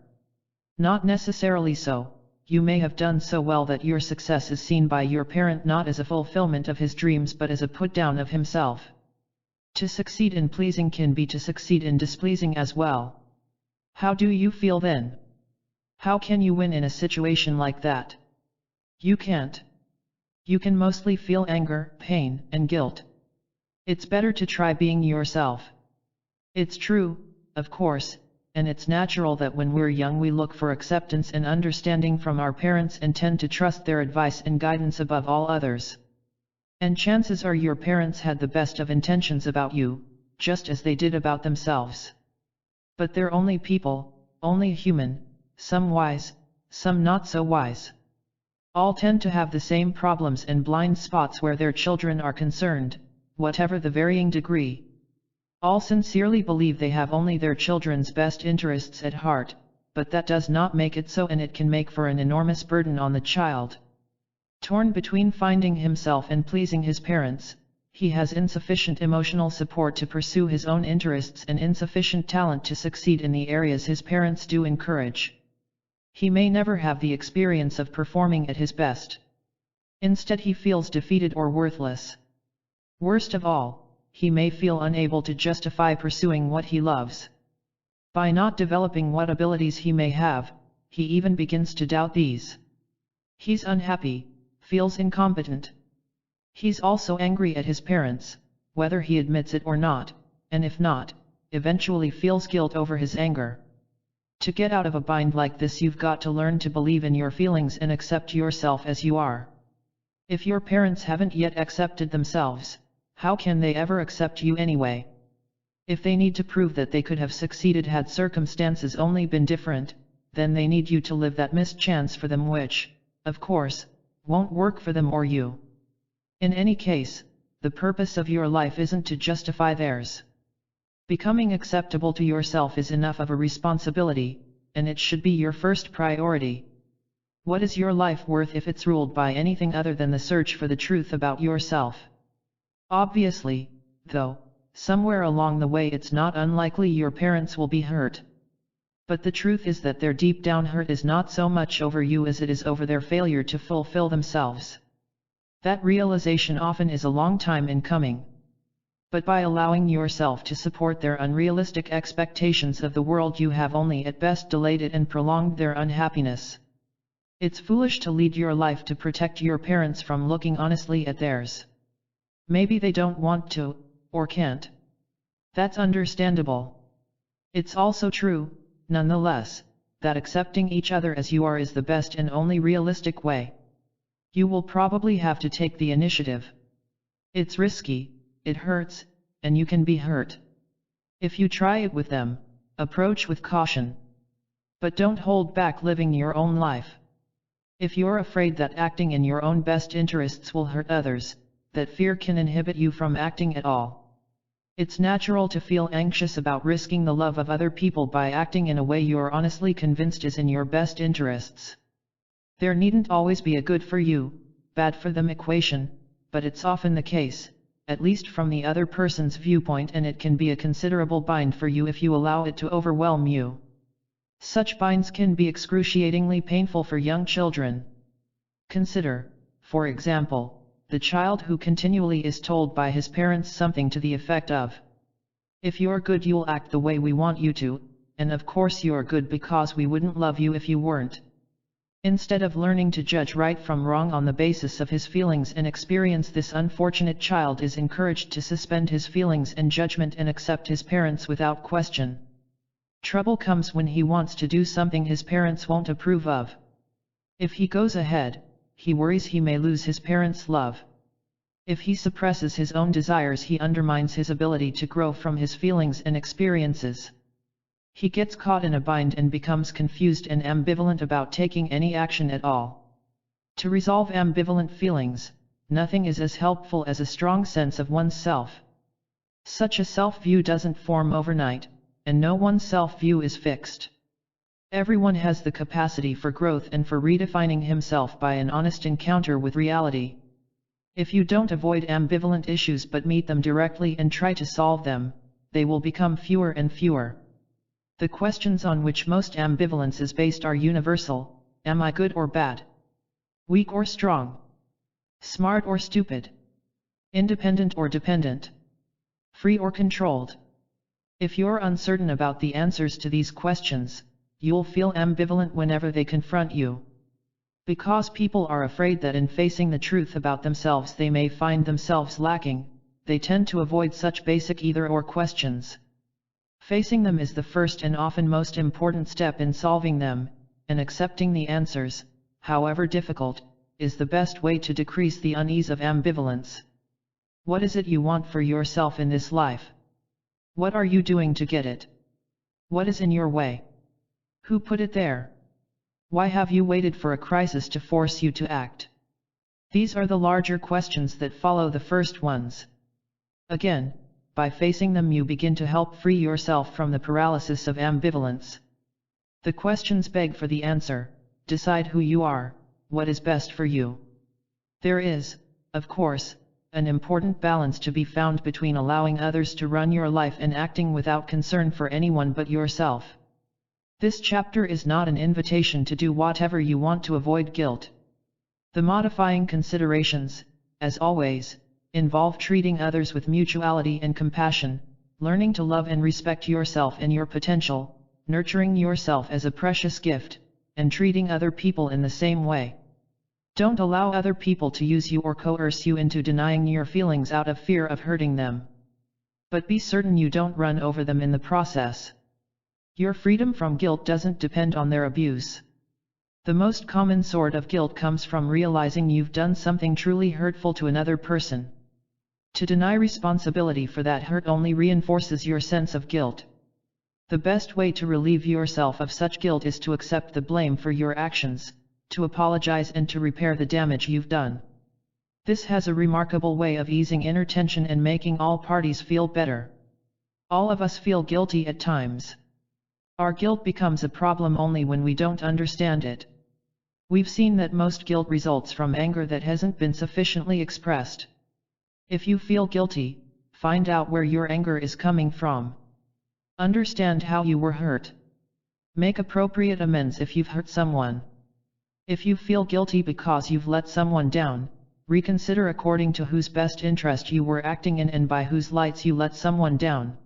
Not necessarily so. You may have done so well that your success is seen by your parent not as a fulfillment of his dreams but as a put-down of himself. To succeed in pleasing can be to succeed in displeasing as well. How do you feel then? How can you win in a situation like that? You can't. You can mostly feel anger, pain, and guilt. It's better to try being yourself. It's true, of course, and it's natural that when we're young we look for acceptance and understanding from our parents and tend to trust their advice and guidance above all others. And chances are your parents had the best of intentions about you, just as they did about themselves. But they're only people, only human, some wise, some not so wise. All tend to have the same problems and blind spots where their children are concerned, whatever the varying degree. All sincerely believe they have only their children's best interests at heart, but that does not make it so, and it can make for an enormous burden on the child. Torn between finding himself and pleasing his parents, he has insufficient emotional support to pursue his own interests and insufficient talent to succeed in the areas his parents do encourage. He may never have the experience of performing at his best. Instead, he feels defeated or worthless. Worst of all, he may feel unable to justify pursuing what he loves. By not developing what abilities he may have, he even begins to doubt these. He's unhappy, feels incompetent. He's also angry at his parents, whether he admits it or not, and if not, eventually feels guilt over his anger. To get out of a bind like this, you've got to learn to believe in your feelings and accept yourself as you are. If your parents haven't yet accepted themselves, how can they ever accept you anyway? If they need to prove that they could have succeeded had circumstances only been different, then they need you to live that missed chance for them, which, of course, won't work for them or you. In any case, the purpose of your life isn't to justify theirs. Becoming acceptable to yourself is enough of a responsibility, and it should be your first priority. What is your life worth if it's ruled by anything other than the search for the truth about yourself? Obviously, though, somewhere along the way it's not unlikely your parents will be hurt. But the truth is that their deep down hurt is not so much over you as it is over their failure to fulfill themselves. That realization often is a long time in coming. But by allowing yourself to support their unrealistic expectations of the world, you have only at best delayed it and prolonged their unhappiness. It's foolish to lead your life to protect your parents from looking honestly at theirs. Maybe they don't want to, or can't. That's understandable. It's also true, nonetheless, that accepting each other as you are is the best and only realistic way. You will probably have to take the initiative. It's risky, it hurts, and you can be hurt. If you try it with them, approach with caution. But don't hold back living your own life. If you're afraid that acting in your own best interests will hurt others, that fear can inhibit you from acting at all. It's natural to feel anxious about risking the love of other people by acting in a way you're honestly convinced is in your best interests. There needn't always be a good for you, bad for them equation, but it's often the case, at least from the other person's viewpoint, and it can be a considerable bind for you if you allow it to overwhelm you. Such binds can be excruciatingly painful for young children. Consider, for example, the child who continually is told by his parents something to the effect of, "If you're good you'll act the way we want you to, and of course you're good because we wouldn't love you if you weren't." Instead of learning to judge right from wrong on the basis of his feelings and experience, this unfortunate child is encouraged to suspend his feelings and judgment and accept his parents without question. Trouble comes when he wants to do something his parents won't approve of. If he goes ahead, he worries he may lose his parents' love. If he suppresses his own desires, he undermines his ability to grow from his feelings and experiences. He gets caught in a bind and becomes confused and ambivalent about taking any action at all. To resolve ambivalent feelings, nothing is as helpful as a strong sense of oneself. Such a self-view doesn't form overnight, and no one self-view is fixed. Everyone has the capacity for growth and for redefining himself by an honest encounter with reality. If you don't avoid ambivalent issues but meet them directly and try to solve them, they will become fewer and fewer. The questions on which most ambivalence is based are universal: am I good or bad? Weak or strong? Smart or stupid? Independent or dependent? Free or controlled? If you're uncertain about the answers to these questions, you'll feel ambivalent whenever they confront you. Because people are afraid that in facing the truth about themselves they may find themselves lacking, they tend to avoid such basic either-or questions. Facing them is the first and often most important step in solving them, and accepting the answers, however difficult, is the best way to decrease the unease of ambivalence. What is it you want for yourself in this life? What are you doing to get it? What is in your way? Who put it there? Why have you waited for a crisis to force you to act? These are the larger questions that follow the first ones. Again, by facing them you begin to help free yourself from the paralysis of ambivalence. The questions beg for the answer: decide who you are, what is best for you. There is, of course, an important balance to be found between allowing others to run your life and acting without concern for anyone but yourself. This chapter is not an invitation to do whatever you want to avoid guilt. The modifying considerations, as always, involve treating others with mutuality and compassion, learning to love and respect yourself and your potential, nurturing yourself as a precious gift, and treating other people in the same way. Don't allow other people to use you or coerce you into denying your feelings out of fear of hurting them. But be certain you don't run over them in the process. Your freedom from guilt doesn't depend on their abuse. The most common sort of guilt comes from realizing you've done something truly hurtful to another person. To deny responsibility for that hurt only reinforces your sense of guilt. The best way to relieve yourself of such guilt is to accept the blame for your actions, to apologize and to repair the damage you've done. This has a remarkable way of easing inner tension and making all parties feel better. All of us feel guilty at times. Our guilt becomes a problem only when we don't understand it. We've seen that most guilt results from anger that hasn't been sufficiently expressed. If you feel guilty, find out where your anger is coming from. Understand how you were hurt. Make appropriate amends if you've hurt someone. If you feel guilty because you've let someone down, reconsider according to whose best interest you were acting in and by whose lights you let someone down.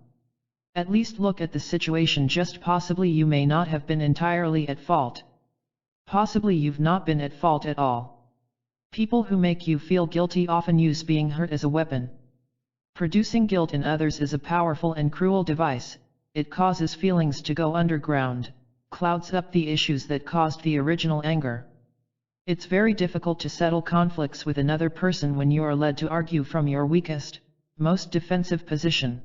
At least look at the situation. Just possibly you may not have been entirely at fault. Possibly you've not been at fault at all. People who make you feel guilty often use being hurt as a weapon. Producing guilt in others is a powerful and cruel device. It causes feelings to go underground, clouds up the issues that caused the original anger. It's very difficult to settle conflicts with another person when you are led to argue from your weakest, most defensive position.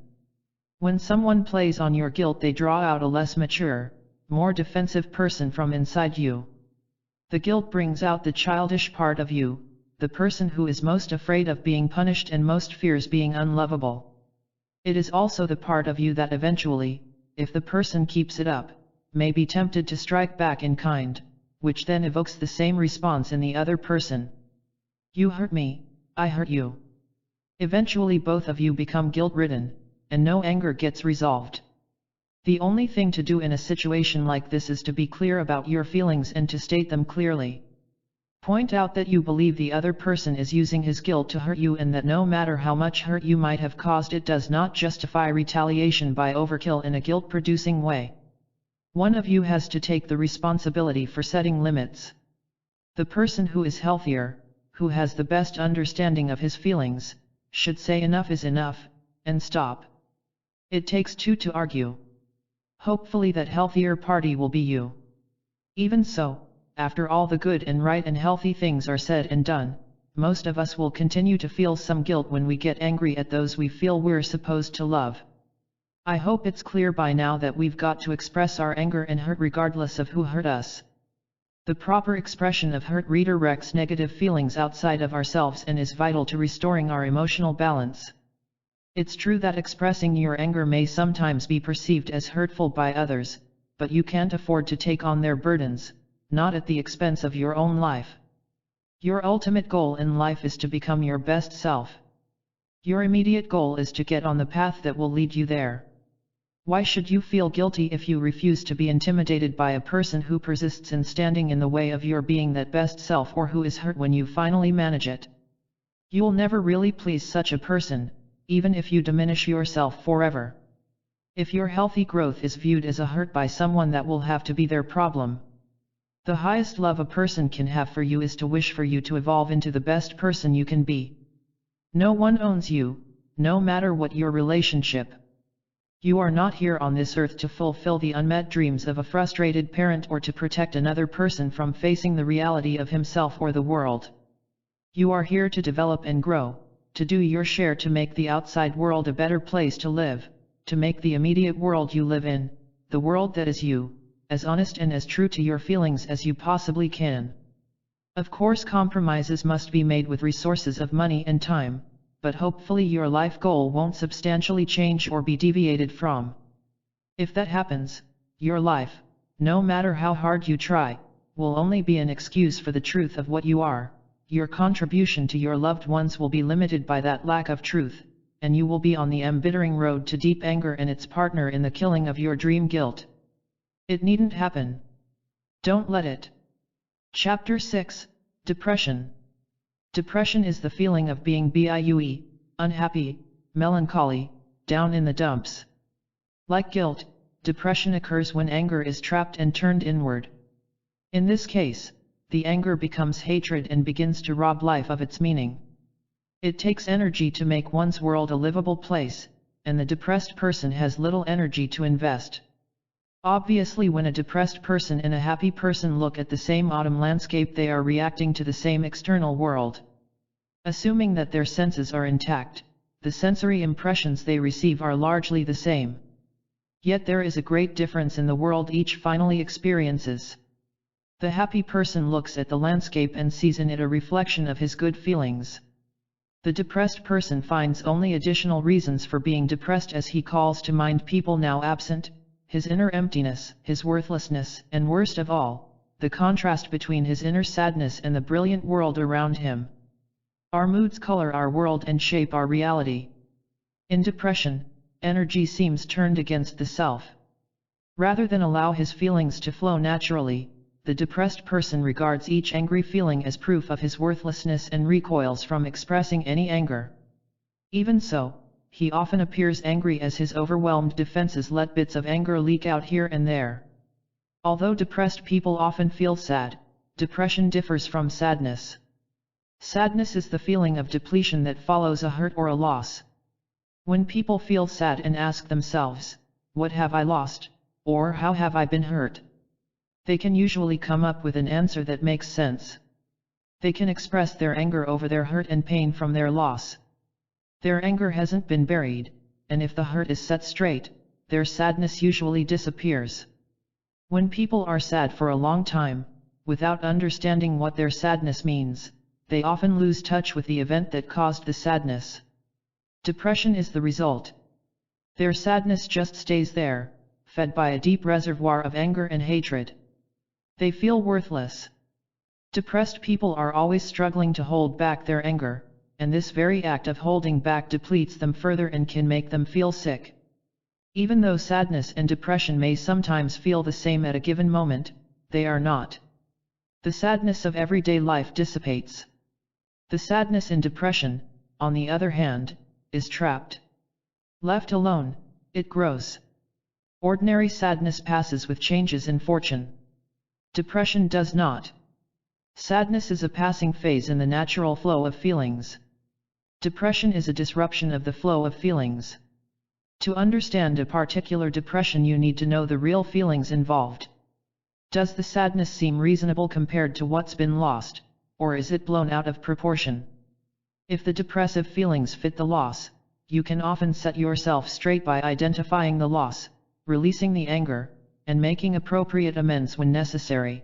When someone plays on your guilt, they draw out a less mature, more defensive person from inside you. The guilt brings out the childish part of you, the person who is most afraid of being punished and most fears being unlovable. It is also the part of you that eventually, if the person keeps it up, may be tempted to strike back in kind, which then evokes the same response in the other person. You hurt me, I hurt you. Eventually both of you become guilt-ridden, and no anger gets resolved. The only thing to do in a situation like this is to be clear about your feelings and to state them clearly. Point out that you believe the other person is using his guilt to hurt you, and that no matter how much hurt you might have caused, it does not justify retaliation by overkill in a guilt-producing way. One of you has to take the responsibility for setting limits. The person who is healthier, who has the best understanding of his feelings, should say enough is enough, and stop. It takes two to argue. Hopefully that healthier party will be you. Even so, after all the good and right and healthy things are said and done, most of us will continue to feel some guilt when we get angry at those we feel we're supposed to love. I hope it's clear by now that we've got to express our anger and hurt regardless of who hurt us. The proper expression of hurt redirects negative feelings outside of ourselves and is vital to restoring our emotional balance. It's true that expressing your anger may sometimes be perceived as hurtful by others, but you can't afford to take on their burdens, not at the expense of your own life. Your ultimate goal in life is to become your best self. Your immediate goal is to get on the path that will lead you there. Why should you feel guilty if you refuse to be intimidated by a person who persists in standing in the way of your being that best self, or who is hurt when you finally manage it? You'll never really please such a person, even if you diminish yourself forever. If your healthy growth is viewed as a hurt by someone, that will have to be their problem. The highest love a person can have for you is to wish for you to evolve into the best person you can be. No one owns you, no matter what your relationship. You are not here on this earth to fulfill the unmet dreams of a frustrated parent or to protect another person from facing the reality of himself or the world. You are here to develop and grow, to do your share to make the outside world a better place to live, to make the immediate world you live in, the world that is you, as honest and as true to your feelings as you possibly can. Of course, compromises must be made with resources of money and time, but hopefully your life goal won't substantially change or be deviated from. If that happens, your life, no matter how hard you try, will only be an excuse for the truth of what you are. Your contribution to your loved ones will be limited by that lack of truth, and you will be on the embittering road to deep anger and its partner in the killing of your dream guilt. It needn't happen. Don't let it. Chapter 6, Depression. Depression is the feeling of being unhappy, melancholy, down in the dumps. Like guilt, depression occurs when anger is trapped and turned inward. In this case, the anger becomes hatred and begins to rob life of its meaning. It takes energy to make one's world a livable place, and the depressed person has little energy to invest. Obviously, when a depressed person and a happy person look at the same autumn landscape, they are reacting to the same external world. Assuming that their senses are intact, the sensory impressions they receive are largely the same. Yet there is a great difference in the world each finally experiences. The happy person looks at the landscape and sees in it a reflection of his good feelings. The depressed person finds only additional reasons for being depressed as he calls to mind people now absent, his inner emptiness, his worthlessness, and worst of all, the contrast between his inner sadness and the brilliant world around him. Our moods color our world and shape our reality. In depression, energy seems turned against the self. Rather than allow his feelings to flow naturally, the depressed person regards each angry feeling as proof of his worthlessness and recoils from expressing any anger. Even so, he often appears angry as his overwhelmed defenses let bits of anger leak out here and there. Although depressed people often feel sad, depression differs from sadness. Sadness is the feeling of depletion that follows a hurt or a loss. When people feel sad and ask themselves, "What have I lost?" or "How have I been hurt?" they can usually come up with an answer that makes sense. They can express their anger over their hurt and pain from their loss. Their anger hasn't been buried, and if the hurt is set straight, their sadness usually disappears. When people are sad for a long time, without understanding what their sadness means, they often lose touch with the event that caused the sadness. Depression is the result. Their sadness just stays there, fed by a deep reservoir of anger and hatred. They feel worthless. Depressed people are always struggling to hold back their anger, and this very act of holding back depletes them further and can make them feel sick. Even though sadness and depression may sometimes feel the same at a given moment, they are not. The sadness of everyday life dissipates. The sadness in depression, on the other hand, is trapped. Left alone, it grows. Ordinary sadness passes with changes in fortune. Depression does not. Sadness is a passing phase in the natural flow of feelings. Depression is a disruption of the flow of feelings. To understand a particular depression, you need to know the real feelings involved. Does the sadness seem reasonable compared to what's been lost, or is it blown out of proportion? If the depressive feelings fit the loss, you can often set yourself straight by identifying the loss, releasing the anger, and making appropriate amends when necessary.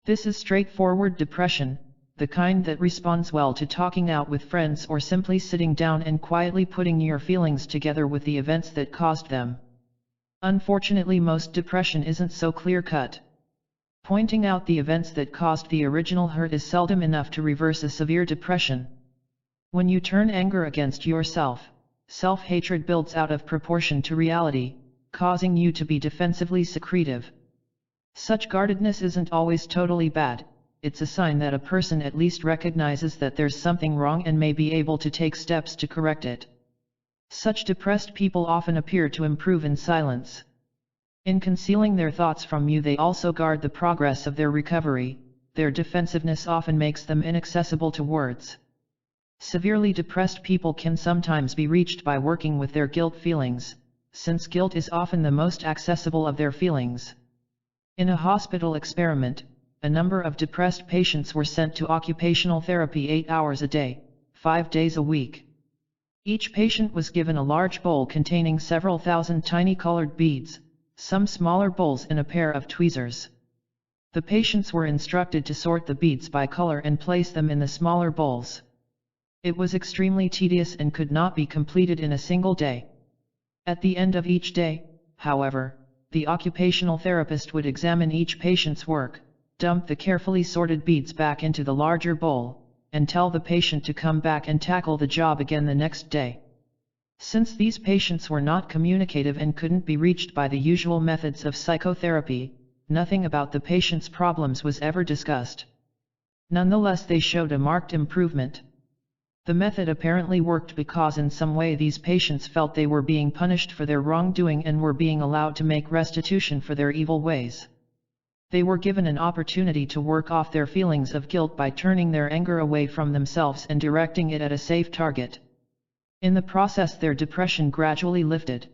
This is straightforward depression, the kind that responds well to talking out with friends or simply sitting down and quietly putting your feelings together with the events that caused them. Unfortunately, most depression isn't so clear-cut. Pointing out the events that caused the original hurt is seldom enough to reverse a severe depression. When you turn anger against yourself, self-hatred builds out of proportion to reality, causing you to be defensively secretive. Such guardedness isn't always totally bad. It's a sign that a person at least recognizes that there's something wrong and may be able to take steps to correct it. Such depressed people often appear to improve in silence. In concealing their thoughts from you, they also guard the progress of their recovery. Their defensiveness often makes them inaccessible to words. Severely depressed people can sometimes be reached by working with their guilt feelings, since guilt is often the most accessible of their feelings. In a hospital experiment, a number of depressed patients were sent to occupational therapy 8 hours a day, 5 days a week. Each patient was given a large bowl containing several thousand tiny colored beads, some smaller bowls and a pair of tweezers. The patients were instructed to sort the beads by color and place them in the smaller bowls. It was extremely tedious and could not be completed in a single day. At the end of each day, however, the occupational therapist would examine each patient's work, dump the carefully sorted beads back into the larger bowl, and tell the patient to come back and tackle the job again the next day. Since these patients were not communicative and couldn't be reached by the usual methods of psychotherapy, nothing about the patient's problems was ever discussed. Nonetheless, they showed a marked improvement. The method apparently worked because in some way these patients felt they were being punished for their wrongdoing and were being allowed to make restitution for their evil ways. They were given an opportunity to work off their feelings of guilt by turning their anger away from themselves and directing it at a safe target. In the process, their depression gradually lifted.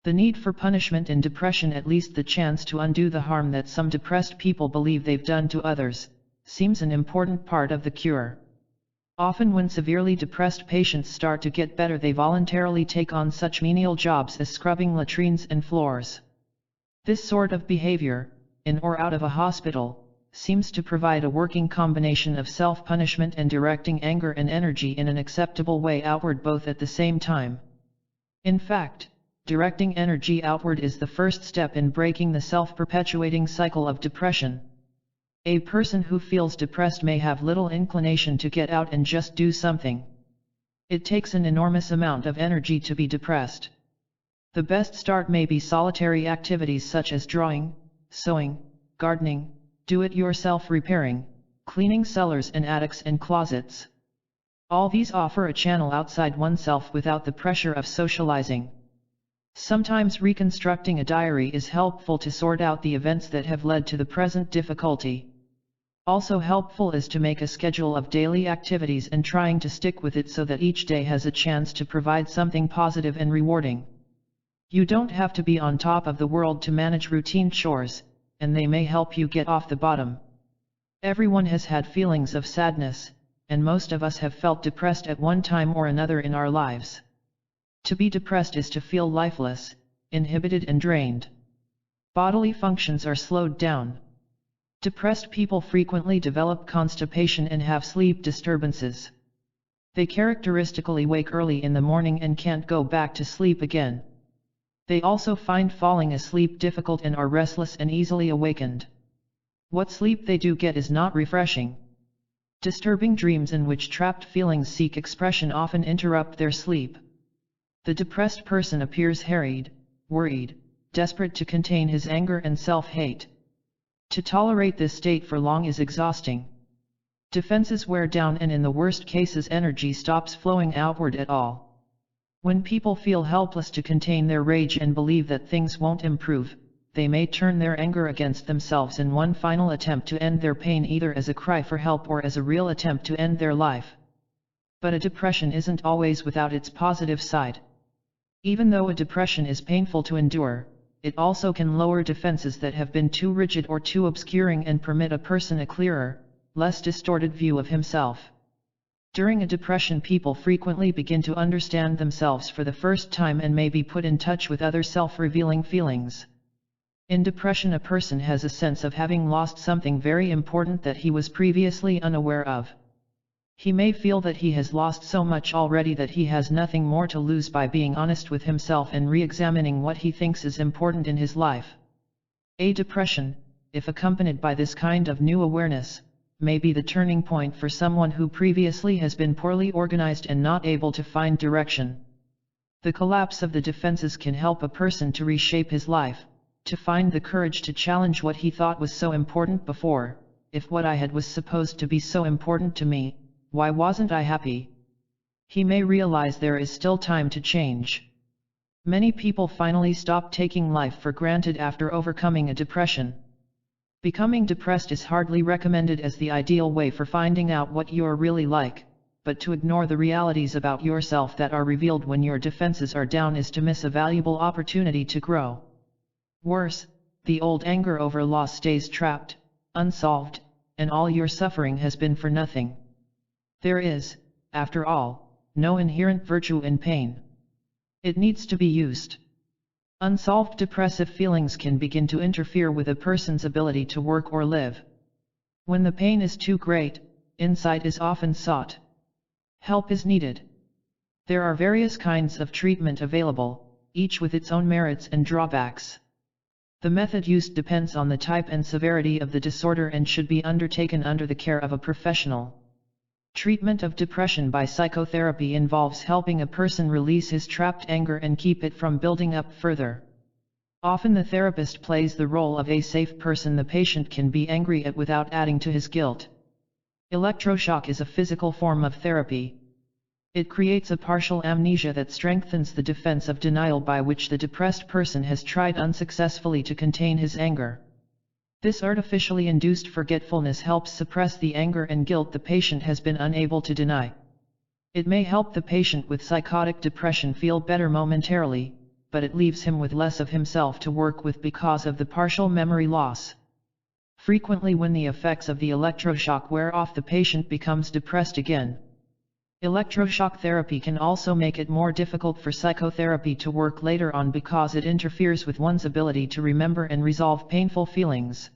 The need for punishment in depression, at least the chance to undo the harm that some depressed people believe they've done to others, seems an important part of the cure. Often when severely depressed patients start to get better, they voluntarily take on such menial jobs as scrubbing latrines and floors. This sort of behavior, in or out of a hospital, seems to provide a working combination of self-punishment and directing anger and energy in an acceptable way outward both at the same time. In fact, directing energy outward is the first step in breaking the self-perpetuating cycle of depression. A person who feels depressed may have little inclination to get out and just do something. It takes an enormous amount of energy to be depressed. The best start may be solitary activities such as drawing, sewing, gardening, do-it-yourself repairing, cleaning cellars and attics and closets. All these offer a channel outside oneself without the pressure of socializing. Sometimes reconstructing a diary is helpful to sort out the events that have led to the present difficulty. Also helpful is to make a schedule of daily activities and trying to stick with it so that each day has a chance to provide something positive and rewarding. You don't have to be on top of the world to manage routine chores, and they may help you get off the bottom. Everyone has had feelings of sadness, and most of us have felt depressed at one time or another in our lives. To be depressed is to feel lifeless, inhibited and drained. Bodily functions are slowed down. Depressed people frequently develop constipation and have sleep disturbances. They characteristically wake early in the morning and can't go back to sleep again. They also find falling asleep difficult and are restless and easily awakened. What sleep they do get is not refreshing. Disturbing dreams in which trapped feelings seek expression often interrupt their sleep. The depressed person appears harried, worried, desperate to contain his anger and self-hate. To tolerate this state for long is exhausting. Defenses wear down, and in the worst cases energy stops flowing outward at all. When people feel helpless to contain their rage and believe that things won't improve, they may turn their anger against themselves in one final attempt to end their pain, either as a cry for help or as a real attempt to end their life. But a depression isn't always without its positive side. Even though a depression is painful to endure, it also can lower defenses that have been too rigid or too obscuring and permit a person a clearer, less distorted view of himself. During a depression, people frequently begin to understand themselves for the first time and may be put in touch with other self-revealing feelings. In depression, a person has a sense of having lost something very important that he was previously unaware of. He may feel that he has lost so much already that he has nothing more to lose by being honest with himself and re-examining what he thinks is important in his life. A depression, if accompanied by this kind of new awareness, may be the turning point for someone who previously has been poorly organized and not able to find direction. The collapse of the defenses can help a person to reshape his life, to find the courage to challenge what he thought was so important before. If what I had was supposed to be so important to me, why wasn't I happy? He may realize there is still time to change. Many people finally stop taking life for granted after overcoming a depression. Becoming depressed is hardly recommended as the ideal way for finding out what you're really like, but to ignore the realities about yourself that are revealed when your defenses are down is to miss a valuable opportunity to grow. Worse, the old anger over loss stays trapped, unsolved, and all your suffering has been for nothing. There is, after all, no inherent virtue in pain. It needs to be used. Unsolved depressive feelings can begin to interfere with a person's ability to work or live. When the pain is too great, insight is often sought. Help is needed. There are various kinds of treatment available, each with its own merits and drawbacks. The method used depends on the type and severity of the disorder and should be undertaken under the care of a professional. Treatment of depression by psychotherapy involves helping a person release his trapped anger and keep it from building up further. Often the therapist plays the role of a safe person the patient can be angry at without adding to his guilt. Electroshock is a physical form of therapy. It creates a partial amnesia that strengthens the defense of denial by which the depressed person has tried unsuccessfully to contain his anger. This artificially induced forgetfulness helps suppress the anger and guilt the patient has been unable to deny. It may help the patient with psychotic depression feel better momentarily, but it leaves him with less of himself to work with because of the partial memory loss. Frequently, when the effects of the electroshock wear off, the patient becomes depressed again. Electroshock therapy can also make it more difficult for psychotherapy to work later on because it interferes with one's ability to remember and resolve painful feelings.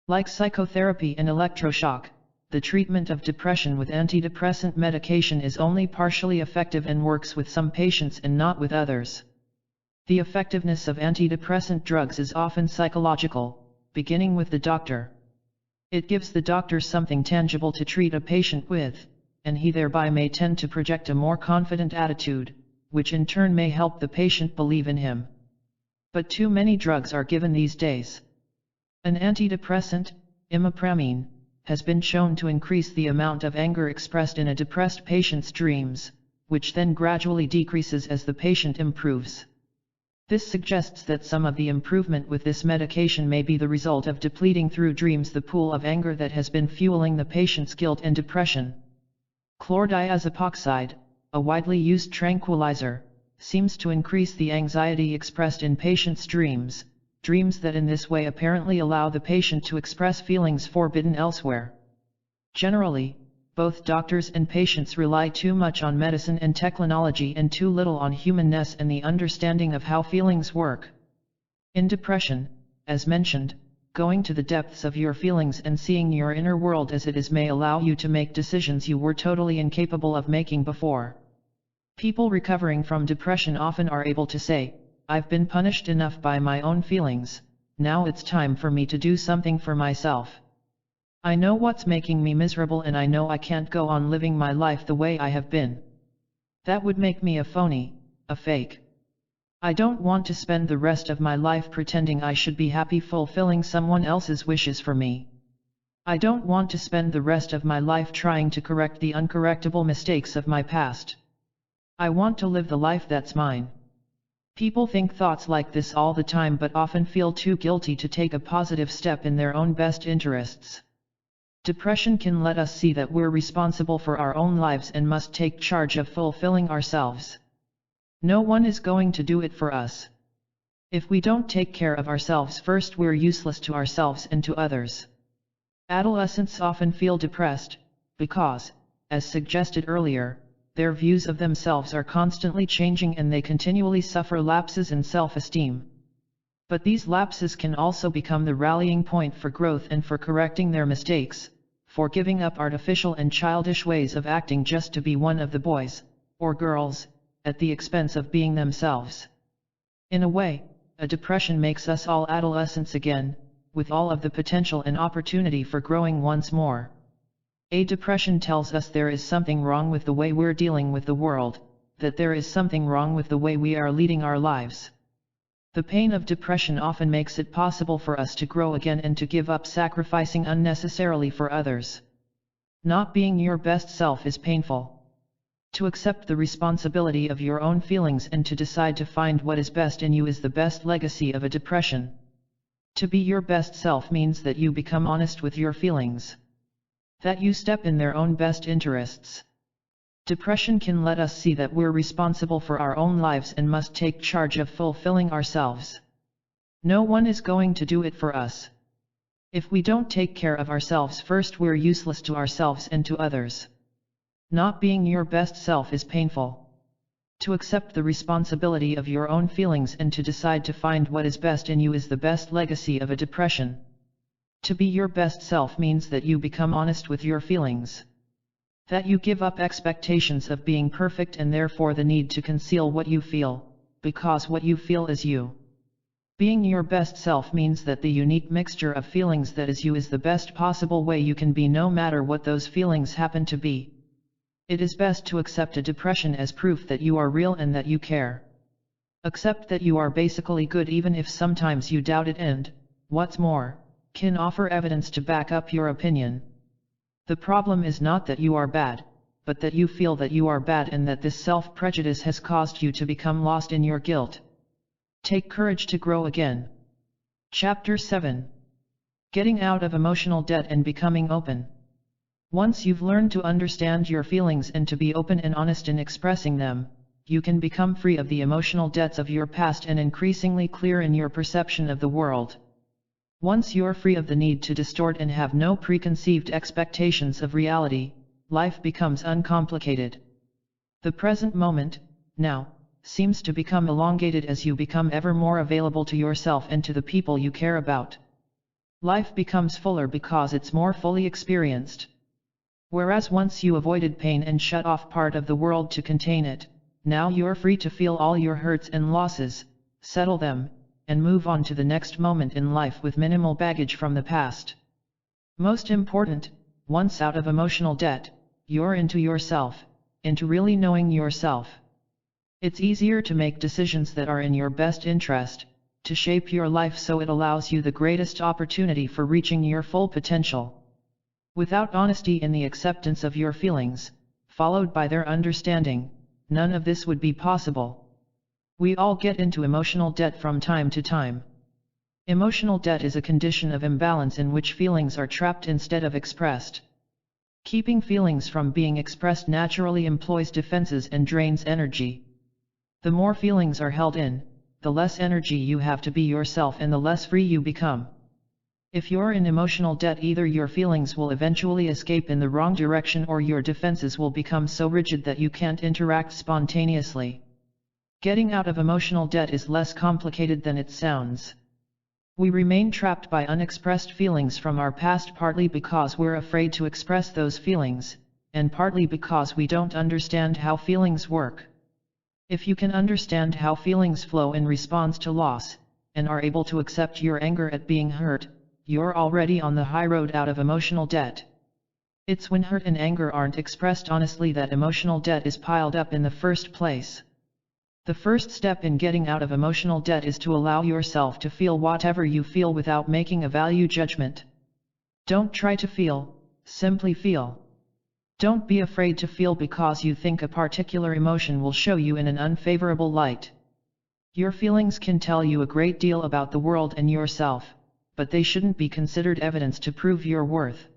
Like psychotherapy and electroshock, the treatment of depression with antidepressant medication is only partially effective and works with some patients and not with others. The effectiveness of antidepressant drugs is often psychological, beginning with the doctor. It gives the doctor something tangible to treat a patient with, and he thereby may tend to project a more confident attitude, which in turn may help the patient believe in him. But too many drugs are given these days. An antidepressant, imipramine, has been shown to increase the amount of anger expressed in a depressed patient's dreams, which then gradually decreases as the patient improves. This suggests that some of the improvement with this medication may be the result of depleting through dreams the pool of anger that has been fueling the patient's guilt and depression. Chlordiazepoxide, a widely used tranquilizer, seems to increase the anxiety expressed in patients' dreams, dreams that in this way apparently allow the patient to express feelings forbidden elsewhere. Generally, both doctors and patients rely too much on medicine and technology and too little on humanness and the understanding of how feelings work. In depression, as mentioned, going to the depths of your feelings and seeing your inner world as it is may allow you to make decisions you were totally incapable of making before. People recovering from depression often are able to say, "I've been punished enough by my own feelings, now it's time for me to do something for myself. I know what's making me miserable and I know I can't go on living my life the way I have been. That would make me a phony, a fake. I don't want to spend the rest of my life pretending I should be happy fulfilling someone else's wishes for me. I don't want to spend the rest of my life trying to correct the uncorrectable mistakes of my past. I want to live the life that's mine. People think thoughts like this all the time but often feel too guilty to take a positive step in their own best interests. Depression can let us see that we're responsible for our own lives and must take charge of fulfilling ourselves. No one is going to do it for us. If we don't take care of ourselves first, we're useless to ourselves and to others. Adolescents often feel depressed, because, as suggested earlier, their views of themselves are constantly changing and they continually suffer lapses in self-esteem. But these lapses can also become the rallying point for growth and for correcting their mistakes, for giving up artificial and childish ways of acting just to be one of the boys, or girls, at the expense of being themselves. In a way, a depression makes us all adolescents again, with all of the potential and opportunity for growing once more. A depression tells us there is something wrong with the way we're dealing with the world, that there is something wrong with the way we are leading our lives. The pain of depression often makes it possible for us to grow again and to give up sacrificing unnecessarily for others. Not being your best self is painful. To accept the responsibility of your own feelings and to decide to find what is best in you is the best legacy of a depression. To be your best self means that you become honest with your feelings. That you step in their own best interests. Depression can let us see that we're responsible for our own lives and must take charge of fulfilling ourselves. No one is going to do it for us. If we don't take care of ourselves first, we're useless to ourselves and to others. Not being your best self is painful. To accept the responsibility of your own feelings and to decide to find what is best in you is the best legacy of a depression. To be your best self means that you become honest with your feelings. That you give up expectations of being perfect and therefore the need to conceal what you feel, because what you feel is you. Being your best self means that the unique mixture of feelings that is you is the best possible way you can be no matter what those feelings happen to be. It is best to accept a depression as proof that you are real and that you care. Accept that you are basically good even if sometimes you doubt it and, what's more, can offer evidence to back up your opinion. The problem is not that you are bad, but that you feel that you are bad and that this self-prejudice has caused you to become lost in your guilt. Take courage to grow again. Chapter 7. Getting out of emotional debt and becoming open. Once you've learned to understand your feelings and to be open and honest in expressing them, you can become free of the emotional debts of your past and increasingly clear in your perception of the world. Once you're free of the need to distort and have no preconceived expectations of reality, life becomes uncomplicated. The present moment, now, seems to become elongated as you become ever more available to yourself and to the people you care about. Life becomes fuller because it's more fully experienced. Whereas once you avoided pain and shut off part of the world to contain it, now you're free to feel all your hurts and losses, settle them, and move on to the next moment in life with minimal baggage from the past. Most important, once out of emotional debt, you're into yourself, into really knowing yourself. It's easier to make decisions that are in your best interest, to shape your life so it allows you the greatest opportunity for reaching your full potential. Without honesty in the acceptance of your feelings, followed by their understanding, none of this would be possible. We all get into emotional debt from time to time. Emotional debt is a condition of imbalance in which feelings are trapped instead of expressed. Keeping feelings from being expressed naturally employs defenses and drains energy. The more feelings are held in, the less energy you have to be yourself and the less free you become. If you're in emotional debt, either your feelings will eventually escape in the wrong direction or your defenses will become so rigid that you can't interact spontaneously. Getting out of emotional debt is less complicated than it sounds. We remain trapped by unexpressed feelings from our past partly because we're afraid to express those feelings, and partly because we don't understand how feelings work. If you can understand how feelings flow in response to loss, and are able to accept your anger at being hurt, you're already on the high road out of emotional debt. It's when hurt and anger aren't expressed honestly that emotional debt is piled up in the first place. The first step in getting out of emotional debt is to allow yourself to feel whatever you feel without making a value judgment. Don't try to feel, simply feel. Don't be afraid to feel because you think a particular emotion will show you in an unfavorable light. Your feelings can tell you a great deal about the world and yourself, but they shouldn't be considered evidence to prove your worth.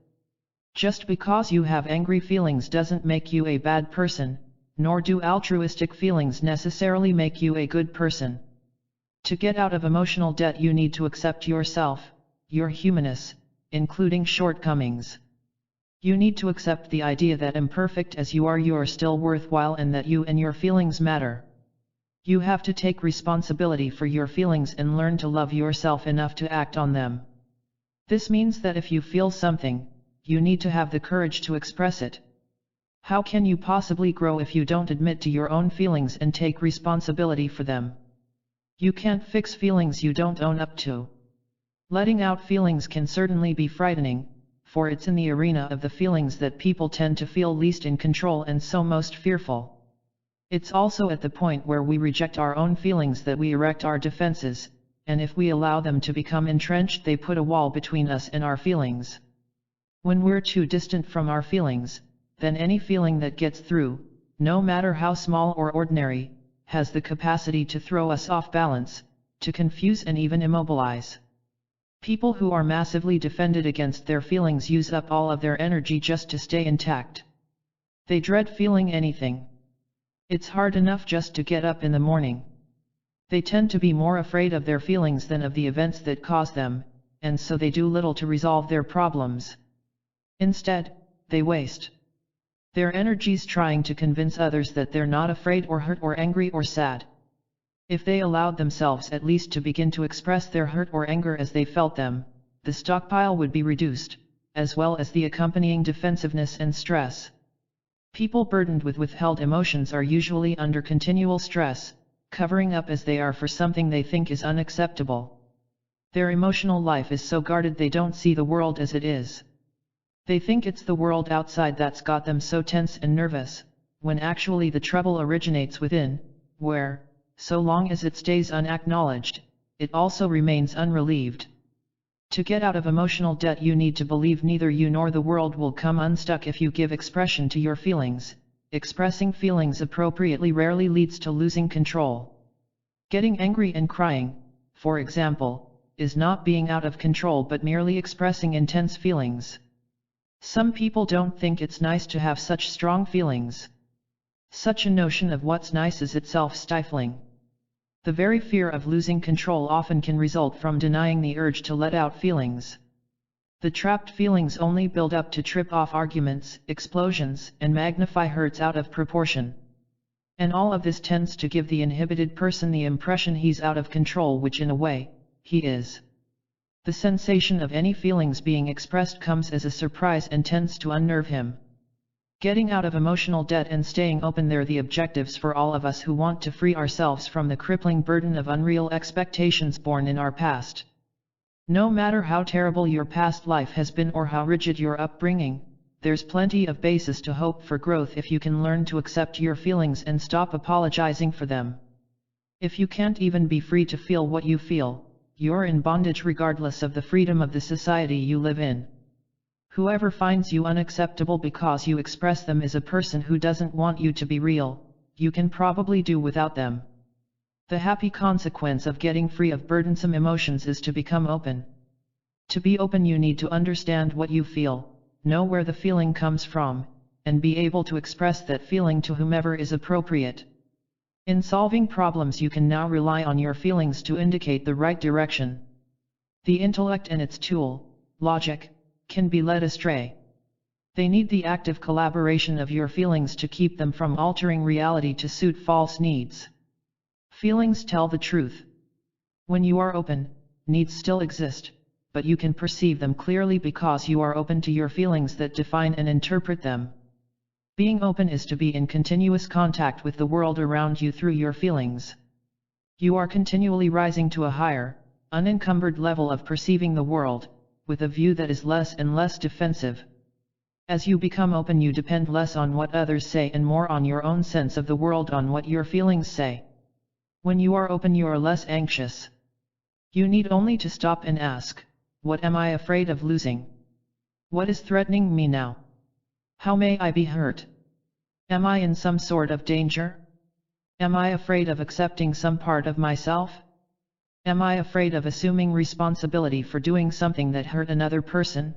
Just because you have angry feelings doesn't make you a bad person, nor do altruistic feelings necessarily make you a good person. To get out of emotional debt, you need to accept yourself, your humanness, including shortcomings. You need to accept the idea that imperfect as you are still worthwhile and that you and your feelings matter. You have to take responsibility for your feelings and learn to love yourself enough to act on them. This means that if you feel something, you need to have the courage to express it. How can you possibly grow if you don't admit to your own feelings and take responsibility for them? You can't fix feelings you don't own up to. Letting out feelings can certainly be frightening, for it's in the arena of the feelings that people tend to feel least in control and so most fearful. It's also at the point where we reject our own feelings that we erect our defenses, and if we allow them to become entrenched, they put a wall between us and our feelings. When we're too distant from our feelings, then any feeling that gets through, no matter how small or ordinary, has the capacity to throw us off balance, to confuse and even immobilize. People who are massively defended against their feelings use up all of their energy just to stay intact. They dread feeling anything. It's hard enough just to get up in the morning. They tend to be more afraid of their feelings than of the events that cause them, and so they do little to resolve their problems. Instead, they waste their energies trying to convince others that they're not afraid or hurt or angry or sad. If they allowed themselves at least to begin to express their hurt or anger as they felt them, the stockpile would be reduced, as well as the accompanying defensiveness and stress. People burdened with withheld emotions are usually under continual stress, covering up as they are for something they think is unacceptable. Their emotional life is so guarded they don't see the world as it is. They think it's the world outside that's got them so tense and nervous, when actually the trouble originates within, where, so long as it stays unacknowledged, it also remains unrelieved. To get out of emotional debt, you need to believe neither you nor the world will come unstuck if you give expression to your feelings. Expressing feelings appropriately rarely leads to losing control. Getting angry and crying, for example, is not being out of control but merely expressing intense feelings. Some people don't think it's nice to have such strong feelings. Such a notion of what's nice is itself stifling. The very fear of losing control often can result from denying the urge to let out feelings. The trapped feelings only build up to trip off arguments, explosions, and magnify hurts out of proportion. And all of this tends to give the inhibited person the impression he's out of control, which in a way, he is. The sensation of any feelings being expressed comes as a surprise and tends to unnerve him. Getting out of emotional debt and staying open, they're the objectives for all of us who want to free ourselves from the crippling burden of unreal expectations born in our past. No matter how terrible your past life has been or how rigid your upbringing, there's plenty of basis to hope for growth if you can learn to accept your feelings and stop apologizing for them. If you can't even be free to feel what you feel, you're in bondage regardless of the freedom of the society you live in. Whoever finds you unacceptable because you express them is a person who doesn't want you to be real. You can probably do without them. The happy consequence of getting free of burdensome emotions is to become open. To be open, you need to understand what you feel, know where the feeling comes from, and be able to express that feeling to whomever is appropriate. In solving problems, you can now rely on your feelings to indicate the right direction. The intellect and its tool, logic, can be led astray. They need the active collaboration of your feelings to keep them from altering reality to suit false needs. Feelings tell the truth. When you are open, needs still exist, but you can perceive them clearly because you are open to your feelings that define and interpret them. Being open is to be in continuous contact with the world around you through your feelings. You are continually rising to a higher, unencumbered level of perceiving the world, with a view that is less and less defensive. As you become open, you depend less on what others say and more on your own sense of the world, on what your feelings say. When you are open, you are less anxious. You need only to stop and ask, what am I afraid of losing? What is threatening me now? How may I be hurt? Am I in some sort of danger? Am I afraid of accepting some part of myself? Am I afraid of assuming responsibility for doing something that hurt another person?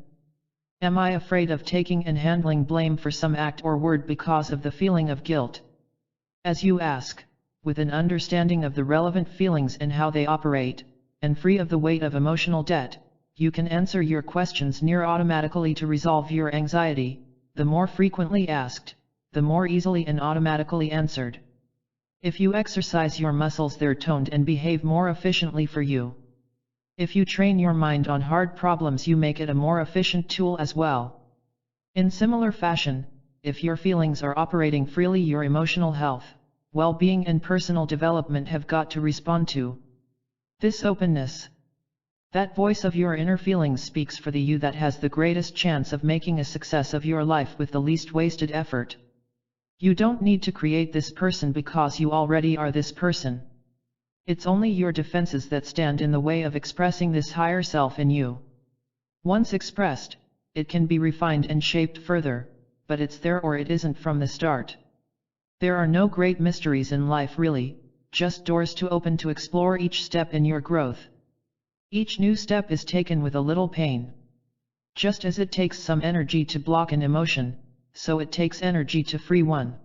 Am I afraid of taking and handling blame for some act or word because of the feeling of guilt? As you ask, with an understanding of the relevant feelings and how they operate, and free of the weight of emotional debt, you can answer your questions near automatically to resolve your anxiety. The more frequently asked, the more easily and automatically answered. If you exercise your muscles, they're toned and behave more efficiently for you. If you train your mind on hard problems, you make it a more efficient tool as well. In similar fashion, if your feelings are operating freely, your emotional health, well-being and personal development have got to respond to this openness. That voice of your inner feelings speaks for the you that has the greatest chance of making a success of your life with the least wasted effort. You don't need to create this person because you already are this person. It's only your defenses that stand in the way of expressing this higher self in you. Once expressed, it can be refined and shaped further, but it's there or it isn't from the start. There are no great mysteries in life really, just doors to open to explore each step in your growth. Each new step is taken with a little pain. Just as it takes some energy to block an emotion, so it takes energy to free one.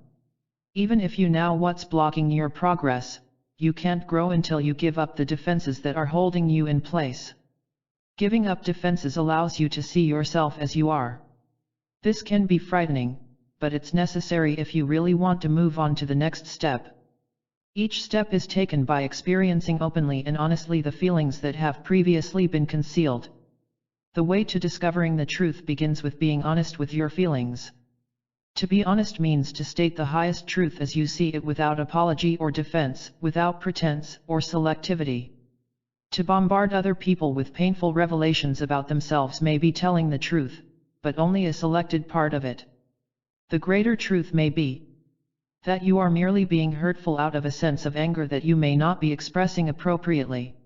Even if you know what's blocking your progress, you can't grow until you give up the defenses that are holding you in place. Giving up defenses allows you to see yourself as you are. This can be frightening, but it's necessary if you really want to move on to the next step. Each step is taken by experiencing openly and honestly the feelings that have previously been concealed. The way to discovering the truth begins with being honest with your feelings. To be honest means to state the highest truth as you see it without apology or defense, without pretense or selectivity. To bombard other people with painful revelations about themselves may be telling the truth, but only a selected part of it. The greater truth may be that you are merely being hurtful out of a sense of anger that you may not be expressing appropriately.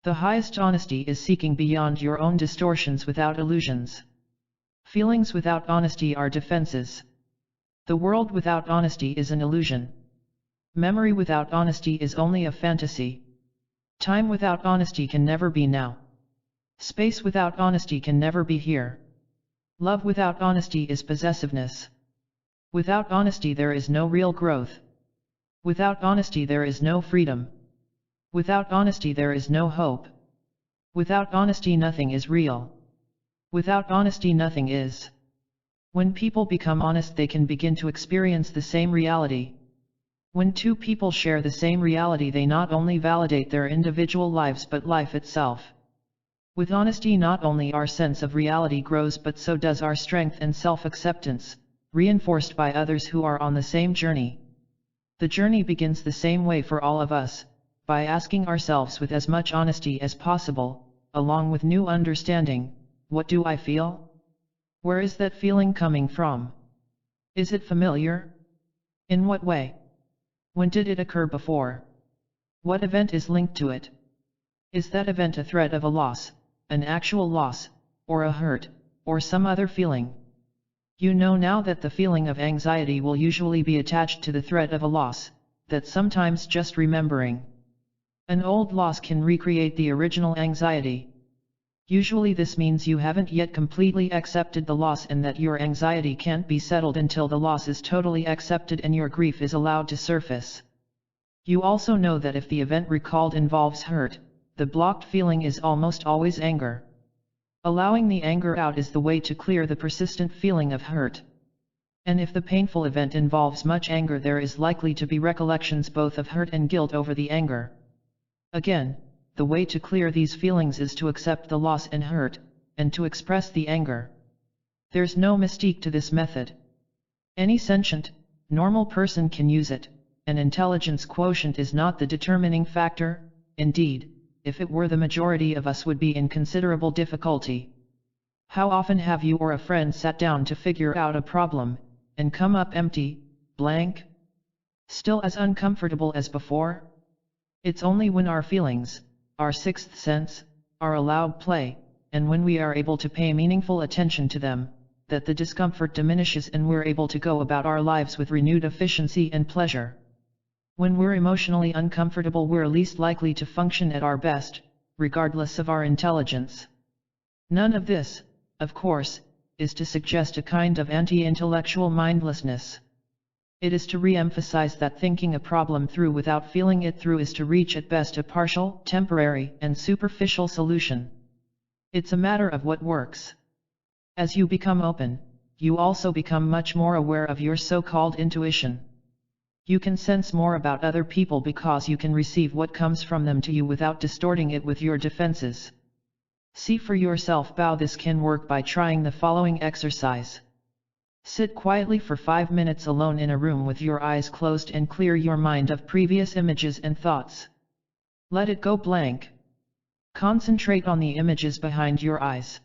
The highest honesty is seeking beyond your own distortions without illusions. Feelings without honesty are defenses. The world without honesty is an illusion. Memory without honesty is only a fantasy. Time without honesty can never be now. Space without honesty can never be here. Love without honesty is possessiveness. Without honesty there is no real growth. Without honesty there is no freedom. Without honesty there is no hope. Without honesty nothing is real. Without honesty nothing is. When people become honest, they can begin to experience the same reality. When two people share the same reality, they not only validate their individual lives but life itself. With honesty, not only our sense of reality grows, but so does our strength and self-acceptance, reinforced by others who are on the same journey. The journey begins the same way for all of us, by asking ourselves with as much honesty as possible, along with new understanding, what do I feel? Where is that feeling coming from? Is it familiar? In what way? When did it occur before? What event is linked to it? Is that event a threat of a loss, an actual loss, or a hurt, or some other feeling? You know now that the feeling of anxiety will usually be attached to the threat of a loss, that sometimes just remembering an old loss can recreate the original anxiety. Usually this means you haven't yet completely accepted the loss and that your anxiety can't be settled until the loss is totally accepted and your grief is allowed to surface. You also know that if the event recalled involves hurt, the blocked feeling is almost always anger. Allowing the anger out is the way to clear the persistent feeling of hurt. And if the painful event involves much anger, there is likely to be recollections both of hurt and guilt over the anger. Again, the way to clear these feelings is to accept the loss and hurt, and to express the anger. There's no mystique to this method. Any sentient, normal person can use it. An intelligence quotient is not the determining factor. Indeed, if it were, the majority of us would be in considerable difficulty. How often have you or a friend sat down to figure out a problem, and come up empty, blank? Still as uncomfortable as before? It's only when our feelings, our sixth sense, are allowed play, and when we are able to pay meaningful attention to them, that the discomfort diminishes and we're able to go about our lives with renewed efficiency and pleasure. When we're emotionally uncomfortable, we're least likely to function at our best, regardless of our intelligence. None of this, of course, is to suggest a kind of anti-intellectual mindlessness. It is to re-emphasize that thinking a problem through without feeling it through is to reach at best a partial, temporary, and superficial solution. It's a matter of what works. As you become open, you also become much more aware of your so-called intuition. You can sense more about other people because you can receive what comes from them to you without distorting it with your defenses. See for yourself how this can work by trying the following exercise. Sit quietly for 5 minutes alone in a room with your eyes closed and clear your mind of previous images and thoughts. Let it go blank. Concentrate on the images behind your eyes.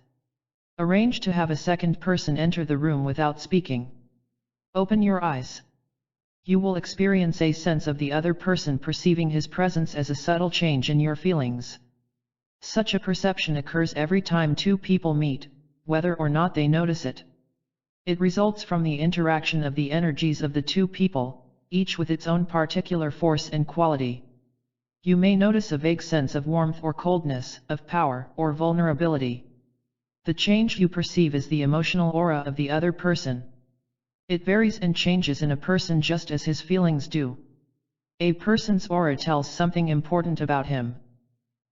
Arrange to have a second person enter the room without speaking. Open your eyes. You will experience a sense of the other person perceiving his presence as a subtle change in your feelings. Such a perception occurs every time two people meet, whether or not they notice it. It results from the interaction of the energies of the two people, each with its own particular force and quality. You may notice a vague sense of warmth or coldness, of power or vulnerability. The change you perceive is the emotional aura of the other person. It varies and changes in a person just as his feelings do. A person's aura tells something important about him.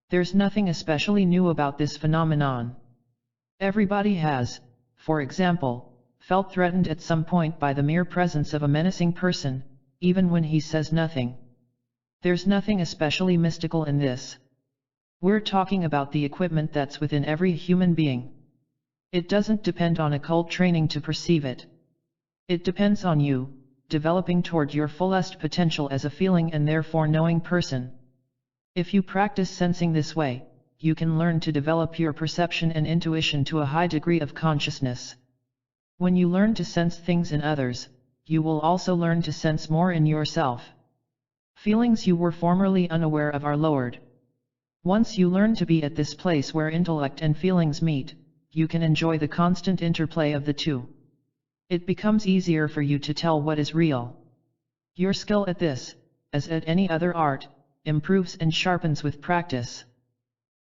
There's nothing especially new about this phenomenon. Everybody has, for example, felt threatened at some point by the mere presence of a menacing person, even when he says nothing. There's nothing especially mystical in this. We're talking about the equipment that's within every human being. It doesn't depend on occult training to perceive it. It depends on you, developing toward your fullest potential as a feeling and therefore knowing person. If you practice sensing this way, you can learn to develop your perception and intuition to a high degree of consciousness. When you learn to sense things in others, you will also learn to sense more in yourself. Feelings you were formerly unaware of are lowered. Once you learn to be at this place where intellect and feelings meet, you can enjoy the constant interplay of the two. It becomes easier for you to tell what is real. Your skill at this, as at any other art, improves and sharpens with practice.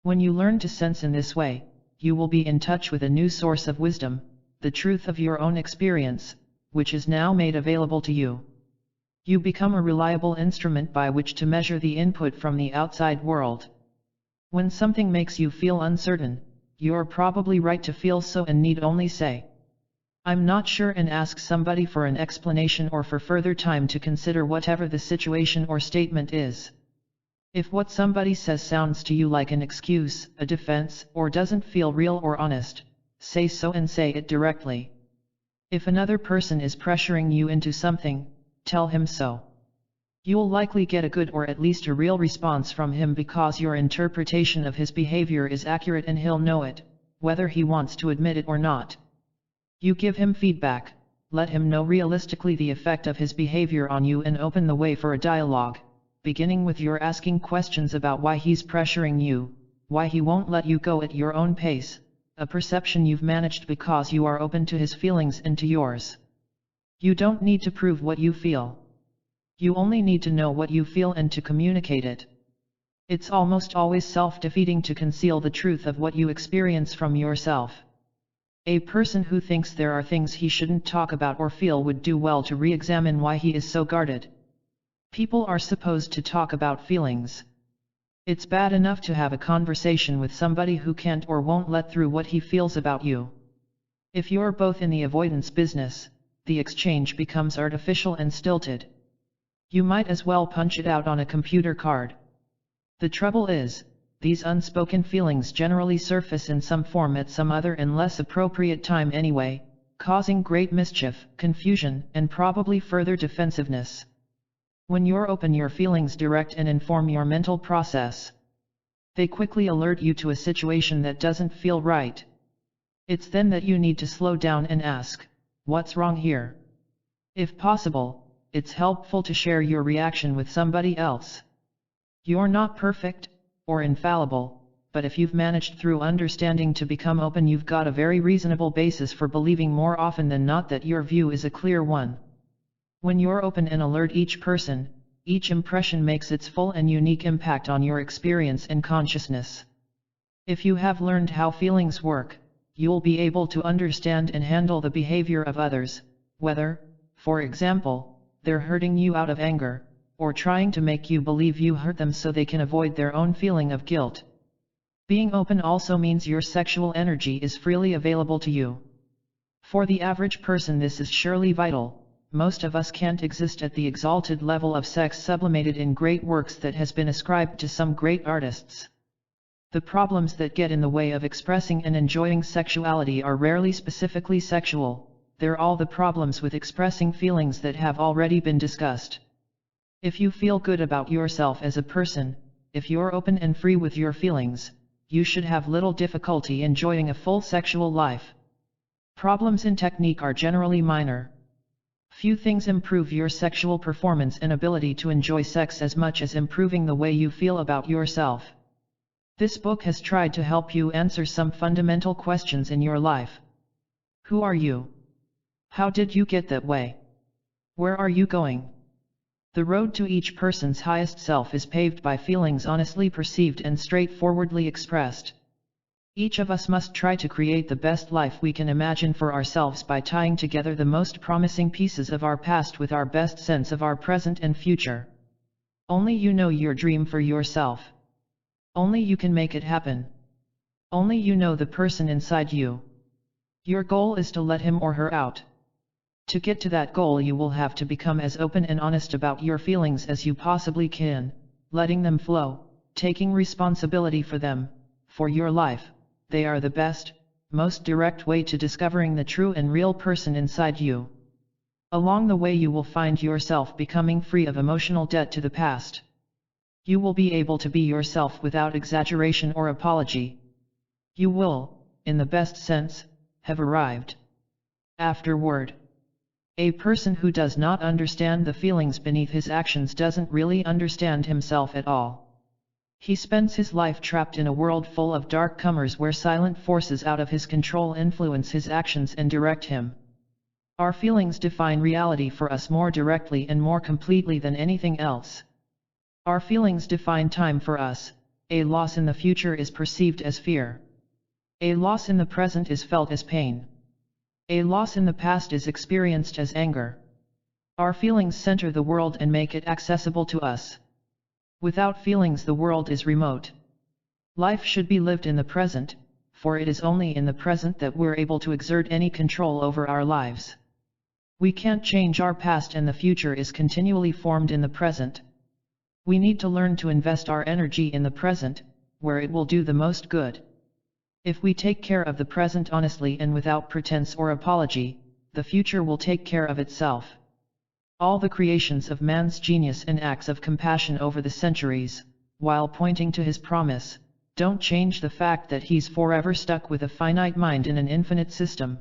When you learn to sense in this way, you will be in touch with a new source of wisdom, the truth of your own experience, which is now made available to you. You become a reliable instrument by which to measure the input from the outside world. When something makes you feel uncertain, you're probably right to feel so and need only say, "I'm not sure," and ask somebody for an explanation or for further time to consider whatever the situation or statement is. If what somebody says sounds to you like an excuse, a defense, or doesn't feel real or honest, say so and say it directly. If another person is pressuring you into something, tell him so. You'll likely get a good or at least a real response from him because your interpretation of his behavior is accurate and he'll know it, whether he wants to admit it or not. You give him feedback, let him know realistically the effect of his behavior on you and open the way for a dialogue, beginning with your asking questions about why he's pressuring you, why he won't let you go at your own pace, a perception you've managed because you are open to his feelings and to yours. You don't need to prove what you feel. You only need to know what you feel and to communicate it. It's almost always self-defeating to conceal the truth of what you experience from yourself. A person who thinks there are things he shouldn't talk about or feel would do well to re-examine why he is so guarded. People are supposed to talk about feelings. It's bad enough to have a conversation with somebody who can't or won't let through what he feels about you. If you're both in the avoidance business, the exchange becomes artificial and stilted. You might as well punch it out on a computer card. The trouble is, these unspoken feelings generally surface in some form at some other and less appropriate time anyway, causing great mischief, confusion, and probably further defensiveness. When you're open, your feelings direct and inform your mental process. They quickly alert you to a situation that doesn't feel right. It's then that you need to slow down and ask, "What's wrong here?" If possible, it's helpful to share your reaction with somebody else. You're not perfect, or infallible, but if you've managed through understanding to become open, you've got a very reasonable basis for believing more often than not that your view is a clear one. When you're open and alert, each person, each impression makes its full and unique impact on your experience and consciousness. If you have learned how feelings work, you'll be able to understand and handle the behavior of others, whether, for example, they're hurting you out of anger, or trying to make you believe you hurt them so they can avoid their own feeling of guilt. Being open also means your sexual energy is freely available to you. For the average person, this is surely vital. Most of us can't exist at the exalted level of sex sublimated in great works that has been ascribed to some great artists. The problems that get in the way of expressing and enjoying sexuality are rarely specifically sexual, they're all the problems with expressing feelings that have already been discussed. If you feel good about yourself as a person, if you're open and free with your feelings, you should have little difficulty enjoying a full sexual life. Problems in technique are generally minor. Few things improve your sexual performance and ability to enjoy sex as much as improving the way you feel about yourself. This book has tried to help you answer some fundamental questions in your life. Who are you? How did you get that way? Where are you going? The road to each person's highest self is paved by feelings honestly perceived and straightforwardly expressed. Each of us must try to create the best life we can imagine for ourselves by tying together the most promising pieces of our past with our best sense of our present and future. Only you know your dream for yourself. Only you can make it happen. Only you know the person inside you. Your goal is to let him or her out. To get to that goal, you will have to become as open and honest about your feelings as you possibly can, letting them flow, taking responsibility for them, for your life. They are the best, most direct way to discovering the true and real person inside you. Along the way, you will find yourself becoming free of emotional debt to the past. You will be able to be yourself without exaggeration or apology. You will, in the best sense, have arrived. Afterward. A person who does not understand the feelings beneath his actions doesn't really understand himself at all. He spends his life trapped in a world full of dark comers where silent forces out of his control influence his actions and direct him. Our feelings define reality for us more directly and more completely than anything else. Our feelings define time for us. A loss in the future is perceived as fear. A loss in the present is felt as pain. A loss in the past is experienced as anger. Our feelings center the world and make it accessible to us. Without feelings, the world is remote. Life should be lived in the present, for it is only in the present that we're able to exert any control over our lives. We can't change our past, and the future is continually formed in the present. We need to learn to invest our energy in the present, where it will do the most good. If we take care of the present honestly and without pretense or apology, the future will take care of itself. All the creations of man's genius and acts of compassion over the centuries, while pointing to his promise, don't change the fact that he's forever stuck with a finite mind in an infinite system.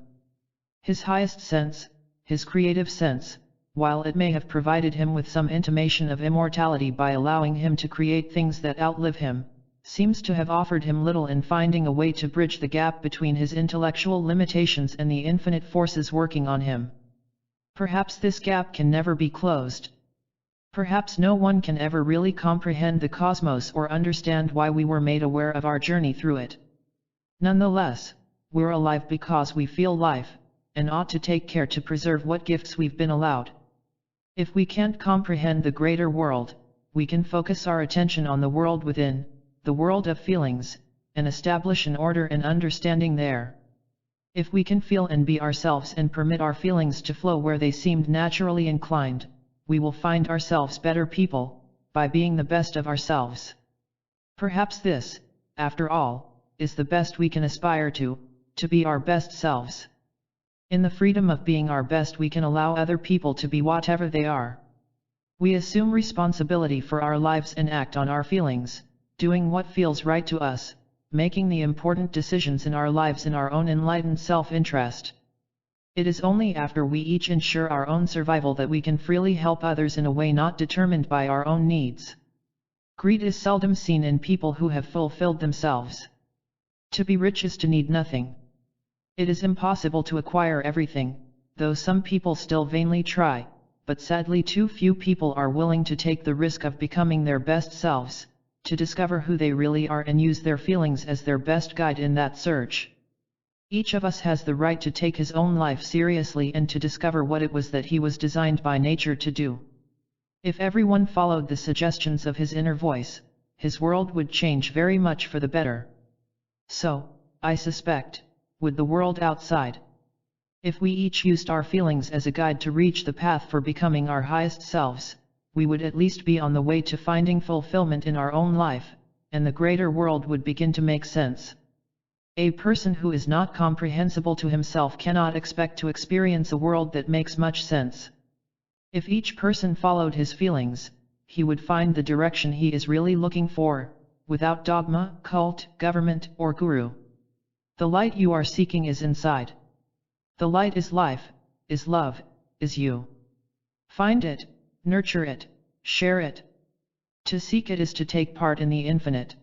His highest sense, his creative sense, while it may have provided him with some intimation of immortality by allowing him to create things that outlive him, seems to have offered him little in finding a way to bridge the gap between his intellectual limitations and the infinite forces working on him. Perhaps this gap can never be closed. Perhaps no one can ever really comprehend the cosmos or understand why we were made aware of our journey through it. Nonetheless, we're alive because we feel life, and ought to take care to preserve what gifts we've been allowed. If we can't comprehend the greater world, we can focus our attention on the world within, the world of feelings, and establish an order and understanding there. If we can feel and be ourselves and permit our feelings to flow where they seemed naturally inclined, we will find ourselves better people, by being the best of ourselves. Perhaps this, after all, is the best we can aspire to be our best selves. In the freedom of being our best, we can allow other people to be whatever they are. We assume responsibility for our lives and act on our feelings, doing what feels right to us, making the important decisions in our lives in our own enlightened self-interest. It is only after we each ensure our own survival that we can freely help others in a way not determined by our own needs. Greed is seldom seen in people who have fulfilled themselves. To be rich is to need nothing. It is impossible to acquire everything, though some people still vainly try, but sadly too few people are willing to take the risk of becoming their best selves, to discover who they really are and use their feelings as their best guide in that search. Each of us has the right to take his own life seriously and to discover what it was that he was designed by nature to do. If everyone followed the suggestions of his inner voice, his world would change very much for the better. So, I suspect, would the world outside. If we each used our feelings as a guide to reach the path for becoming our highest selves, we would at least be on the way to finding fulfillment in our own life, and the greater world would begin to make sense. A person who is not comprehensible to himself cannot expect to experience a world that makes much sense. If each person followed his feelings, he would find the direction he is really looking for, without dogma, cult, government, or guru. The light you are seeking is inside. The light is life, is love, is you. Find it, nurture it, share it. To seek it is to take part in the infinite.